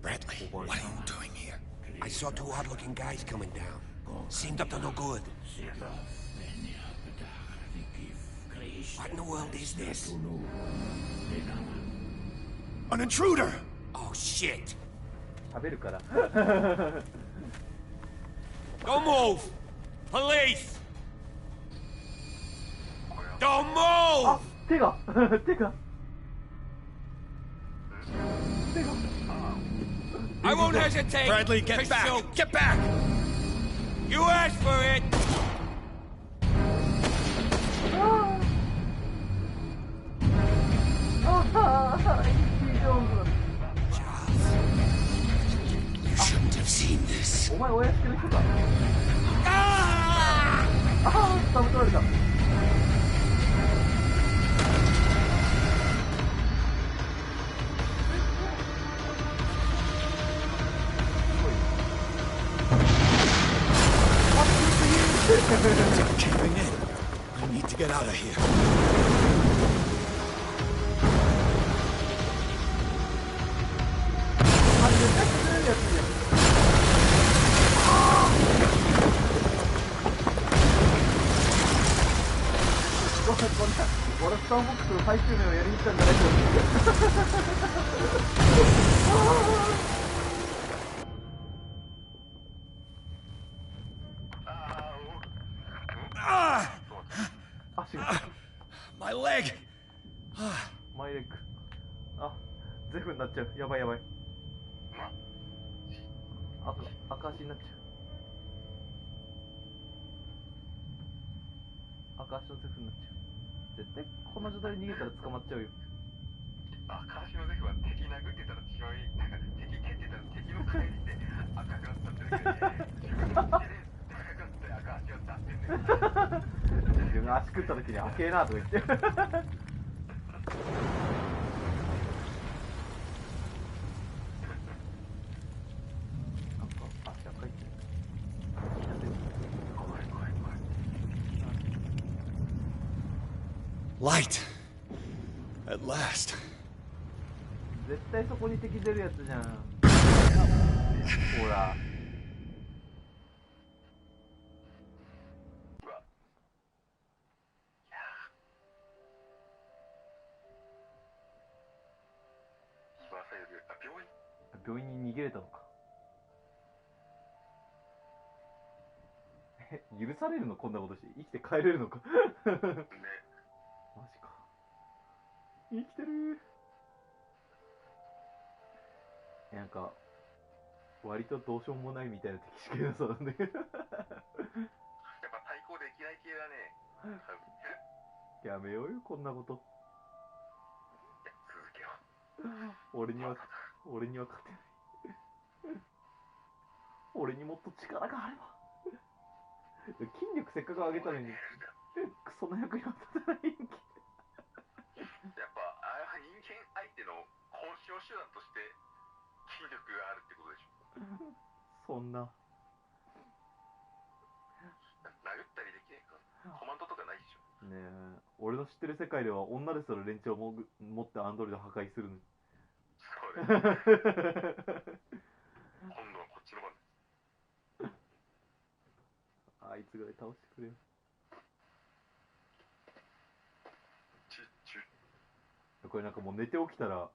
Speaker 11: Bradley, what are you doing here? I saw two odd-looking guys coming down. Seemed up to no good. What in the world is this?
Speaker 2: An intruder!
Speaker 11: Oh, shit.
Speaker 1: 食べるから。
Speaker 11: Don't move! Police! Don't move!
Speaker 1: 手が手が
Speaker 11: I won't hesitate.
Speaker 2: Bradley, get
Speaker 11: to
Speaker 2: back!
Speaker 11: shoot.
Speaker 2: Get back!
Speaker 11: You asked for it.
Speaker 2: You shouldn't have seen this.
Speaker 1: お前親知ってる人か。スタブ取られた。
Speaker 2: It's caving in. I need to get out of here. My leg!
Speaker 1: マイレック。あ、ゼフになっちゃう。やばいやばい。赤足になっちゃう。赤足のゼフになっちゃう。絶対この状態で逃げたら捕まっちゃうよ。
Speaker 6: 赤足のゼフは敵殴ってたら血のなんか敵蹴ってたら敵の帰りで赤くなったってだけで自分の血で高くなって赤足を出してんねん。
Speaker 1: 自分が足食った時に赤えなとか言って
Speaker 2: Light! At last.
Speaker 1: 絶対そこに敵出るやつじゃん。ほら。病院に逃げれたのか。許されるのこんなことして生きて帰れるのか。マジか。生きてる。なんか割とどうしようもないみたいな敵視系のさなんで。やっぱ
Speaker 6: 対抗できない系だね。
Speaker 1: やめようよこんなこと。
Speaker 6: 続けよう。
Speaker 1: 俺には勝てない。俺にもっと力があれば。筋力せっかく上げたのにクソな役には立たないんけ。
Speaker 6: やっぱあれは人間相手の交渉手段として筋力があるってことでしょ。
Speaker 1: そんな
Speaker 6: 殴ったりできないか。コマンドとかないでしょ。
Speaker 1: ねえ、俺の知ってる世界では女ですら連中を持ってアンドロイド破壊するの。
Speaker 6: そうです今度はこっちの番です。
Speaker 1: あいつぐらい倒してくれよ。これなんかもう寝て起きたら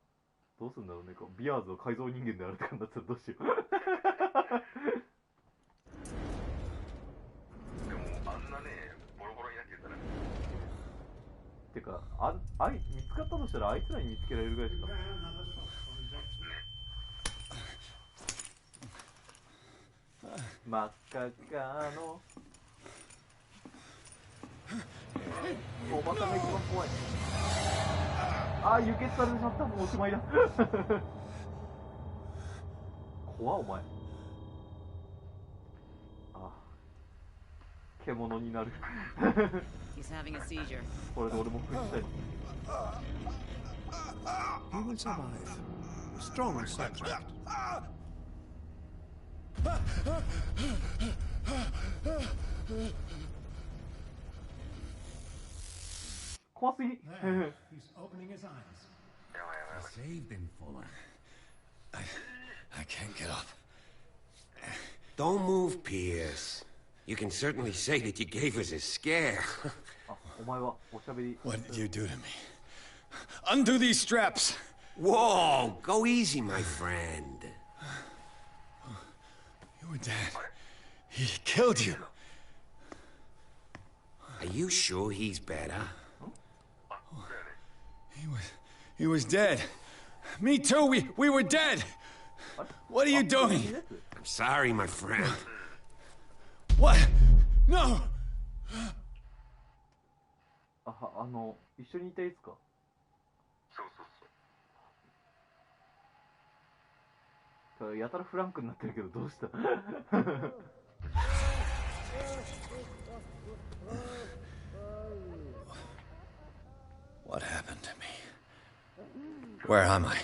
Speaker 1: どうすんだろうね。ビアーズの改造人間であるって感じになったらどうしよう。
Speaker 6: でもあんなねボロボロになってたら
Speaker 1: てか見つかったとしたらあいつらに見つけられるぐらいしか。真っ赤っかのおばさんが一番怖い。あ、輸血されてしまった。もうおしまいだ。怖っお前。あ、獣になる。これで俺も食いしたい。
Speaker 2: He will survive. Strong and subject.
Speaker 1: 怖すぎ。
Speaker 2: He's opening his eyes.
Speaker 11: Saved him, Fuller.
Speaker 2: I can't get up.
Speaker 11: Don't move, Pierce. You can certainly say that you gave us a scare.
Speaker 1: お前はおしゃべり。
Speaker 18: What did you do to me? Undo these straps!
Speaker 11: Whoa! Go easy, my friend.
Speaker 18: You were dead. He killed you.
Speaker 11: Are you sure he's better?
Speaker 18: He was dead. Me too, we were dead! What are you doing?
Speaker 11: I'm sorry, my friend.
Speaker 18: What? No!
Speaker 1: 一緒にいたいですか？やたらフランクになってるけどどうした？
Speaker 3: What happened to me? Where am I?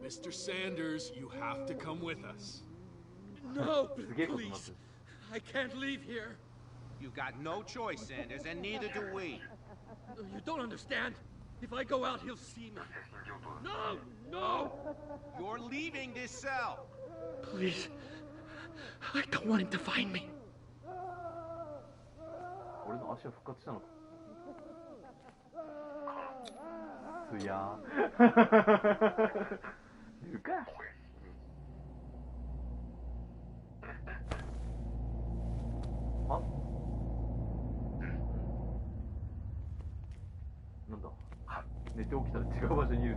Speaker 16: Mr. Sanders, you have to come with us.
Speaker 12: No, please. I can't leave here.
Speaker 8: You've got no choice, Sanders, and neither do we.
Speaker 12: You don't understand. If I go out, he'll see me. No! No!
Speaker 8: You're leaving this cell.
Speaker 12: Please. I don't want him to find me.
Speaker 1: 俺の足は復活したのか。すやー。いるか。あ。なんだ。寝て起きたら違う場所にいる。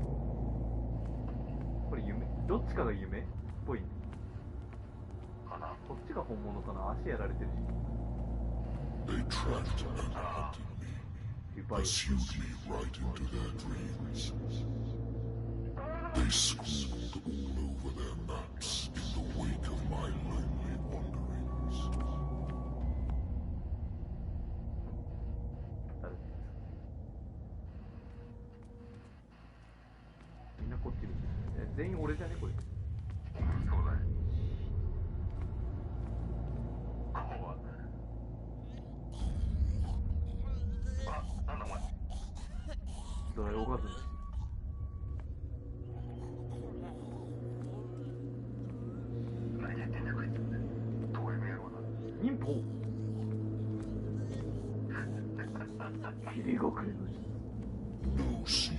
Speaker 1: これ夢？どっちかが夢？っぽいね。こっちが本物かな。足やられてるし。
Speaker 2: They trapped and hunted me, pursued me right into their dreams. They scrawled all over their maps in the wake of my lonely wanderings.
Speaker 1: みんなこっちに。全員俺じゃねこれ。 ドライオーガズム。
Speaker 6: 何やってんだこいつ。遠い目やろうな。
Speaker 1: 忍法。ひりごくれの人。
Speaker 2: No sea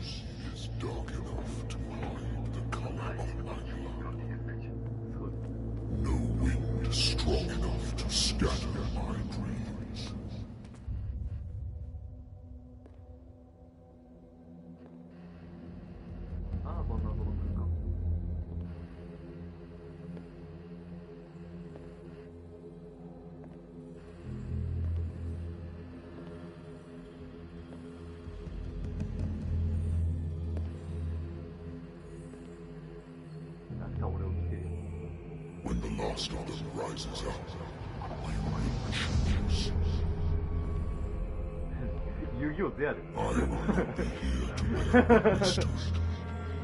Speaker 2: is dark enough to hide the color of my blood. No wind is strong enough to scatter my dreams.
Speaker 1: ああ、こんなことするか。なんか俺を見てる。
Speaker 2: When the last of them rises up, we reach.
Speaker 1: 遊戯王ゼアル。
Speaker 2: I will not be here to make a mystery,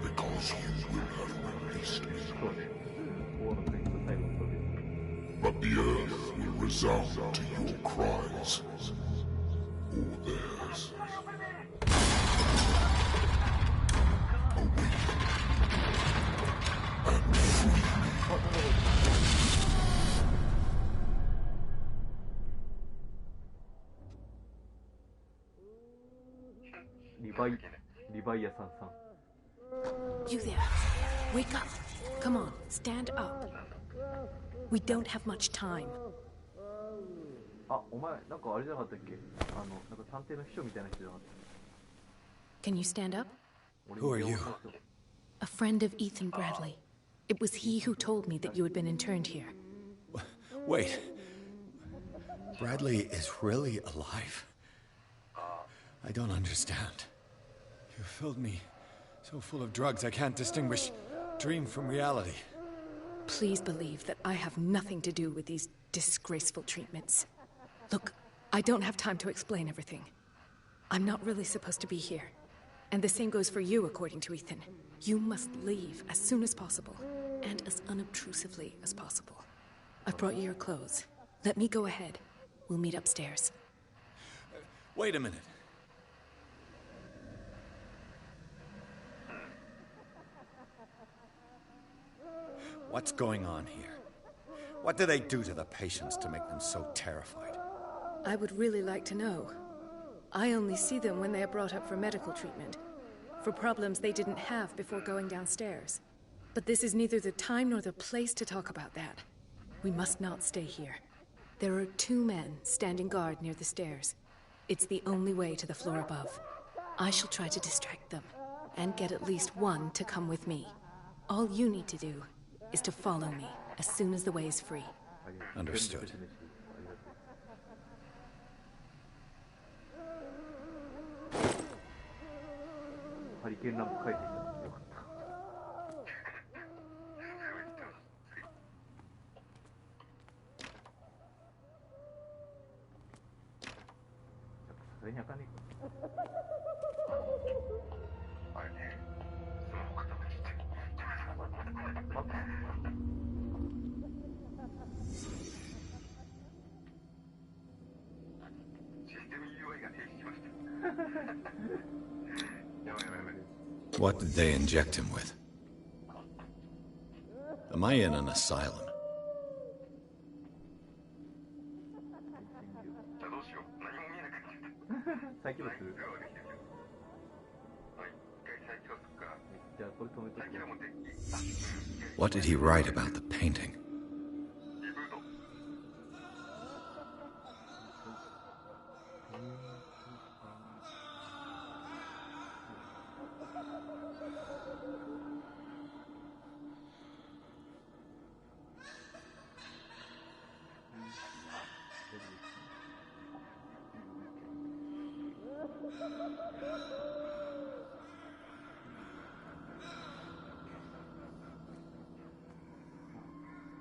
Speaker 2: because you will have released me. But the earth will resound to your cries, or theirs. Awake and free me.
Speaker 1: リヴァイアさんさん。
Speaker 14: You there. Wake up. Come on, stand up. We don't have much time.
Speaker 1: あ、お前、なんかあれじゃなかったっけ？なんか探偵の秘書みたいな人じゃなかった？
Speaker 14: Can you stand up?
Speaker 3: Who are you?
Speaker 14: A friend of Ethan Bradley. It was he who told me that you had been interned here.
Speaker 3: Wait. Bradley is really alive? I don't understand.
Speaker 18: You filled me so full of drugs I can't distinguish dream from reality.
Speaker 14: Please believe that I have nothing to do with these disgraceful treatments. Look, I don't have time to explain everything. I'm not really supposed to be here. And the same goes for you, according to Ethan. You must leave as soon as possible, and as unobtrusively as possible. I've brought you your clothes. Let me go ahead. We'll meet upstairs.
Speaker 18: Wait a minute.
Speaker 3: What's going on here? What do they do to the patients to make them so terrified?
Speaker 17: I would really like to know. I only see them when they are brought up for medical treatment, for problems they didn't have before going downstairs. But this is neither the time nor the place to talk about that. We must not stay here. There are 2 men standing guard near the stairs. It's the only way to the floor above. I shall try to distract them, and get at least one to come with me. All you need to do is to follow me as soon as the way is free.
Speaker 3: Understood. What did they inject him with? Am I in an asylum? What did he write about the painting?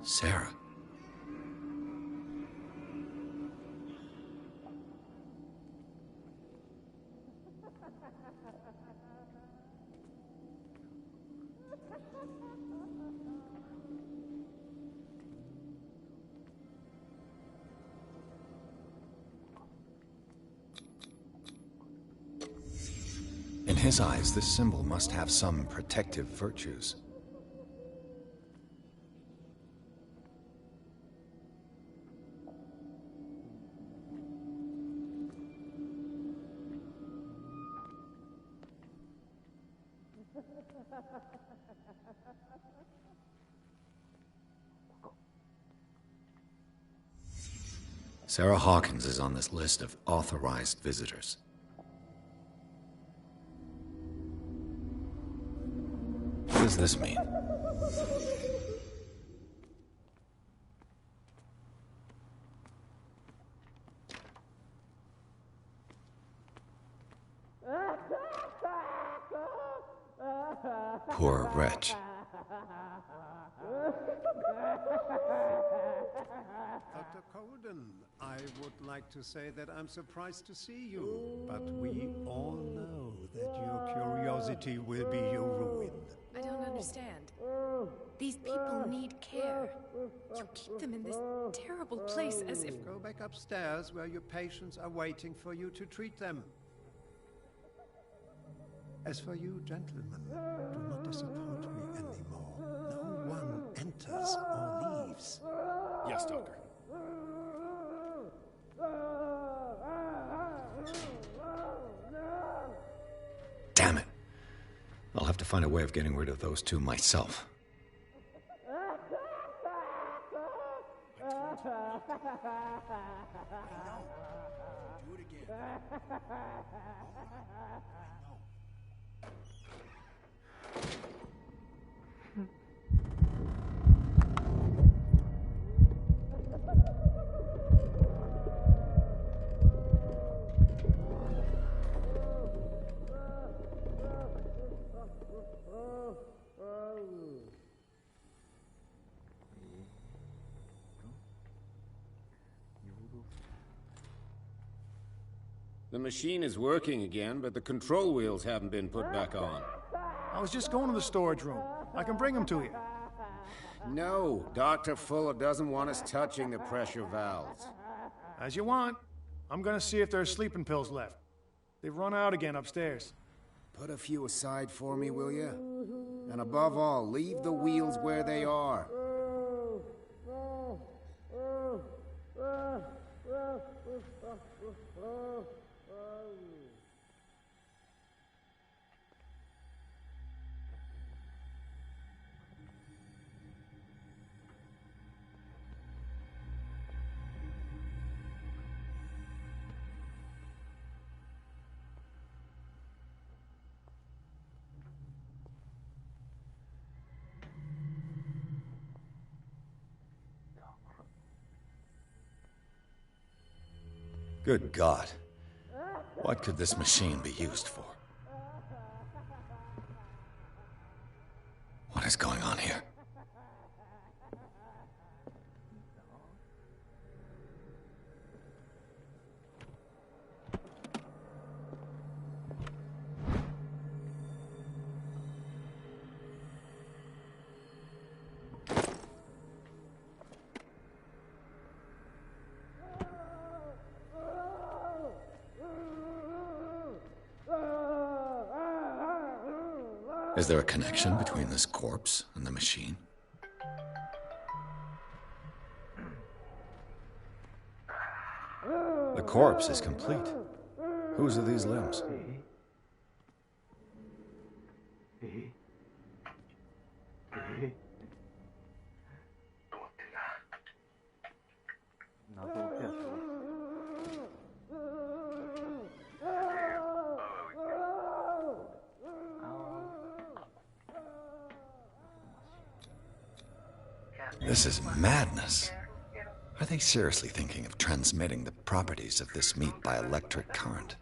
Speaker 3: Sarah. In his eyes, this symbol must have some protective virtues. Sarah Hawkins is on this list of authorized visitors. What does this mean? Poor wretch.
Speaker 19: Dr. Colden, I would like to say that I'm surprised to see you, but we all know that your curiosity will be your ruin.
Speaker 17: I don't understand. These people need care. You keep them in this terrible place as if...
Speaker 19: Go back upstairs where your patients are waiting for you to treat them. As for you, gentlemen, do not disappoint me anymore. No one enters or leaves.
Speaker 16: Yes, Doctor.
Speaker 3: Damn it. I'll have to find a way of getting rid of those 2 myself.
Speaker 16: Do it again.
Speaker 13: The machine is working again, but the control wheels haven't been put back on.
Speaker 9: I was just going to the storage room. I can bring them to you.
Speaker 13: No, Dr. Fuller doesn't want us touching the pressure valves.
Speaker 9: As you want. I'm gonna see if there's sleeping pills left. They've run out again upstairs.
Speaker 13: Put a few aside for me, will you? And above all, leave the wheels where they are.
Speaker 3: Good God. What could this machine be used for? What is going on here? Is there a connection between this corpse and the machine? The corpse is complete. Whose are these limbs? This is madness. Are they seriously thinking of transmitting the properties of this meat by electric current?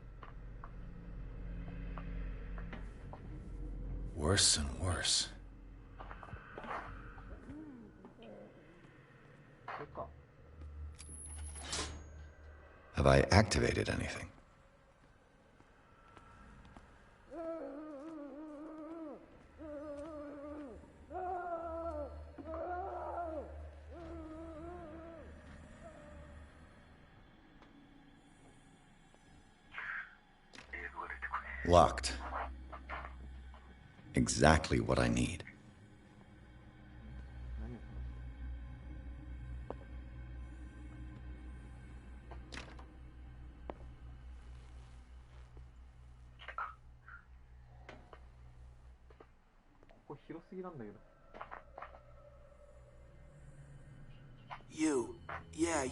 Speaker 3: Worse and worse. Have I activated anything? Locked. Exactly what I need.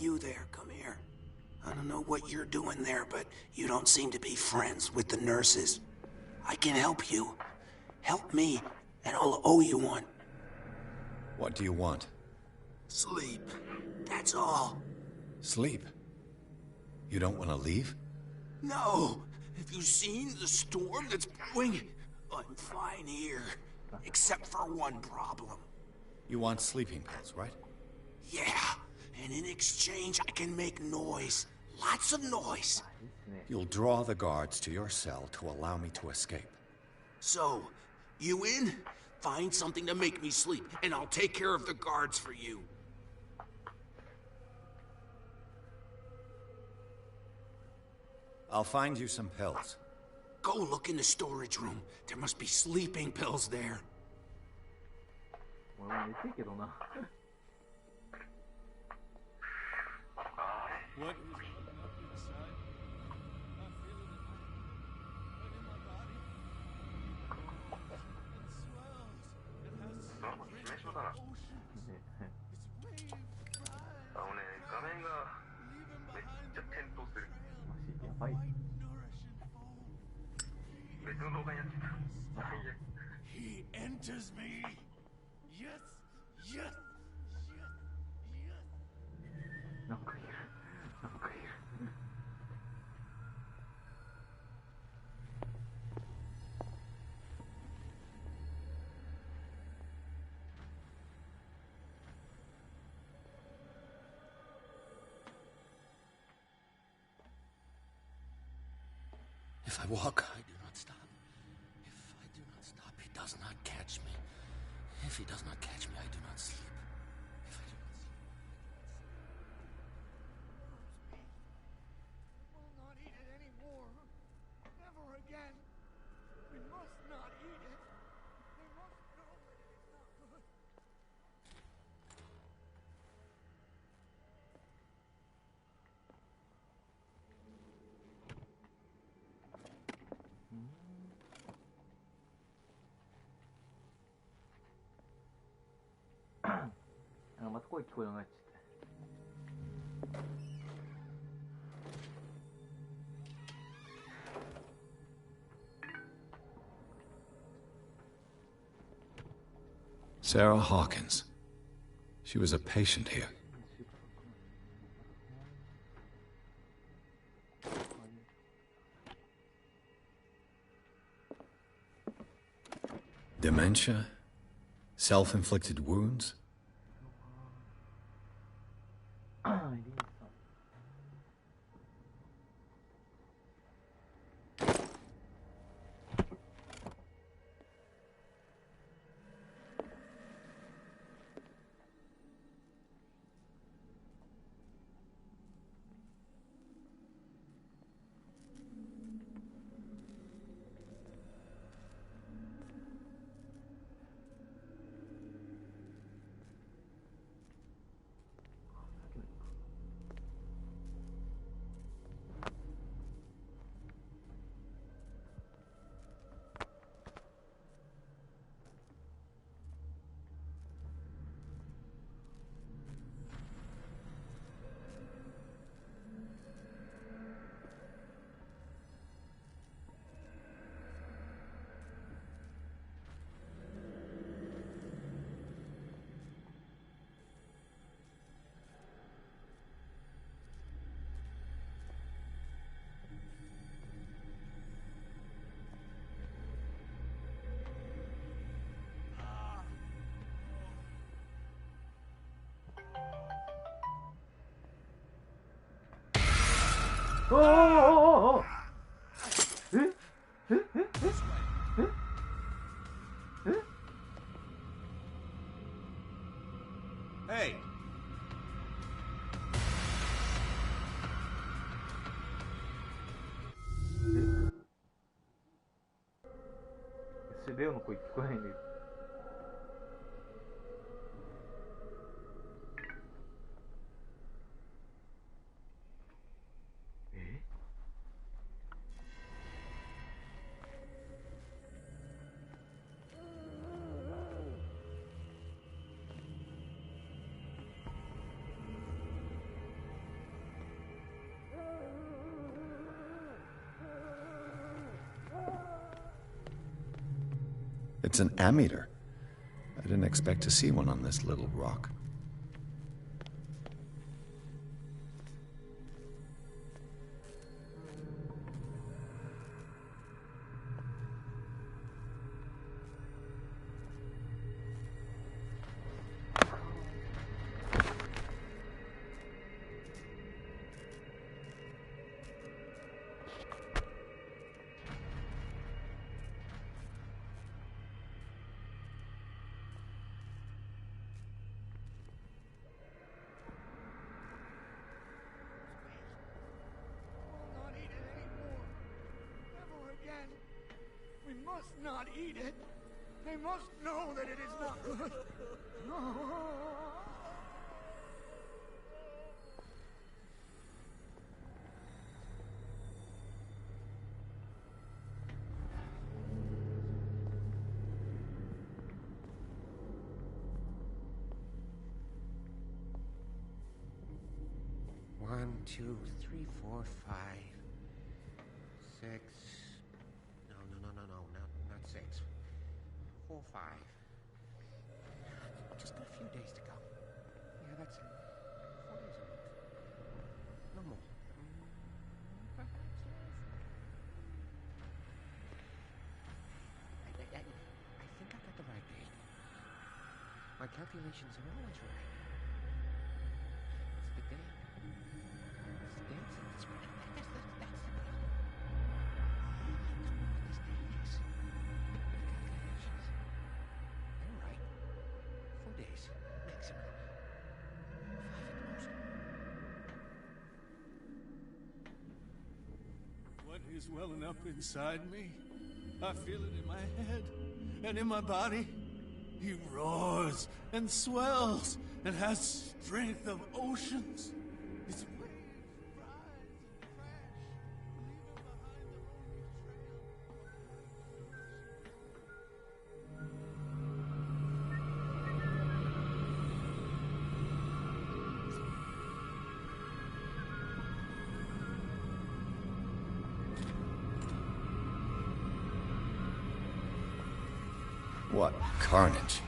Speaker 5: You there, come here. I don't know what you're doing there, but you don't seem to be friends with the nurses. I can help you. Help me, and I'll owe you one.
Speaker 3: What do you want?
Speaker 5: Sleep. That's all.
Speaker 3: Sleep? You don't want to leave?
Speaker 5: No. Have you seen the storm that's brewing? I'm fine here. Except for one problem.
Speaker 3: You want sleeping pills, right?
Speaker 5: Yeah. And in exchange, I can make noise. Lots of noise.
Speaker 3: You'll draw the guards to your cell to allow me to escape.
Speaker 5: So, you in? Find something to make me sleep, and I'll take care of the guards for you.
Speaker 3: I'll find you some pills.
Speaker 5: Go look in the storage room. There must be sleeping pills there.
Speaker 16: What? He enters me. Yes, yes, yes, yes.
Speaker 5: If I walk, I do not stop. If I do not stop, he does not catch me. If he does not catch me, I do not sleep. If I do not sleep,
Speaker 16: We will not eat it anymore. Never again. We must not eat it. They must know that it is not good.
Speaker 3: Sarah Hawkins. She was a patient here. Dementia? Self-inflicted wounds?
Speaker 1: Oh!
Speaker 8: Hey!
Speaker 1: レオの声聞こえないんだけど。
Speaker 3: It's an ammeter. I didn't expect to see one on this little rock.
Speaker 20: We must not eat it. They must know that it is not good. No.
Speaker 11: One, two, three, four, 5, 6. No, not 6. 4, 5. Just got a few days to go. Yeah, that's it. 4 days a week. No more. Perhaps less. I think I got the right date. My calculations are always right. It's the day. It's the dancing. That's right. That's the day. This day is. Calculations. They're right. 4 days. Maximum. 5 at most.
Speaker 16: What is welling up inside me? I feel it in my head and in my body. He roars and swells and has strength of oceans. His waves rise and crash, leaving behind a lonely
Speaker 3: What carnage.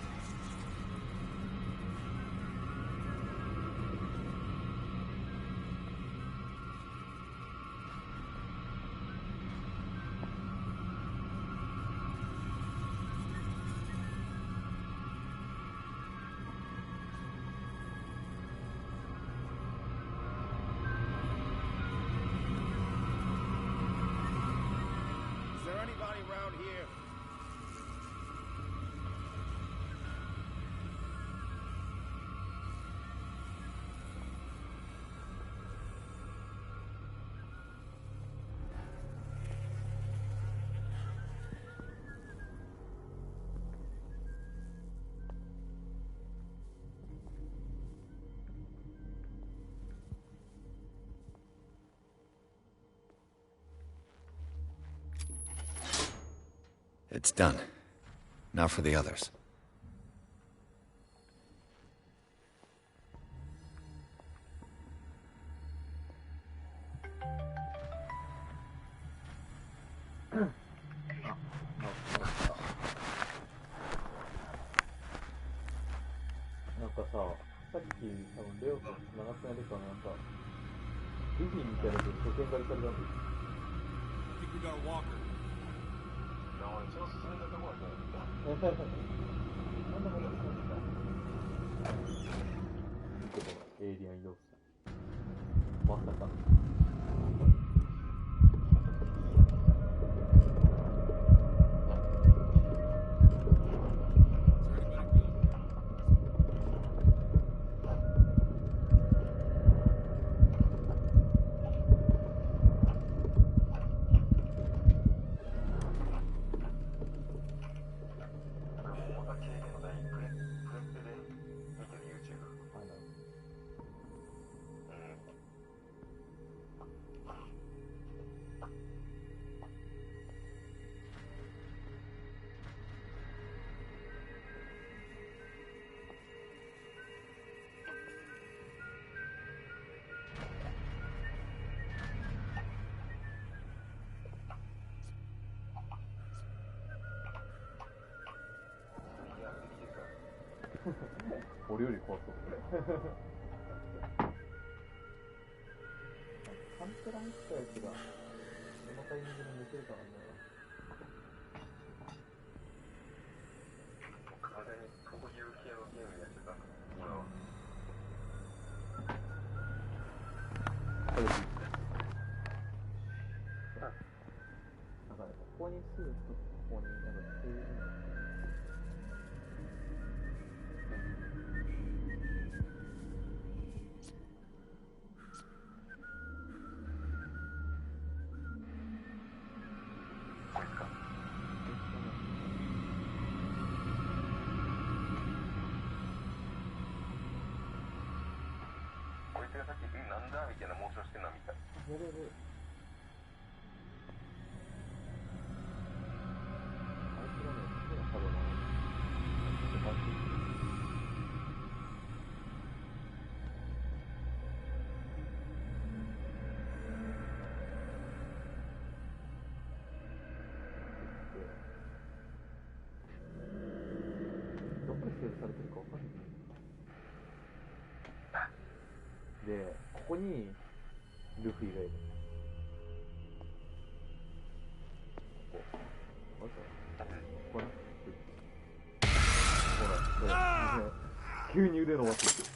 Speaker 13: around here.
Speaker 3: It's done. Now for the others.
Speaker 1: 俺より怖そう。カンテラに来たやつが、どのタイミングで抜けるかなんだよな。
Speaker 6: 完全にこういう系のゲームやってた。
Speaker 1: なんかね、ここにスーツとここになんかスーツ。
Speaker 6: さっきなんだみたいなモーションしてんの見た。
Speaker 1: やれる。あいつらね、手が多分どこにセーブされてるかわかんない。で、ここにルフィがいる。ここな。ほら、急に腕伸ばしてる。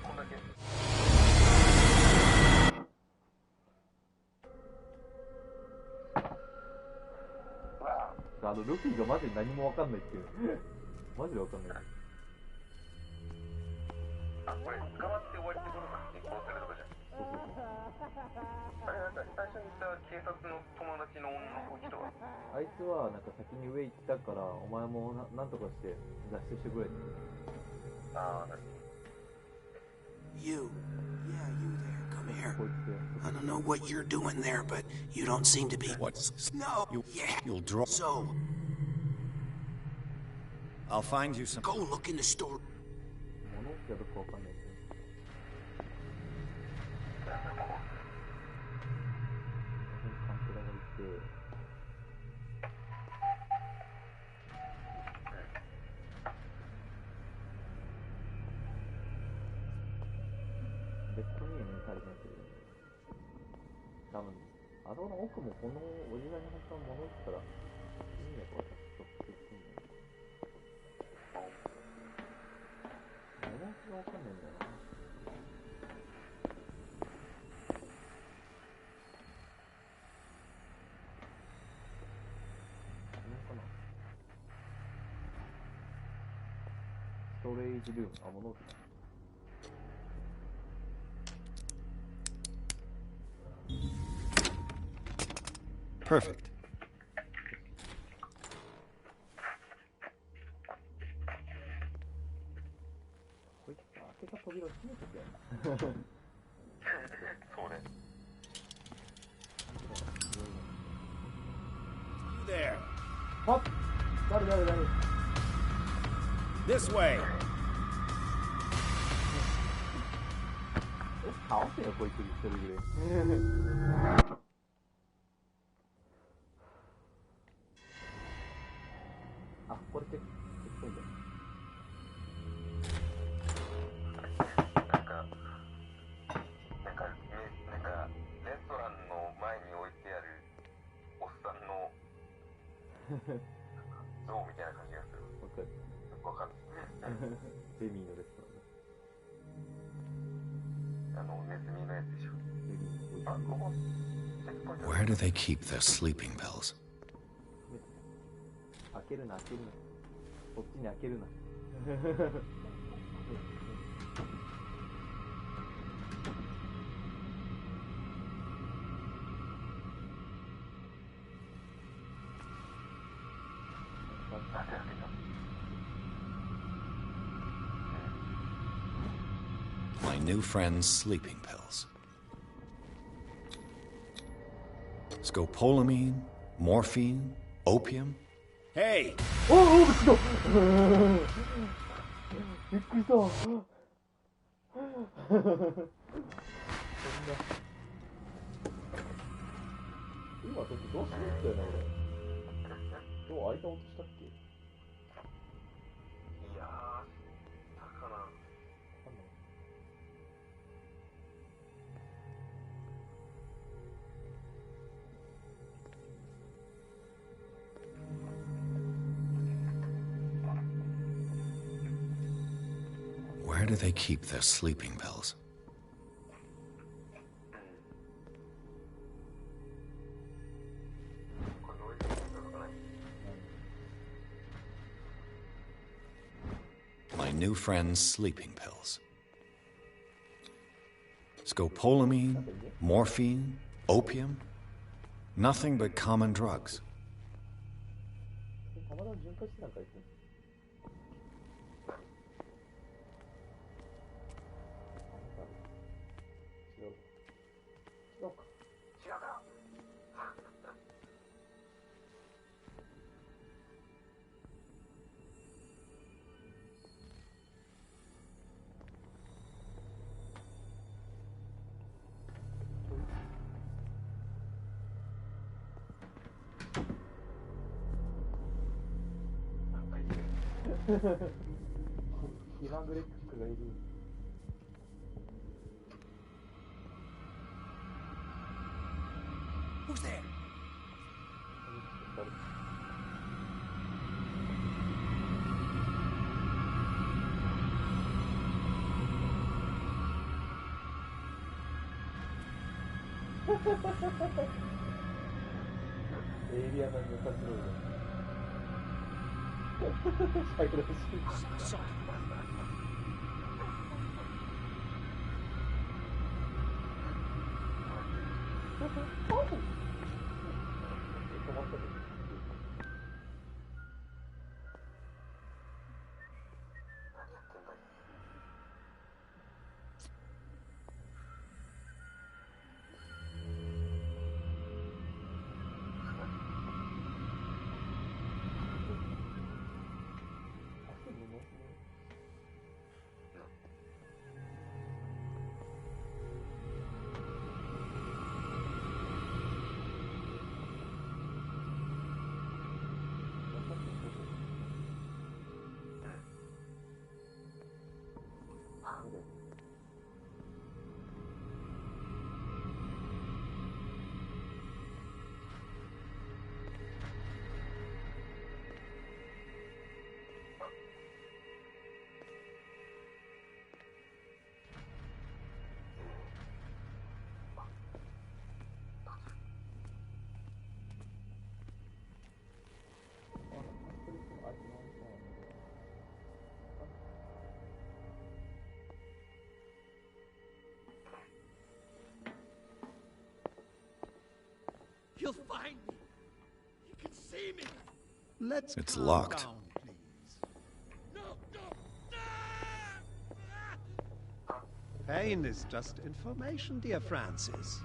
Speaker 6: こんだけ。
Speaker 1: ルフィがマジで何もわかんないっていう。マジでわかんない。
Speaker 6: あ、これ捕まって終わりってことか。殺されるとかじゃん。あれなんか最初に言った警察の友達の女の人は。
Speaker 1: あいつはなんか先に上行ったからお前もなんとかして脱出してくれって。
Speaker 6: ああ、なるほど。
Speaker 5: You. Yeah, you there. Come here. I don't know what you're doing there, but you don't seem to be.
Speaker 3: What?
Speaker 5: No.
Speaker 3: You'll draw.
Speaker 5: So.
Speaker 3: I'll find you some.
Speaker 5: Go look in the store.
Speaker 1: 物ってどこわかんないけど。カンテラがいて。で、ここにね、足りないけど。多分、あの奥もこのおじさんに本当は物置ったら、いいね、これ。ランクがわかんないんだよな。ストレージルーム、あ、物置だ。
Speaker 3: Perfect.
Speaker 1: こいつ開けた扉を閉めてたよ。
Speaker 6: そうね。
Speaker 13: You there.
Speaker 1: あ、誰
Speaker 13: This way.
Speaker 1: 倒せよこいつ一人で。あ、これチェックポイント。
Speaker 6: なんかレストランの前に置いてあるおっさんの像みたいな感じがする。わかる。
Speaker 1: ベミーのレストラン。
Speaker 6: ネズミのやつでしょ。あ、ここ。
Speaker 3: Where do they keep their sleeping pills?
Speaker 1: 開けるな。こっちに開けるな。
Speaker 3: My new friend's sleeping pills. Scopolamine, morphine, opium.
Speaker 13: Hey!
Speaker 1: おお、びっくりした。びっくりした。今ちょっとどうしましたよね、俺。どう開いた音したっけ？いやー、したかな。
Speaker 3: Where do they keep their sleeping pills? My new friend's sleeping pills. Scopolamine, morphine, opium. Nothing but common drugs.
Speaker 1: たまたま巡回してなんか言ってんの？違うか。気まぐれクックがいる。
Speaker 20: Who's there?
Speaker 1: Alien and the Patrol. 最高だし。
Speaker 19: Let's
Speaker 3: It's
Speaker 19: calm
Speaker 3: locked.
Speaker 19: down, please. Pain is just information, dear Francis.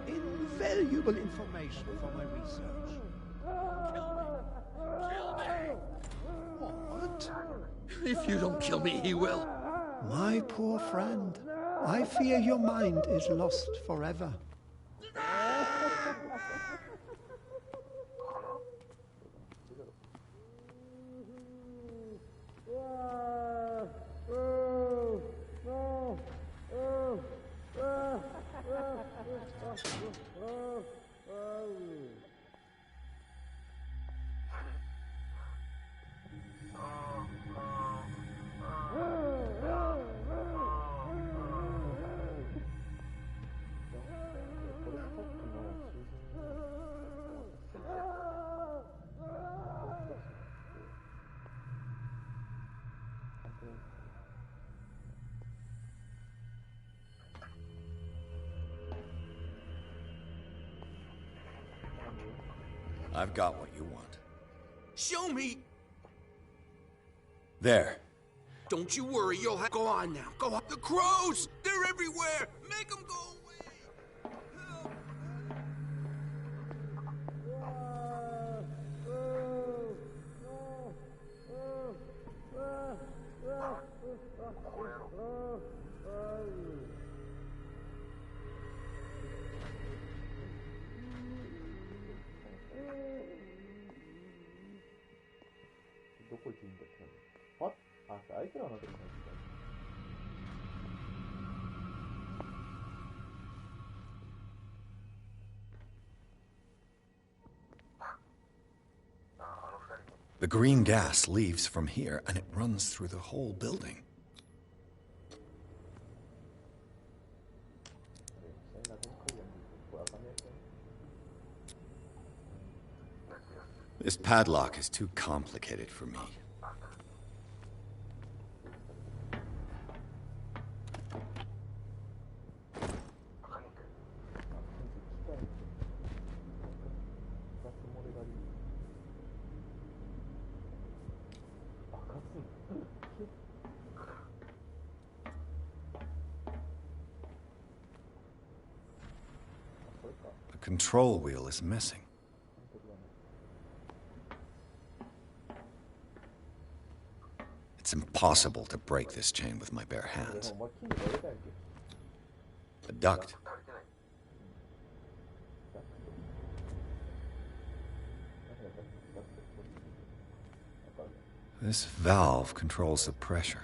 Speaker 19: Invaluable information for my research.
Speaker 12: Kill me!
Speaker 19: What?
Speaker 12: If you don't kill me, he will.
Speaker 19: My poor friend, I fear your mind is lost forever.
Speaker 3: I've got what you want.
Speaker 12: Show me!
Speaker 3: There.
Speaker 12: Don't you worry, you'll have... Go on now, go on. The crows! They're everywhere! Make them go away!
Speaker 1: What? あ、相手らはなんかいい感じだ。
Speaker 3: The green gas leaves from here, and it runs through the whole building. This padlock is too complicated for me. The control wheel is missing. It's impossible to break this chain with my bare hands. A duct. This valve controls the pressure.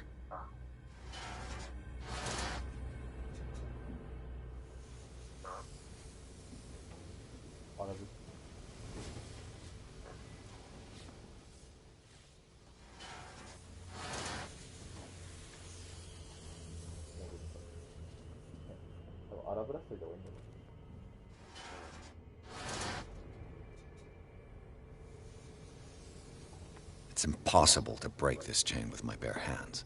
Speaker 3: It's impossible to break this chain with my bare hands.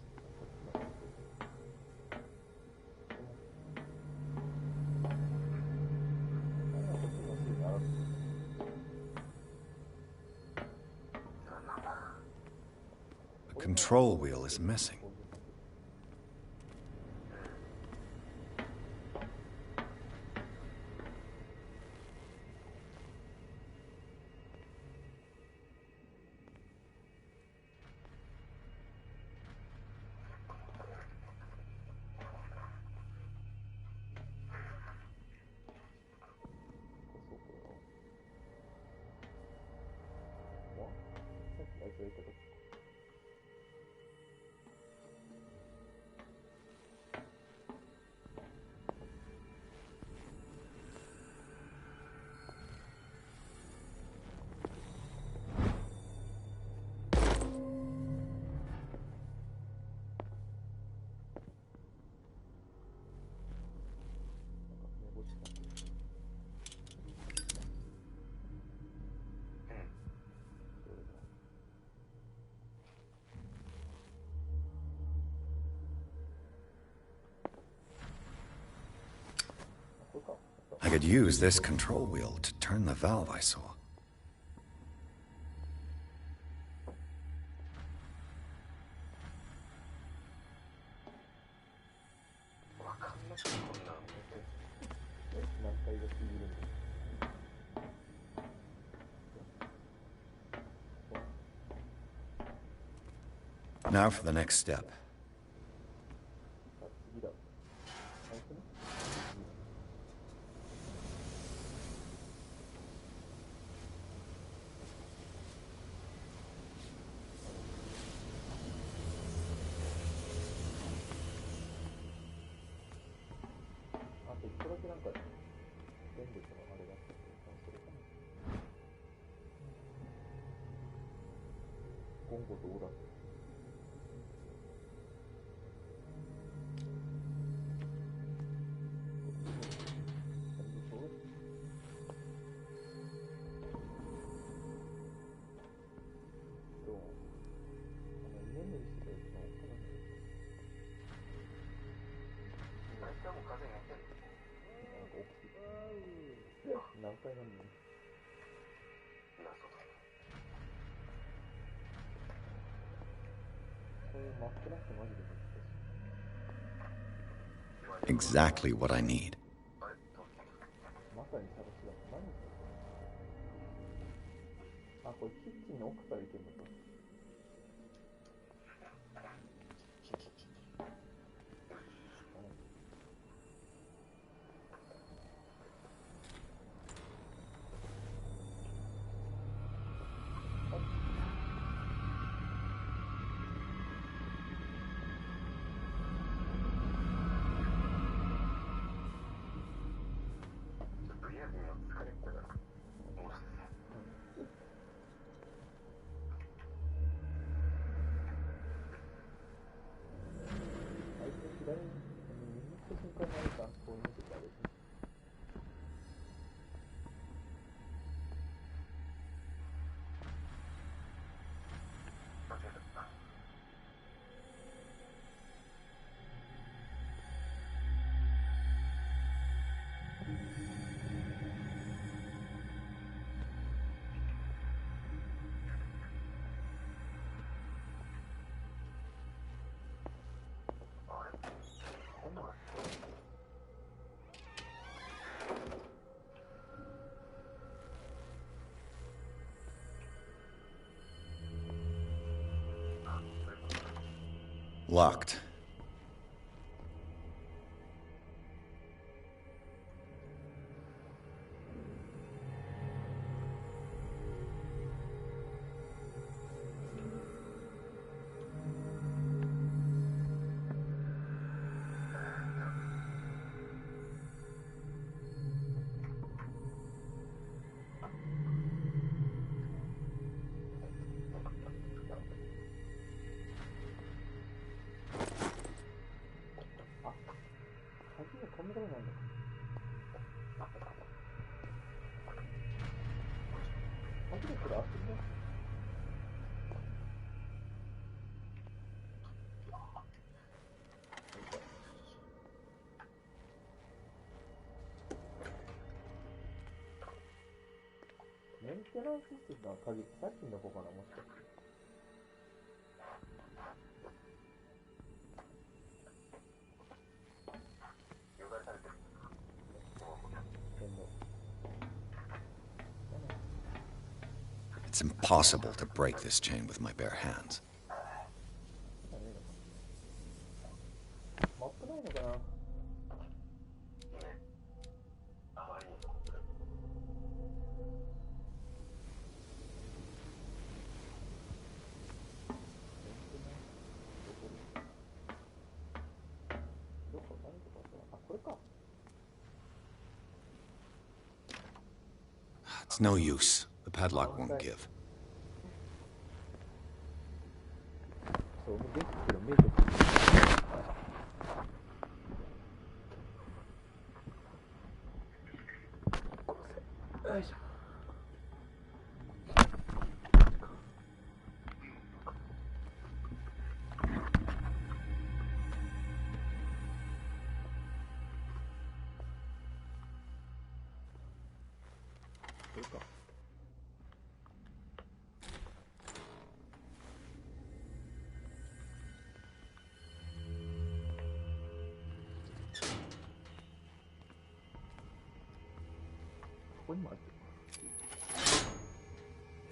Speaker 3: The control wheel is missing. I could use this control wheel to turn the valve I saw. Now for the next step. Exactly what I need. Locked. It's impossible to break this chain with my bare hands. It's no use. The padlock won't give.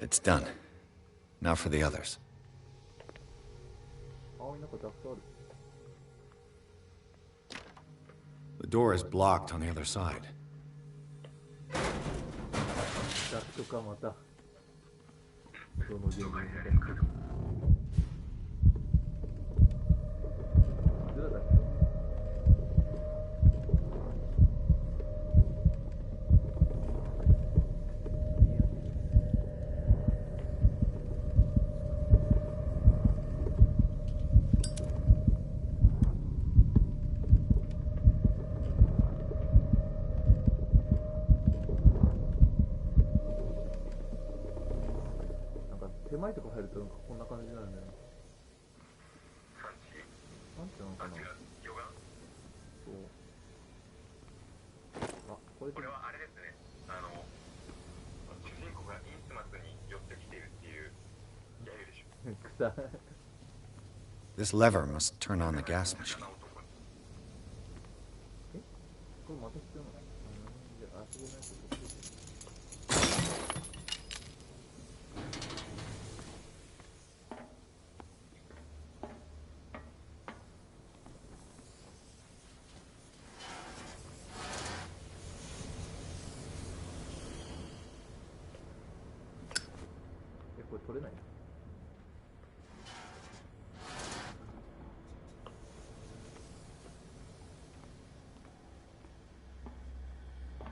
Speaker 3: It's done. Now for the others. The door is blocked on the other side.
Speaker 1: ダクトかまた。どのゲームみたいな。ずらだっけ。手前とか入るとなんかこんな感じなんだよね。なんていうのかな。そう。あ、これ
Speaker 6: はあれですね。主人公がインスマスに寄ってきているっていう揶揄でしょ。
Speaker 3: This lever must turn on the gas machine.
Speaker 1: え？これまた必要なの？じゃあ、あそこのやつ。これ取れない。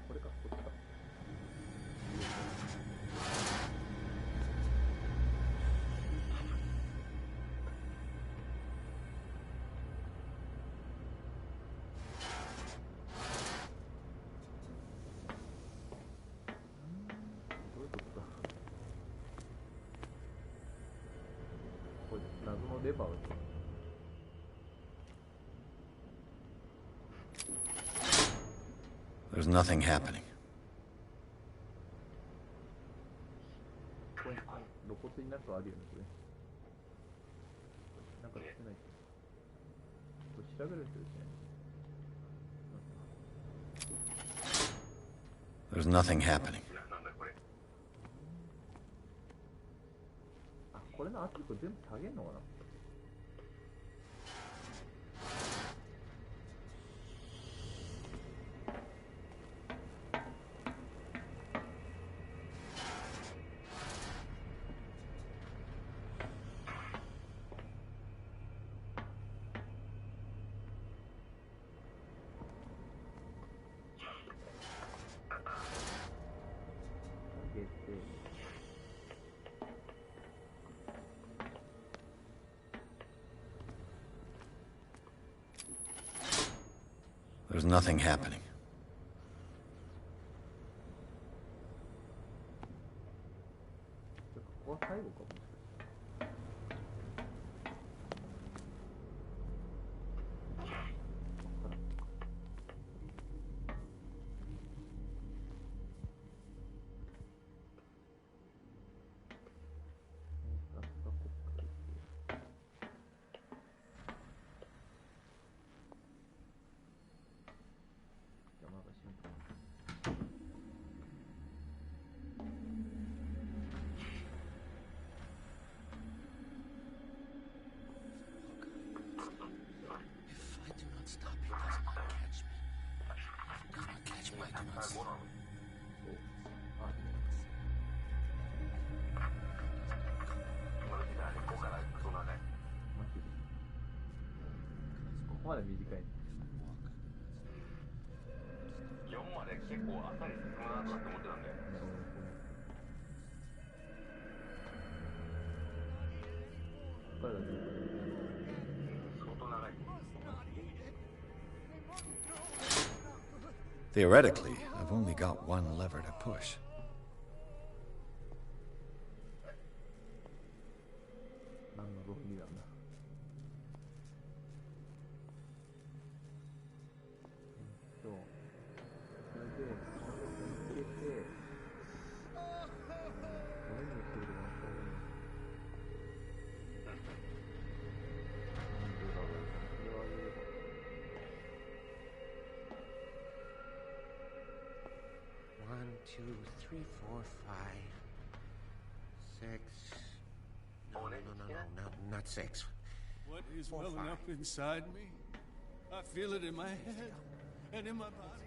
Speaker 1: これか、こっちか。どういうことだ。これ謎のレバーを。
Speaker 3: There's nothing happening.
Speaker 1: これ露骨になるとあるよね、これ。なんかしてない。これ調べる人ですね。
Speaker 3: There's nothing happening.
Speaker 1: あ、これの圧力全部下げんのかな。上げて。
Speaker 3: There's nothing happening.
Speaker 1: ここは最後かも。ここまで短い。
Speaker 6: 4まで結構あっさり進むなとかって思ってたんで。
Speaker 1: これだけ。
Speaker 6: 相当長い。
Speaker 3: Theoretically, I've only got one lever to push.
Speaker 1: 何の論理なんだ。それで、このとこに入れて、どれにするかな、これに。これを上げれば。
Speaker 11: 1, 2, 3, 4, 5, 6. No, not 6.
Speaker 16: What is welling up inside me? I feel it in my head and in my body.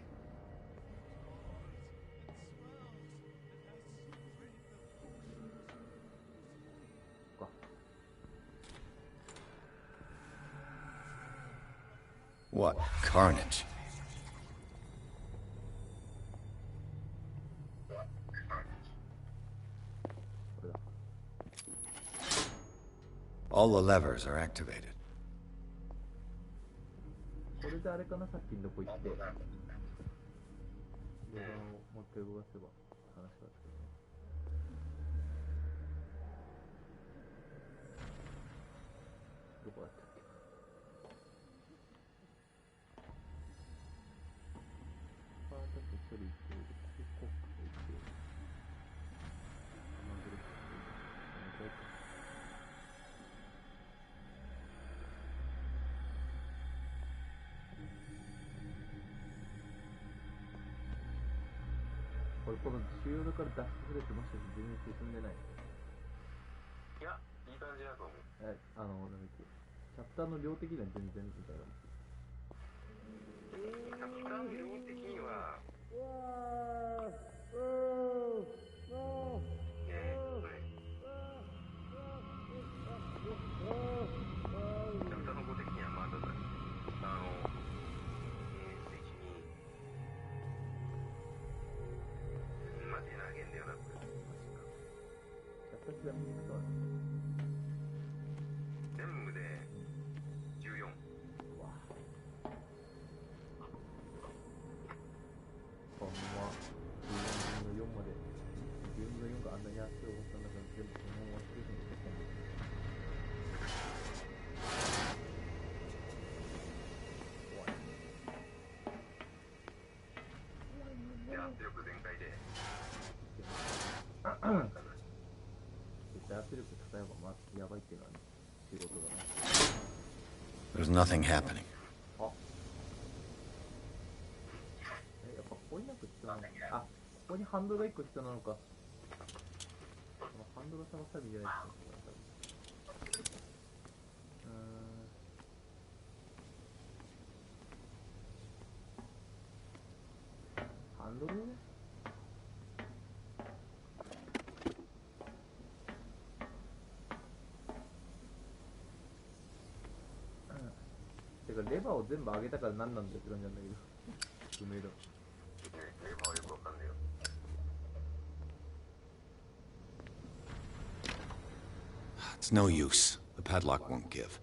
Speaker 3: What carnage. All the levers are activated.
Speaker 1: これであれかな、さっきのとこ行って動画をもう一回動かせば話がつくね。どこだったっけ。パータと処理してる。ここ行ってマンドルしてる。これこの主要だから脱出するってもしかして全然進んでない。
Speaker 6: いや、いい感じだと思う。
Speaker 1: なんだっけ、チャプターの量的には全然みたいな。
Speaker 6: チャプターの量的には、チャプターの5的にはまだだ。全部で14。
Speaker 1: ほんま12分の4まで12分の4があんなに足を持ったんだから全部そのまま終わってるんです
Speaker 6: よ。で、圧力全開で。
Speaker 1: 絶対圧力高い方がまずやばいっていうのはね、仕事だね。
Speaker 3: There's nothing happening.
Speaker 1: あ、やっぱここになんか必要なの。あ、ここにハンドルが1個必要なのか。このハンドル探さびじゃないですか。ハンドルてかレバーを全部上げたから何なんだって感じなんだけど不明だ。
Speaker 6: レバーはよくわかんないよ。
Speaker 3: It's no use. The padlock won't give.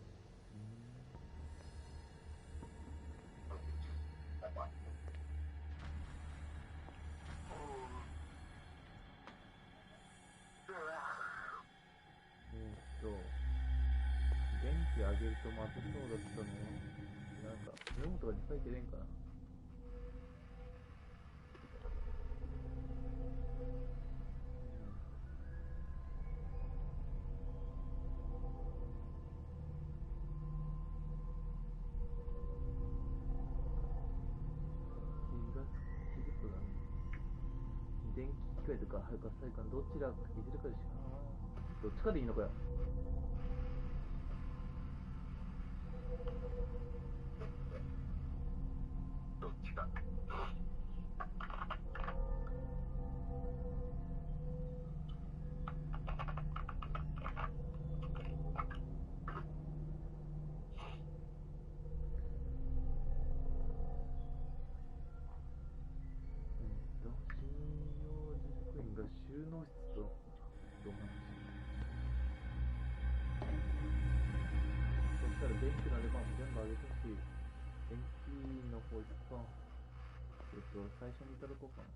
Speaker 1: Genki 上げるとまずそうだったね。なんかメモとかに書いてねえんかな。電気機械とかガス配管どちらかいずれかでしょ。どっちかでいいのかよ。
Speaker 6: どっちか。
Speaker 1: 収納室とどうなんですか。そしたら電気のレバーも全部上げてほしい。電気の方一旦最初にいただこうかな。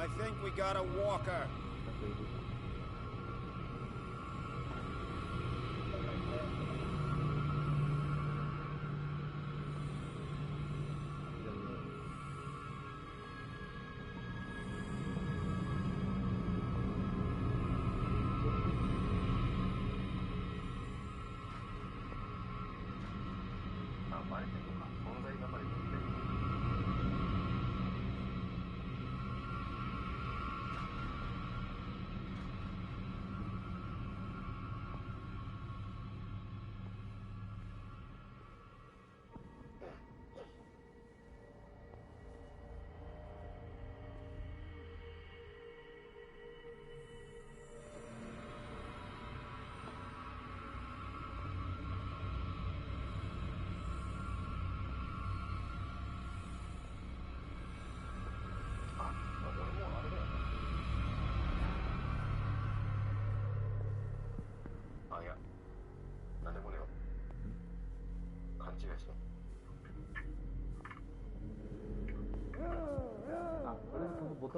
Speaker 13: I think we got a walker.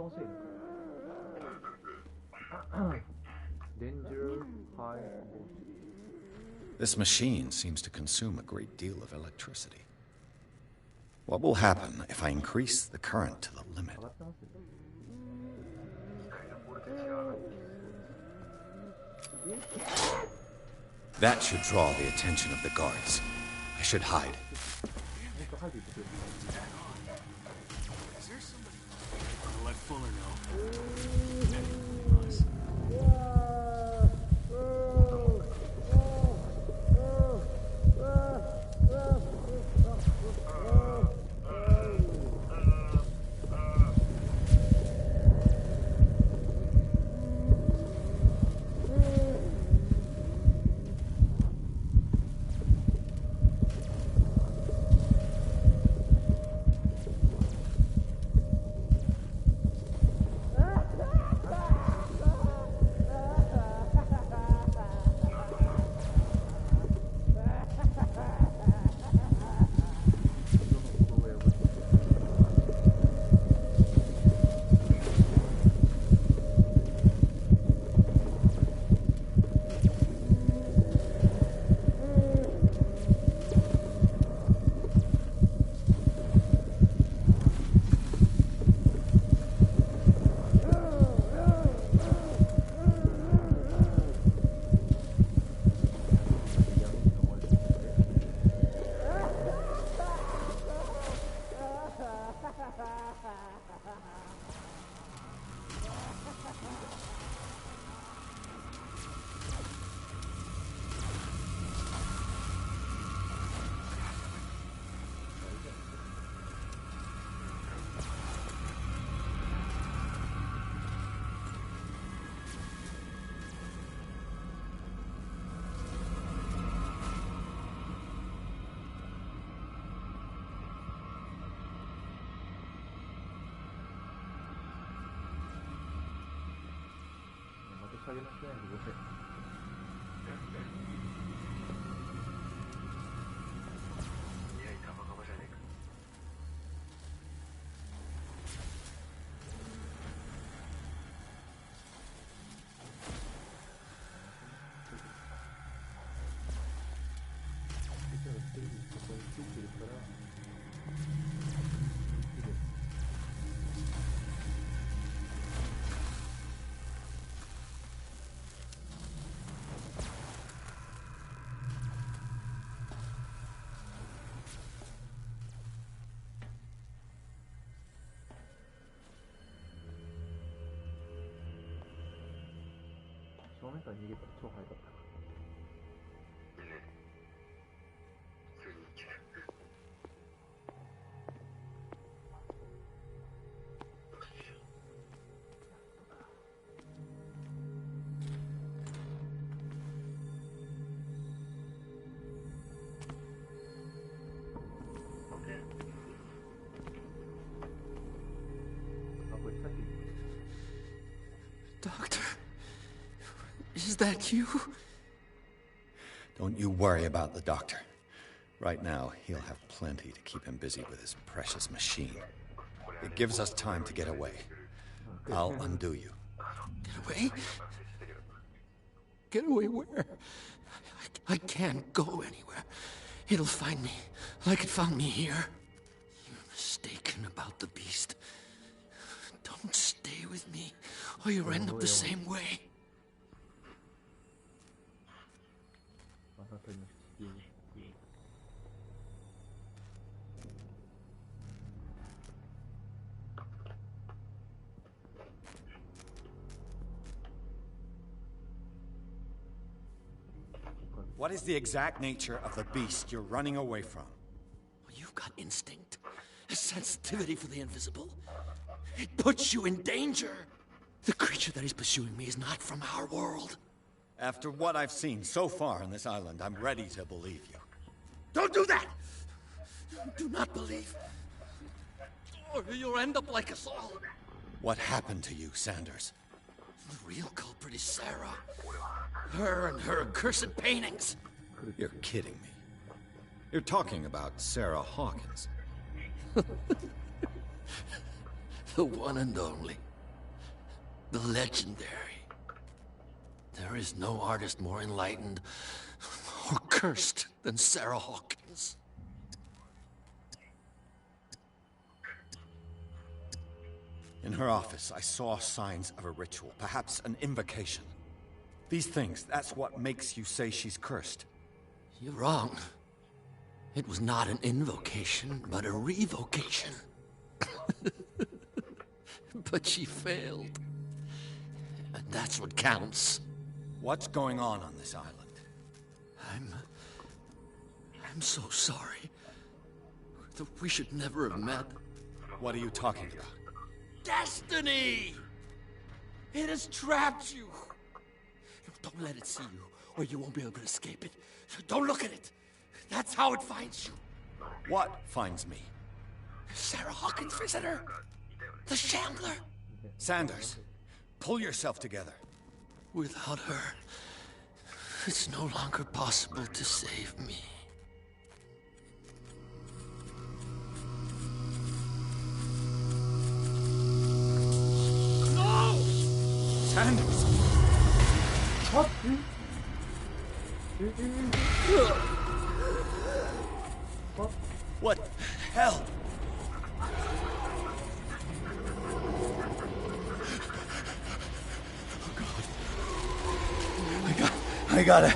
Speaker 1: 欲しいね。Danger high voltage.
Speaker 3: This machine seems to consume a great deal of electricity. What will happen if I increase the current to the limit? That should draw the attention of the guards. I should hide.
Speaker 16: Is there somebody? I'll let Fuller know.
Speaker 12: Doctor, is that you?
Speaker 3: Don't you worry about the doctor. Right now, he'll have plenty to keep him busy with his precious machine. It gives us time to get away. I'll undo you.
Speaker 12: Get away? Get away where? I can't go anywhere. It'll find me, like it found me here. You're mistaken about the beast. Don't stay with me, or you'll end up the same way.
Speaker 3: What is the exact nature of the beast you're running away from?
Speaker 12: You've got instinct, a sensitivity for the invisible. It puts you in danger. The creature that is pursuing me is not from our world.
Speaker 3: After what I've seen so far on this island, I'm ready to believe you.
Speaker 12: Don't do that! Do not believe. Or you'll end up like us all.
Speaker 3: What happened to you, Sanders?
Speaker 12: The real culprit is Sarah. Her and her accursed paintings.
Speaker 3: You're kidding me. You're talking about Sarah Hawkins.
Speaker 12: The one and only. The legendary. There is no artist more enlightened or cursed than Sarah Hawkins.
Speaker 3: In her office, I saw signs of a ritual, perhaps an invocation. These things, that's what makes you say she's cursed.
Speaker 12: You're wrong. It was not an invocation, but a revocation. But she failed. And that's what counts.
Speaker 3: What's going on this island?
Speaker 12: I'm so sorry. We should never have met.
Speaker 3: What are you talking about?
Speaker 12: Destiny! It has trapped you. Don't let it see you, or you won't be able to escape it. Don't look at it. That's how it finds you.
Speaker 3: What finds me?
Speaker 12: Sarah Hawkins' visitor. The Shambler.
Speaker 3: Sanders, pull yourself together.
Speaker 12: Without her, it's no longer possible to save me.
Speaker 3: No! Sanders!
Speaker 1: What?
Speaker 3: What hell? I got it.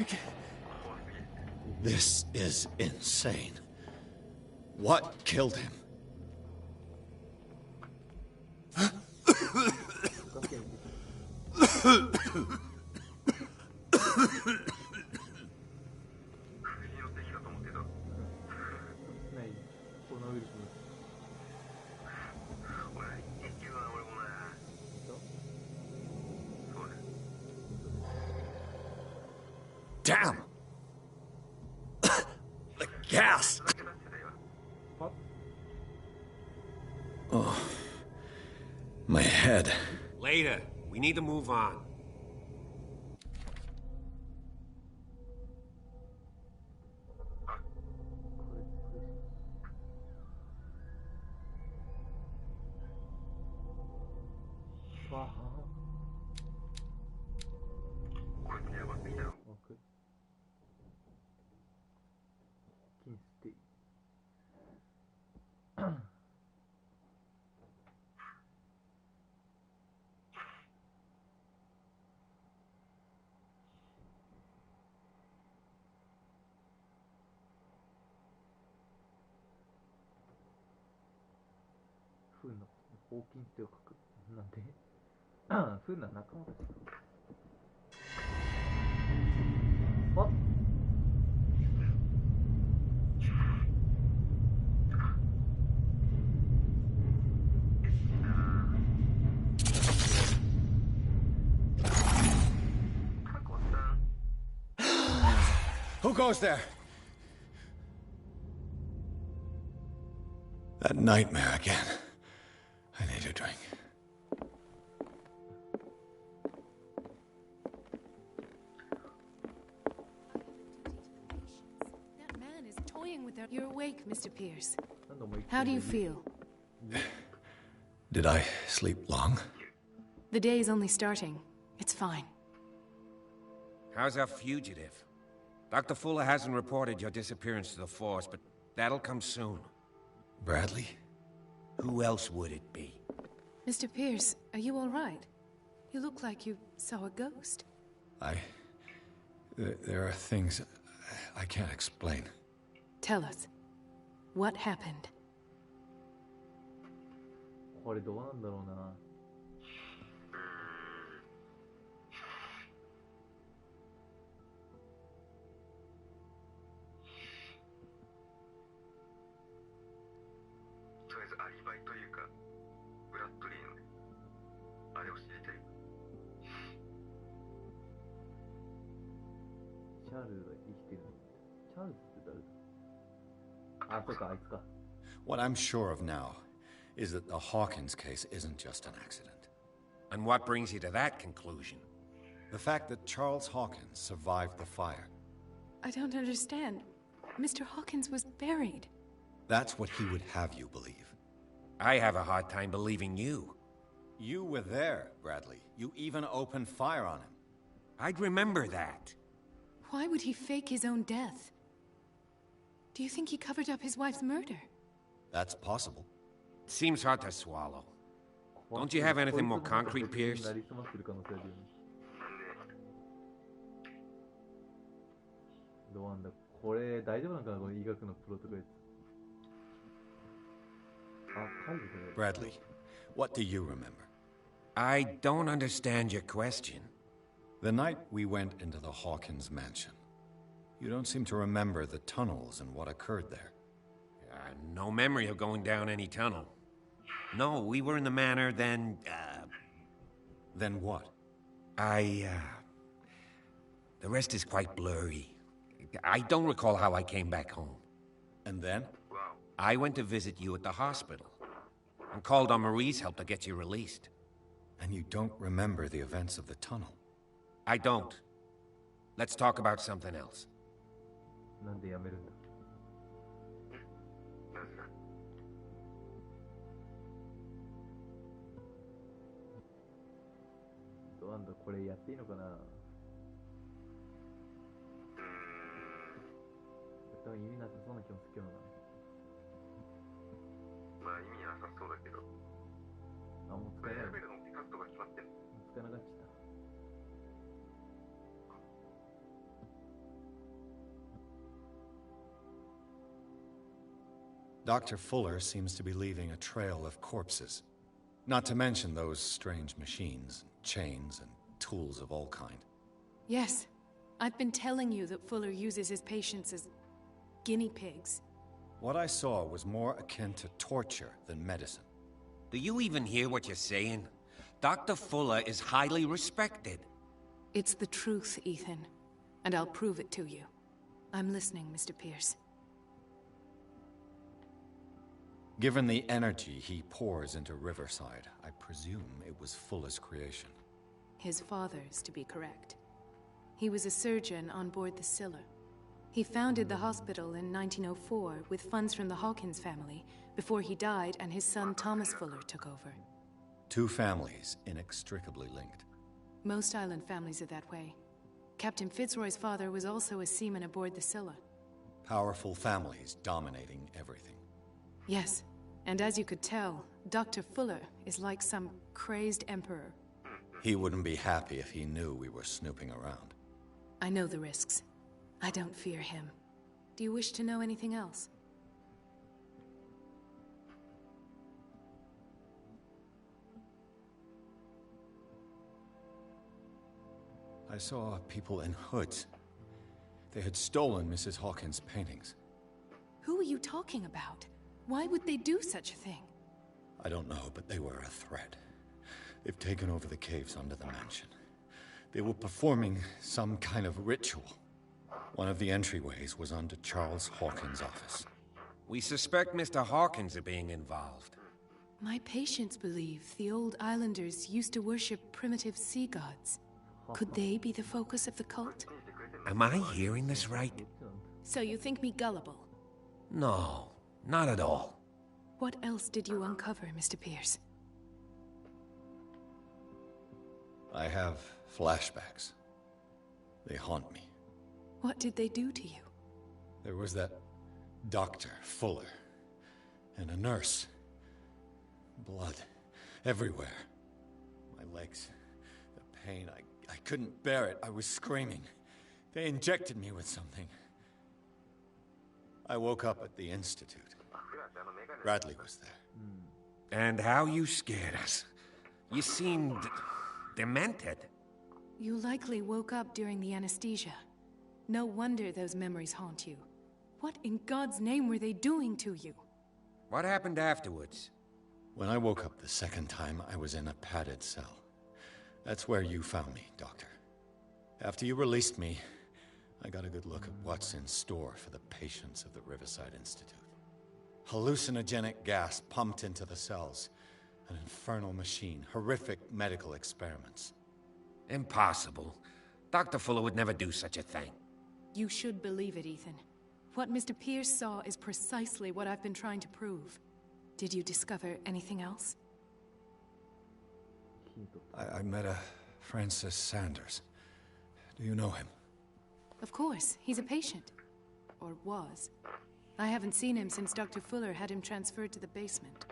Speaker 3: Okay. This is insane. What killed him? Damn! The gas! Oh, my head.
Speaker 11: Later. We need to move on.
Speaker 1: フンのホーキンスってを書く。なんでフンの仲間たち。あっ
Speaker 3: Who goes there? That nightmare again. I need a drink.
Speaker 17: That man is toying with her. You're awake, Mr. Pierce. How do you feel?
Speaker 3: Did I sleep long?
Speaker 17: The day is only starting. It's fine.
Speaker 11: How's our fugitive? Dr. Fuller hasn't reported your disappearance to the force, but that'll come soon.
Speaker 3: Bradley?
Speaker 11: Who else would it be?
Speaker 17: Mr. Pierce, are you all right? You look like you saw a ghost.
Speaker 3: There are things I can't explain.
Speaker 17: Tell us. What happened?
Speaker 1: これどうなんだろうな。
Speaker 6: とりあえずアリバイというか、ブラッドリーのね、あれを知りたい。
Speaker 1: チャールズが生きてるの。チャールズって誰だ？あ、そうか、あいつか。
Speaker 3: What I'm sure of now is that the Hawkins case isn't just an accident.
Speaker 11: And what brings you to that conclusion?
Speaker 3: The fact that Charles Hawkins survived the fire.
Speaker 17: I don't understand. Mr. Hawkins was buried.
Speaker 3: That's what he would have you believe.
Speaker 11: I have a hard time believing you.
Speaker 3: You were there, Bradley. You even opened fire on him.
Speaker 11: I'd remember that.
Speaker 17: Why would he fake his own death? Do you think he covered up his wife's murder?
Speaker 3: That's possible.
Speaker 11: Seems hard to swallow. Don't you have anything more concrete, Pierce?
Speaker 1: どうなんだこれ大丈夫なのかなこの医学のプロとか言って。あ、解除される。
Speaker 3: Bradley, what do you remember?
Speaker 11: I don't understand your question.
Speaker 3: The night we went into the Hawkins mansion. You don't seem to remember the tunnels and what occurred there.
Speaker 11: No memory of going down any tunnel. No, we were in the manor, then,
Speaker 3: Then what?
Speaker 11: The rest is quite blurry. I don't recall how I came back home.
Speaker 3: And then?
Speaker 11: I went to visit you at the hospital and called on Marie's help to get you released.
Speaker 3: And you don't remember the events of the tunnel?
Speaker 11: I don't. Let's talk about something else.
Speaker 1: なんでやめるんだどうなんだこれやっていいのかな多分意味なさそうな気もするけどな
Speaker 6: まあ意味なさそうだけど
Speaker 1: あ、もう使えない。
Speaker 6: 選べるのってカットが決まってる。
Speaker 1: 使えなくなっちゃった。
Speaker 3: Dr. Fuller seems to be leaving a trail of corpses. Not to mention those strange machines, chains, and tools of all kind.
Speaker 17: Yes. I've been telling you that Fuller uses his patients as guinea pigs.
Speaker 3: What I saw was more akin to torture than medicine.
Speaker 11: Do you even hear what you're saying? Dr. Fuller is highly respected.
Speaker 17: It's the truth, Ethan. And I'll prove it to you. I'm listening, Mr. Pierce.
Speaker 3: Given the energy he pours into Riverside, I presume it was Fuller's creation.
Speaker 17: His father's, to be correct. He was a surgeon on board the Scylla. He founded the hospital in 1904 with funds from the Hawkins family before he died and his son Thomas Fuller took over.
Speaker 3: Two families inextricably linked.
Speaker 17: Most island families are that way. Captain Fitzroy's father was also a seaman aboard the Scylla.
Speaker 3: Powerful families dominating everything.
Speaker 17: Yes, and as you could tell, Dr. Fuller is like some crazed emperor.
Speaker 3: He wouldn't be happy if he knew we were snooping around.
Speaker 17: I know the risks. I don't fear him. Do you wish to know anything else?
Speaker 3: I saw people in hoods. They had stolen Mrs. Hawkins' paintings.
Speaker 17: Who are you talking about? Why would they do such a thing?
Speaker 3: I don't know, but they were a threat. They've taken over the caves under the mansion. They were performing some kind of ritual. One of the entryways was under Charles Hawkins' office.
Speaker 11: We suspect Mr. Hawkins of being involved.
Speaker 17: My patients believe the old islanders used to worship primitive sea gods. Could they be the focus of the cult?
Speaker 11: Am I hearing this right?
Speaker 17: So you think me gullible?
Speaker 11: No, not at all.
Speaker 17: What else did you uncover, Mr. Pierce?
Speaker 3: I have flashbacks. They haunt me.
Speaker 17: What did they do to you?
Speaker 3: There was that Dr. Fuller and a nurse. Blood everywhere. My legs, the pain, I couldn't bear it. I was screaming. They injected me with something. I woke up at the Institute. Bradley was there.
Speaker 11: And how you scared us. You seemed demented.
Speaker 17: You likely woke up during the anesthesia. No wonder those memories haunt you. What in God's name were they doing to you?
Speaker 11: What happened afterwards?
Speaker 3: When I woke up the second time, I was in a padded cell. That's where you found me, Doctor. After you released me, I got a good look at what's in store for the patients of the Riverside Institute. Hallucinogenic gas pumped into the cells. An infernal machine. Horrific medical experiments.
Speaker 11: Impossible. Dr. Fuller would never do such a thing.
Speaker 17: You should believe it, Ethan. What Mr. Pierce saw is precisely what I've been trying to prove. Did you discover anything else?
Speaker 3: I met a Francis Sanders. Do you know him?
Speaker 17: Of course. He's a patient. Or was. I haven't seen him since Dr. Fuller had him transferred to the basement.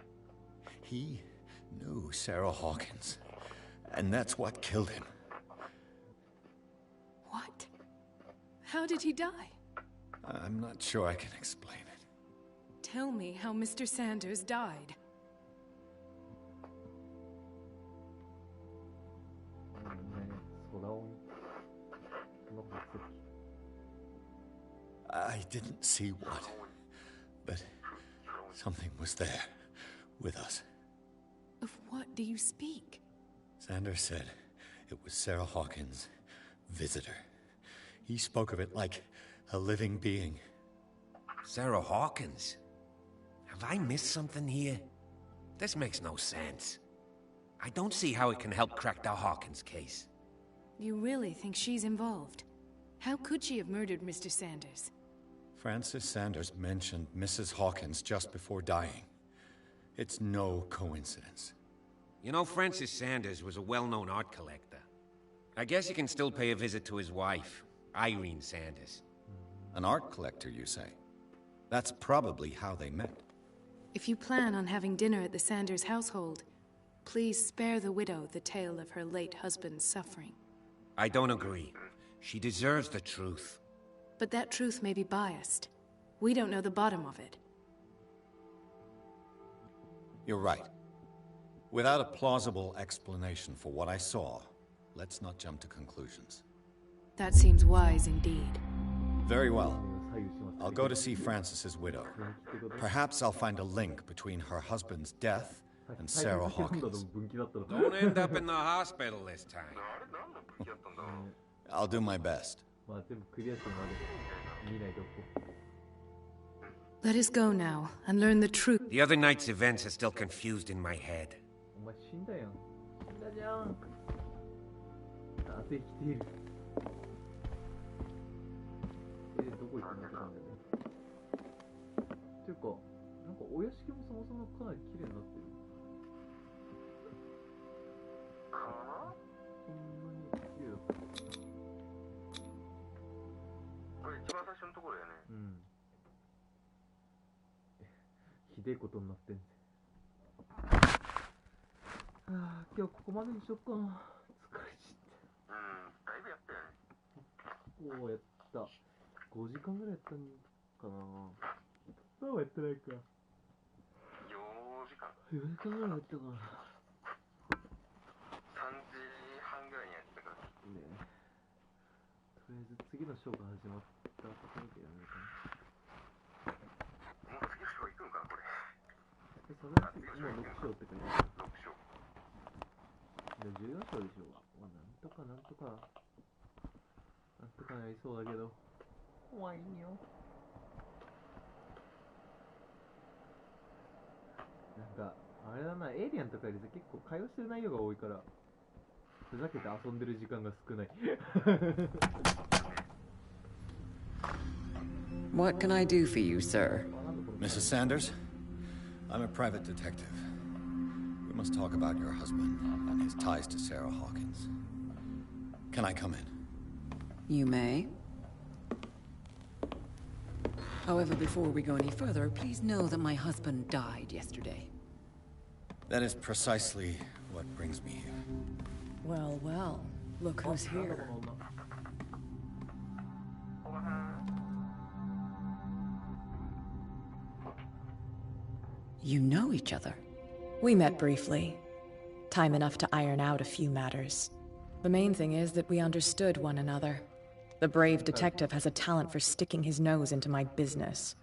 Speaker 3: He knew Sarah Hawkins. And that's what killed him.
Speaker 17: What? How did he die?
Speaker 3: I'm not sure I can explain it.
Speaker 17: Tell me how Mr. Sanders died.
Speaker 3: I didn't see what, but something was there with us.
Speaker 17: Of what do you speak?
Speaker 3: Sanders said it was Sarah Hawkins' visitor. He spoke of it like a living being.
Speaker 11: Sarah Hawkins? Have I missed something here? This makes no sense. I don't see how it can help crack the Hawkins case.
Speaker 17: You really think she's involved? How could she have murdered Mr. Sanders?
Speaker 3: Francis Sanders mentioned Mrs. Hawkins just before dying. It's no coincidence.
Speaker 11: You know, Francis Sanders was a well-known art collector. I guess you can still pay a visit to his wife, Irene Sanders.
Speaker 3: An art collector, you say? That's probably how they met.
Speaker 17: If you plan on having dinner at the Sanders household, please spare the widow the tale of her late husband's suffering.
Speaker 11: I don't agree. She deserves the truth.
Speaker 17: But that truth may be biased. We don't know the bottom of it.
Speaker 3: You're right. Without a plausible explanation for what I saw, let's not jump to conclusions.
Speaker 17: That seems wise indeed.
Speaker 3: Very well. I'll go to see Francis's widow. Perhaps I'll find a link between her husband's death and Sarah Hawkins.
Speaker 11: Don't end up in the hospital this time.
Speaker 3: I'll do my best.
Speaker 17: Let us go now and learn the truth.
Speaker 11: The other night's events are still confused in my head.
Speaker 1: Mm. ひでえことになってんぜ。はあ、今日ここまでにしよっかな。疲れちって。だいぶやったよね。おお、やった。5時間ぐらいやったんかな。そうやってないか。4時間。4時間ぐらいやったかな。3時半ぐらいにやったから。ねえ。とりあえず次のショーが始まったところでやめるかな。もう6章って書いてある。6章。で14章でしょうが。まあ、なんとかなんとかなりそうだけど。怖いよ。なんか、あれだな、エイリアンとかよりさ、結構会話してる内容が多いから、ふざけて遊んでる時間が少ない。
Speaker 21: What can I do for you, sir?
Speaker 3: Mrs. Sanders? I'm a private detective. We must talk about your husband and his ties to Sarah Hawkins. Can I come in?
Speaker 21: You may. However, before we go any further, please know that my husband died yesterday.
Speaker 3: That is precisely what brings me here.
Speaker 14: Well, well. Look who's here.
Speaker 21: You know each other?
Speaker 14: We met briefly. Time enough to iron out a few matters. The main thing is that we understood one another. The brave detective has a talent for sticking his nose into my business.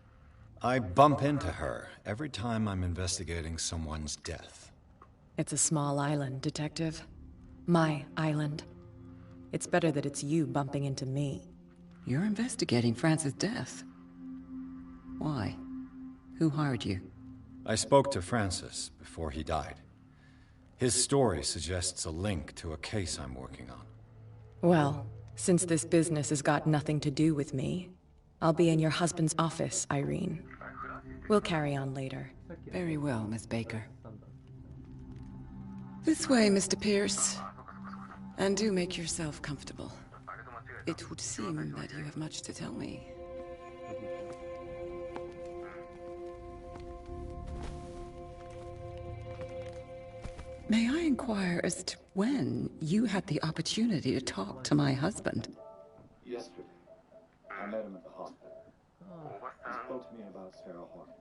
Speaker 3: I bump into her every time I'm investigating someone's death.
Speaker 14: It's a small island, Detective. My island. It's better that it's you bumping into me.
Speaker 21: You're investigating Francis' death. Why? Who hired you?
Speaker 3: I spoke to Francis before he died. His story suggests a link to a case I'm working on.
Speaker 14: Well, since this business has got nothing to do with me, I'll be in your husband's office, Irene. We'll carry on later.
Speaker 21: Very well, Miss Baker. This way, Mr. Pierce. And do make yourself comfortable. It would seem that you have much to tell me. May I inquire as to when you had the opportunity to talk to my husband?
Speaker 1: Yesterday. I met him at the hospital. He spoke to me about Sarah Hawkins.